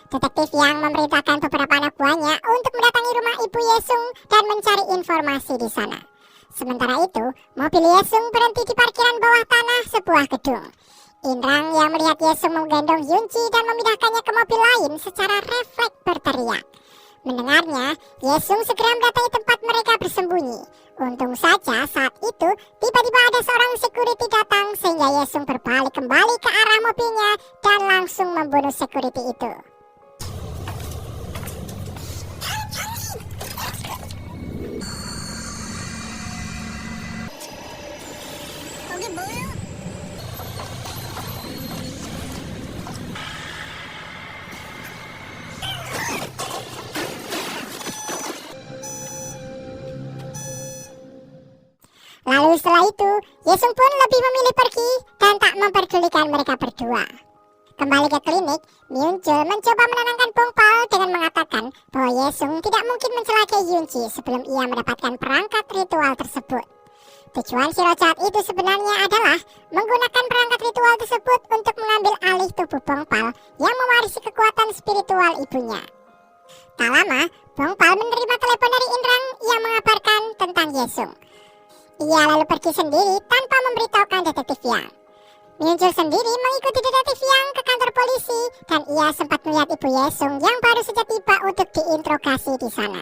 Detektif yang memerintahkan beberapa anak buahnya untuk mendatangi rumah Ibu Yesung dan mencari informasi di sana. Sementara itu, mobil Yesung berhenti di parkiran bawah tanah sebuah gedung. Inrang yang melihat Yesung menggendong Hyunji dan memindahkannya ke mobil lain secara refleks berteriak. Mendengarnya, Yesung segera mendatangi tempat mereka bersembunyi. Untung saja saat itu tiba-tiba ada seorang security datang sehingga Yesung berbalik kembali ke arah mobilnya dan langsung membunuh security itu. Lalu setelah itu, Yesung pun lebih memilih pergi dan tak memperdulikan mereka berdua. Kembali ke klinik, Myungchul mencoba menenangkan Bongpal dengan mengatakan bahwa Yesung tidak mungkin mencelakai Hyunji sebelum ia mendapatkan perangkat ritual tersebut. Tujuan si roh jahat itu sebenarnya adalah menggunakan perangkat ritual tersebut untuk mengambil alih tubuh Bongpal yang mewarisi kekuatan spiritual ibunya. Tak lama, Bongpal menerima telepon dari Inrang yang mengabarkan tentang Yesung. Ia lalu pergi sendiri tanpa memberitahukan detektif Yang. Myungchul sendiri mengikuti detektif Yang ke kantor polisi dan ia sempat melihat Ibu Yesung yang baru saja tiba untuk diinterogasi di sana.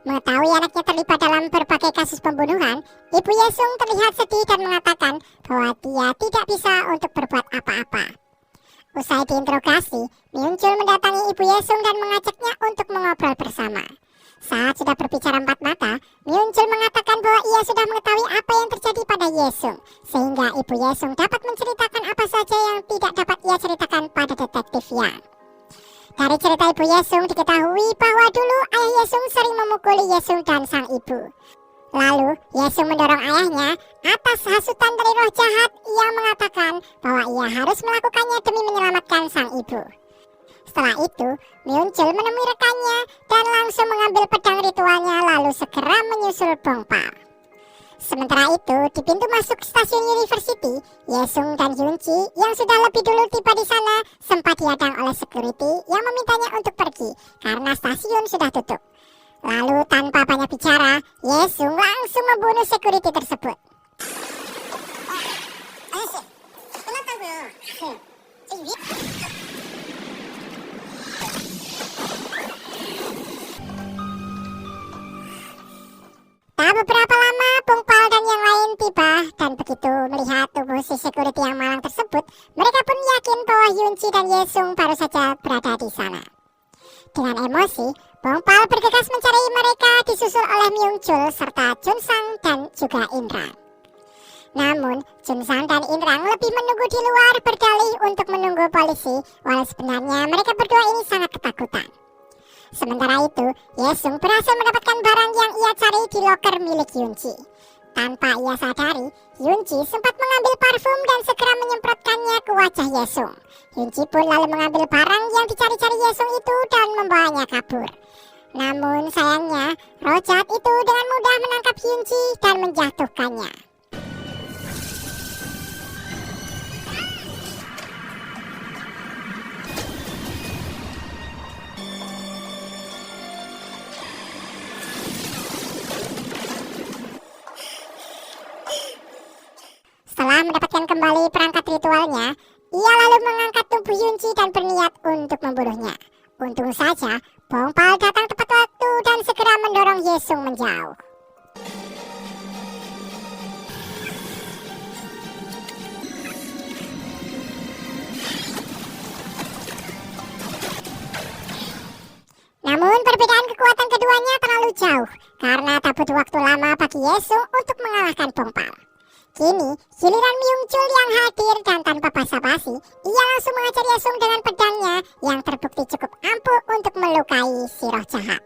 Mengetahui anaknya terlibat dalam berbagai kasus pembunuhan, Ibu Yesung terlihat sedih dan mengatakan bahwa dia tidak bisa untuk berbuat apa-apa. Usai diinterogasi, Myungchul mendatangi Ibu Yesung dan mengajaknya untuk mengobrol bersama. Saat sudah berbicara empat mata, Myungchul mengatakan bahwa ia sudah mengetahui apa yang terjadi pada Yesung, sehingga Ibu Yesung dapat menceritakan apa saja yang tidak dapat ia ceritakan pada detektif Yang. Dari cerita Ibu Yesung diketahui bahwa dulu ayah Yesung sering memukuli Yesung dan sang ibu. Lalu Yesung mendorong ayahnya atas hasutan dari roh jahat yang mengatakan bahwa ia harus melakukannya demi menyelamatkan sang ibu. Setelah itu, Myungchul menemui rekannya dan langsung mengambil pedang ritualnya lalu segera menyusul Bongpal. Sementara itu, di pintu masuk stasiun University, Yesung dan Hyunji yang sudah lebih dulu tiba di sana sempat dihadang oleh security yang memintanya untuk pergi karena stasiun sudah tutup. Lalu tanpa banyak bicara, Yesung langsung membunuh security tersebut. Tak beberapa lama, Bongpal dan yang lain tiba dan begitu melihat tubuh si security yang malang tersebut, mereka pun yakin bahwa Hyunji dan Yesung baru saja berada di sana. Dengan emosi, Bongpal bergegas mencari mereka disusul oleh Myungchul serta Junsang dan juga Inrang. Namun, Junsang dan Inrang lebih menunggu di luar berdalih untuk menunggu polisi, walau sebenarnya mereka berdua ini sangat ketakutan. Sementara itu, Yesung berhasil mendapatkan barang yang ia cari di loker milik Hyunji. Tanpa ia sadari, Hyunji sempat mengambil parfum dan segera menyemprotkannya ke wajah Yesung. Hyunji pun lalu mengambil barang yang dicari-cari Yesung itu dan membawanya kabur. Namun sayangnya, roh jahat itu dengan mudah menangkap Hyunji dan menjatuhkannya. Setelah mendapatkan kembali perangkat ritualnya, ia lalu mengangkat tubuh Hyunji dan berniat untuk membunuhnya. Untung saja, Bongpal datang tepat waktu dan segera mendorong Yesung menjauh. Namun perbedaan kekuatan keduanya terlalu jauh karena tak butuh waktu lama bagi Yesung untuk mengalahkan Bongpal. Kini, giliran Myungchul yang hadir dan tanpa basa-basi, ia langsung mengajar Yesung dengan pedangnya yang terbukti cukup ampuh untuk melukai si roh jahat.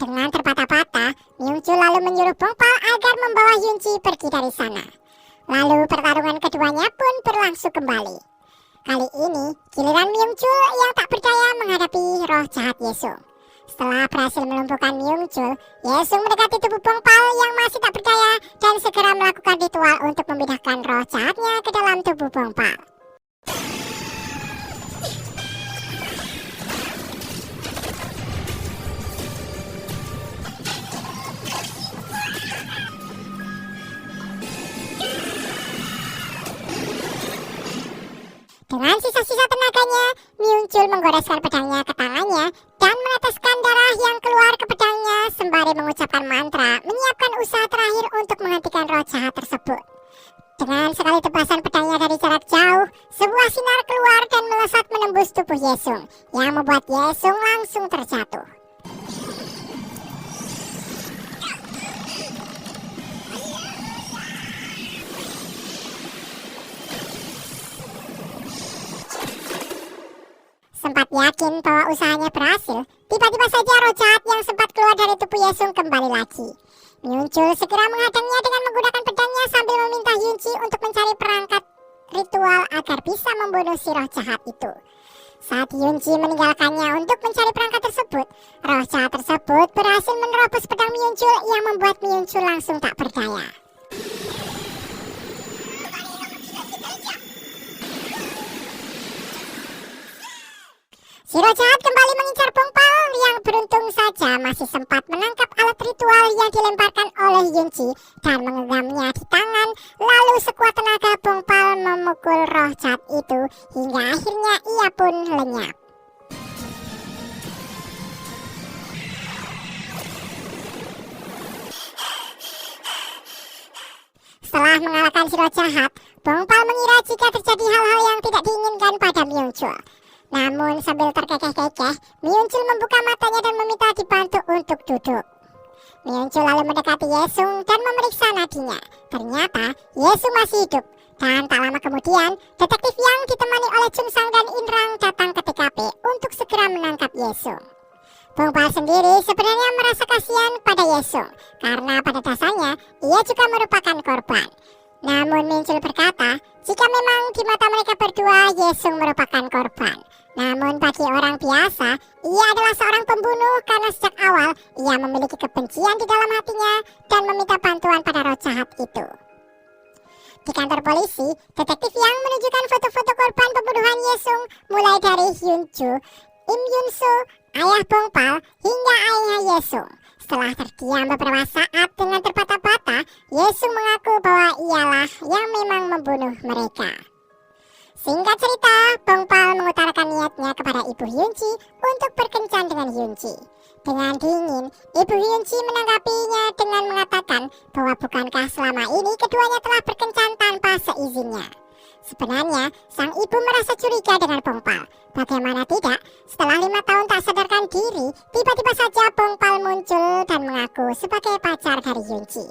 Dengan terpatah-patah, Myungchul lalu menyuruh Bongpal agar membawa Yunci pergi dari sana. Lalu pertarungan keduanya pun berlangsung kembali. Kali ini, giliran Myungchul yang tak berdaya menghadapi roh jahat Yesung. Setelah berhasil melumpuhkan Myungchul, Yesung mendekati tubuh Bongpal yang masih tak berdaya dan segera melakukan ritual untuk memindahkan roh jahatnya ke dalam tubuh Bongpal. Dengan sisa-sisa tenaganya, Myungchul menggoreskan pedangnya ke tangannya dan meneteskan darah yang keluar ke pedangnya sembari mengucapkan mantra, menyiapkan usaha terakhir untuk menghentikan roh jahat tersebut. Dengan sekali tebasan pedangnya dari jarak jauh, sebuah sinar keluar dan melesat menembus tubuh Yesung, yang membuat Yesung langsung terjatuh. Sempat yakin bahwa usahanya berhasil, tiba-tiba saja roh jahat yang sempat keluar dari tubuh Yesung kembali lagi. Myungchul segera menghadangnya dengan menggunakan pedangnya sambil meminta Yunci untuk mencari perangkat ritual agar bisa membunuh si roh jahat itu. Saat Yunci meninggalkannya untuk mencari perangkat tersebut, roh jahat tersebut berhasil menerobos pedang Myungchul yang membuat Myungchul langsung tak berdaya. Si roh jahat kembali mengincar Bongpal yang beruntung saja masih sempat menangkap alat ritual yang dilemparkan oleh Yunci dan mengenggamnya di tangan. Lalu sekuat tenaga Bongpal memukul roh jahat itu hingga akhirnya ia pun lenyap. Setelah mengalahkan si roh jahat, Bongpal mengira jika terjadi hal-hal yang tidak diinginkan pada Myungchul. Namun sambil terkekeh-kekeh, Myungchul membuka matanya dan meminta dibantu untuk duduk. Myungchul lalu mendekati Yesung dan memeriksa nadinya. Ternyata Yesung masih hidup. Dan tak lama kemudian, detektif yang ditemani oleh Chungsang dan Inrang datang ke TKP untuk segera menangkap Yesung. Bongpal sendiri sebenarnya merasa kasihan pada Yesung, karena pada dasarnya ia juga merupakan korban. Namun Myungchul berkata, jika memang di mata mereka berdua Yesung merupakan korban. Namun bagi orang biasa, ia adalah seorang pembunuh karena sejak awal ia memiliki kebencian di dalam hatinya dan meminta bantuan pada roh jahat itu. Di kantor polisi, detektif yang menunjukkan foto-foto korban pembunuhan Yesung mulai dari Hyunju, Im Yunsu, ayah Bongpal, hingga ayah Yesung. Setelah terdiam beberapa saat dengan terpatah-patah, Yesung mengaku bahwa ialah yang memang membunuh mereka. Singkat cerita, Bongpal mengutarakan niatnya kepada Ibu Hyunci untuk berkencan dengan Hyunci. Dengan dingin, Ibu Hyunci menanggapinya dengan mengatakan bahwa bukankah selama ini keduanya telah berkencan tanpa seizinnya. Sebenarnya, sang ibu merasa curiga dengan Bongpal. Bagaimana tidak, setelah 5 tahun tak sadarkan diri, tiba-tiba saja Bongpal muncul dan mengaku sebagai pacar dari Hyunci.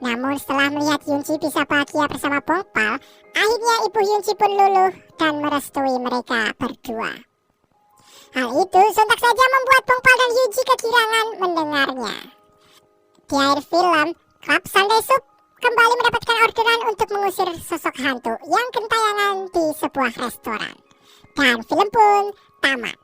Namun setelah melihat Hyunci bisa bahagia bersama Bongpal, akhirnya Ibu Hyunci pun luluh dan merestui mereka berdua. Hal itu sontak saja membuat Bongpal dan Hyunci kegirangan mendengarnya. Di akhir film, klub Sunday Soup kembali mendapatkan orderan untuk mengusir sosok hantu yang gentayangan di sebuah restoran. Dan film pun tamat.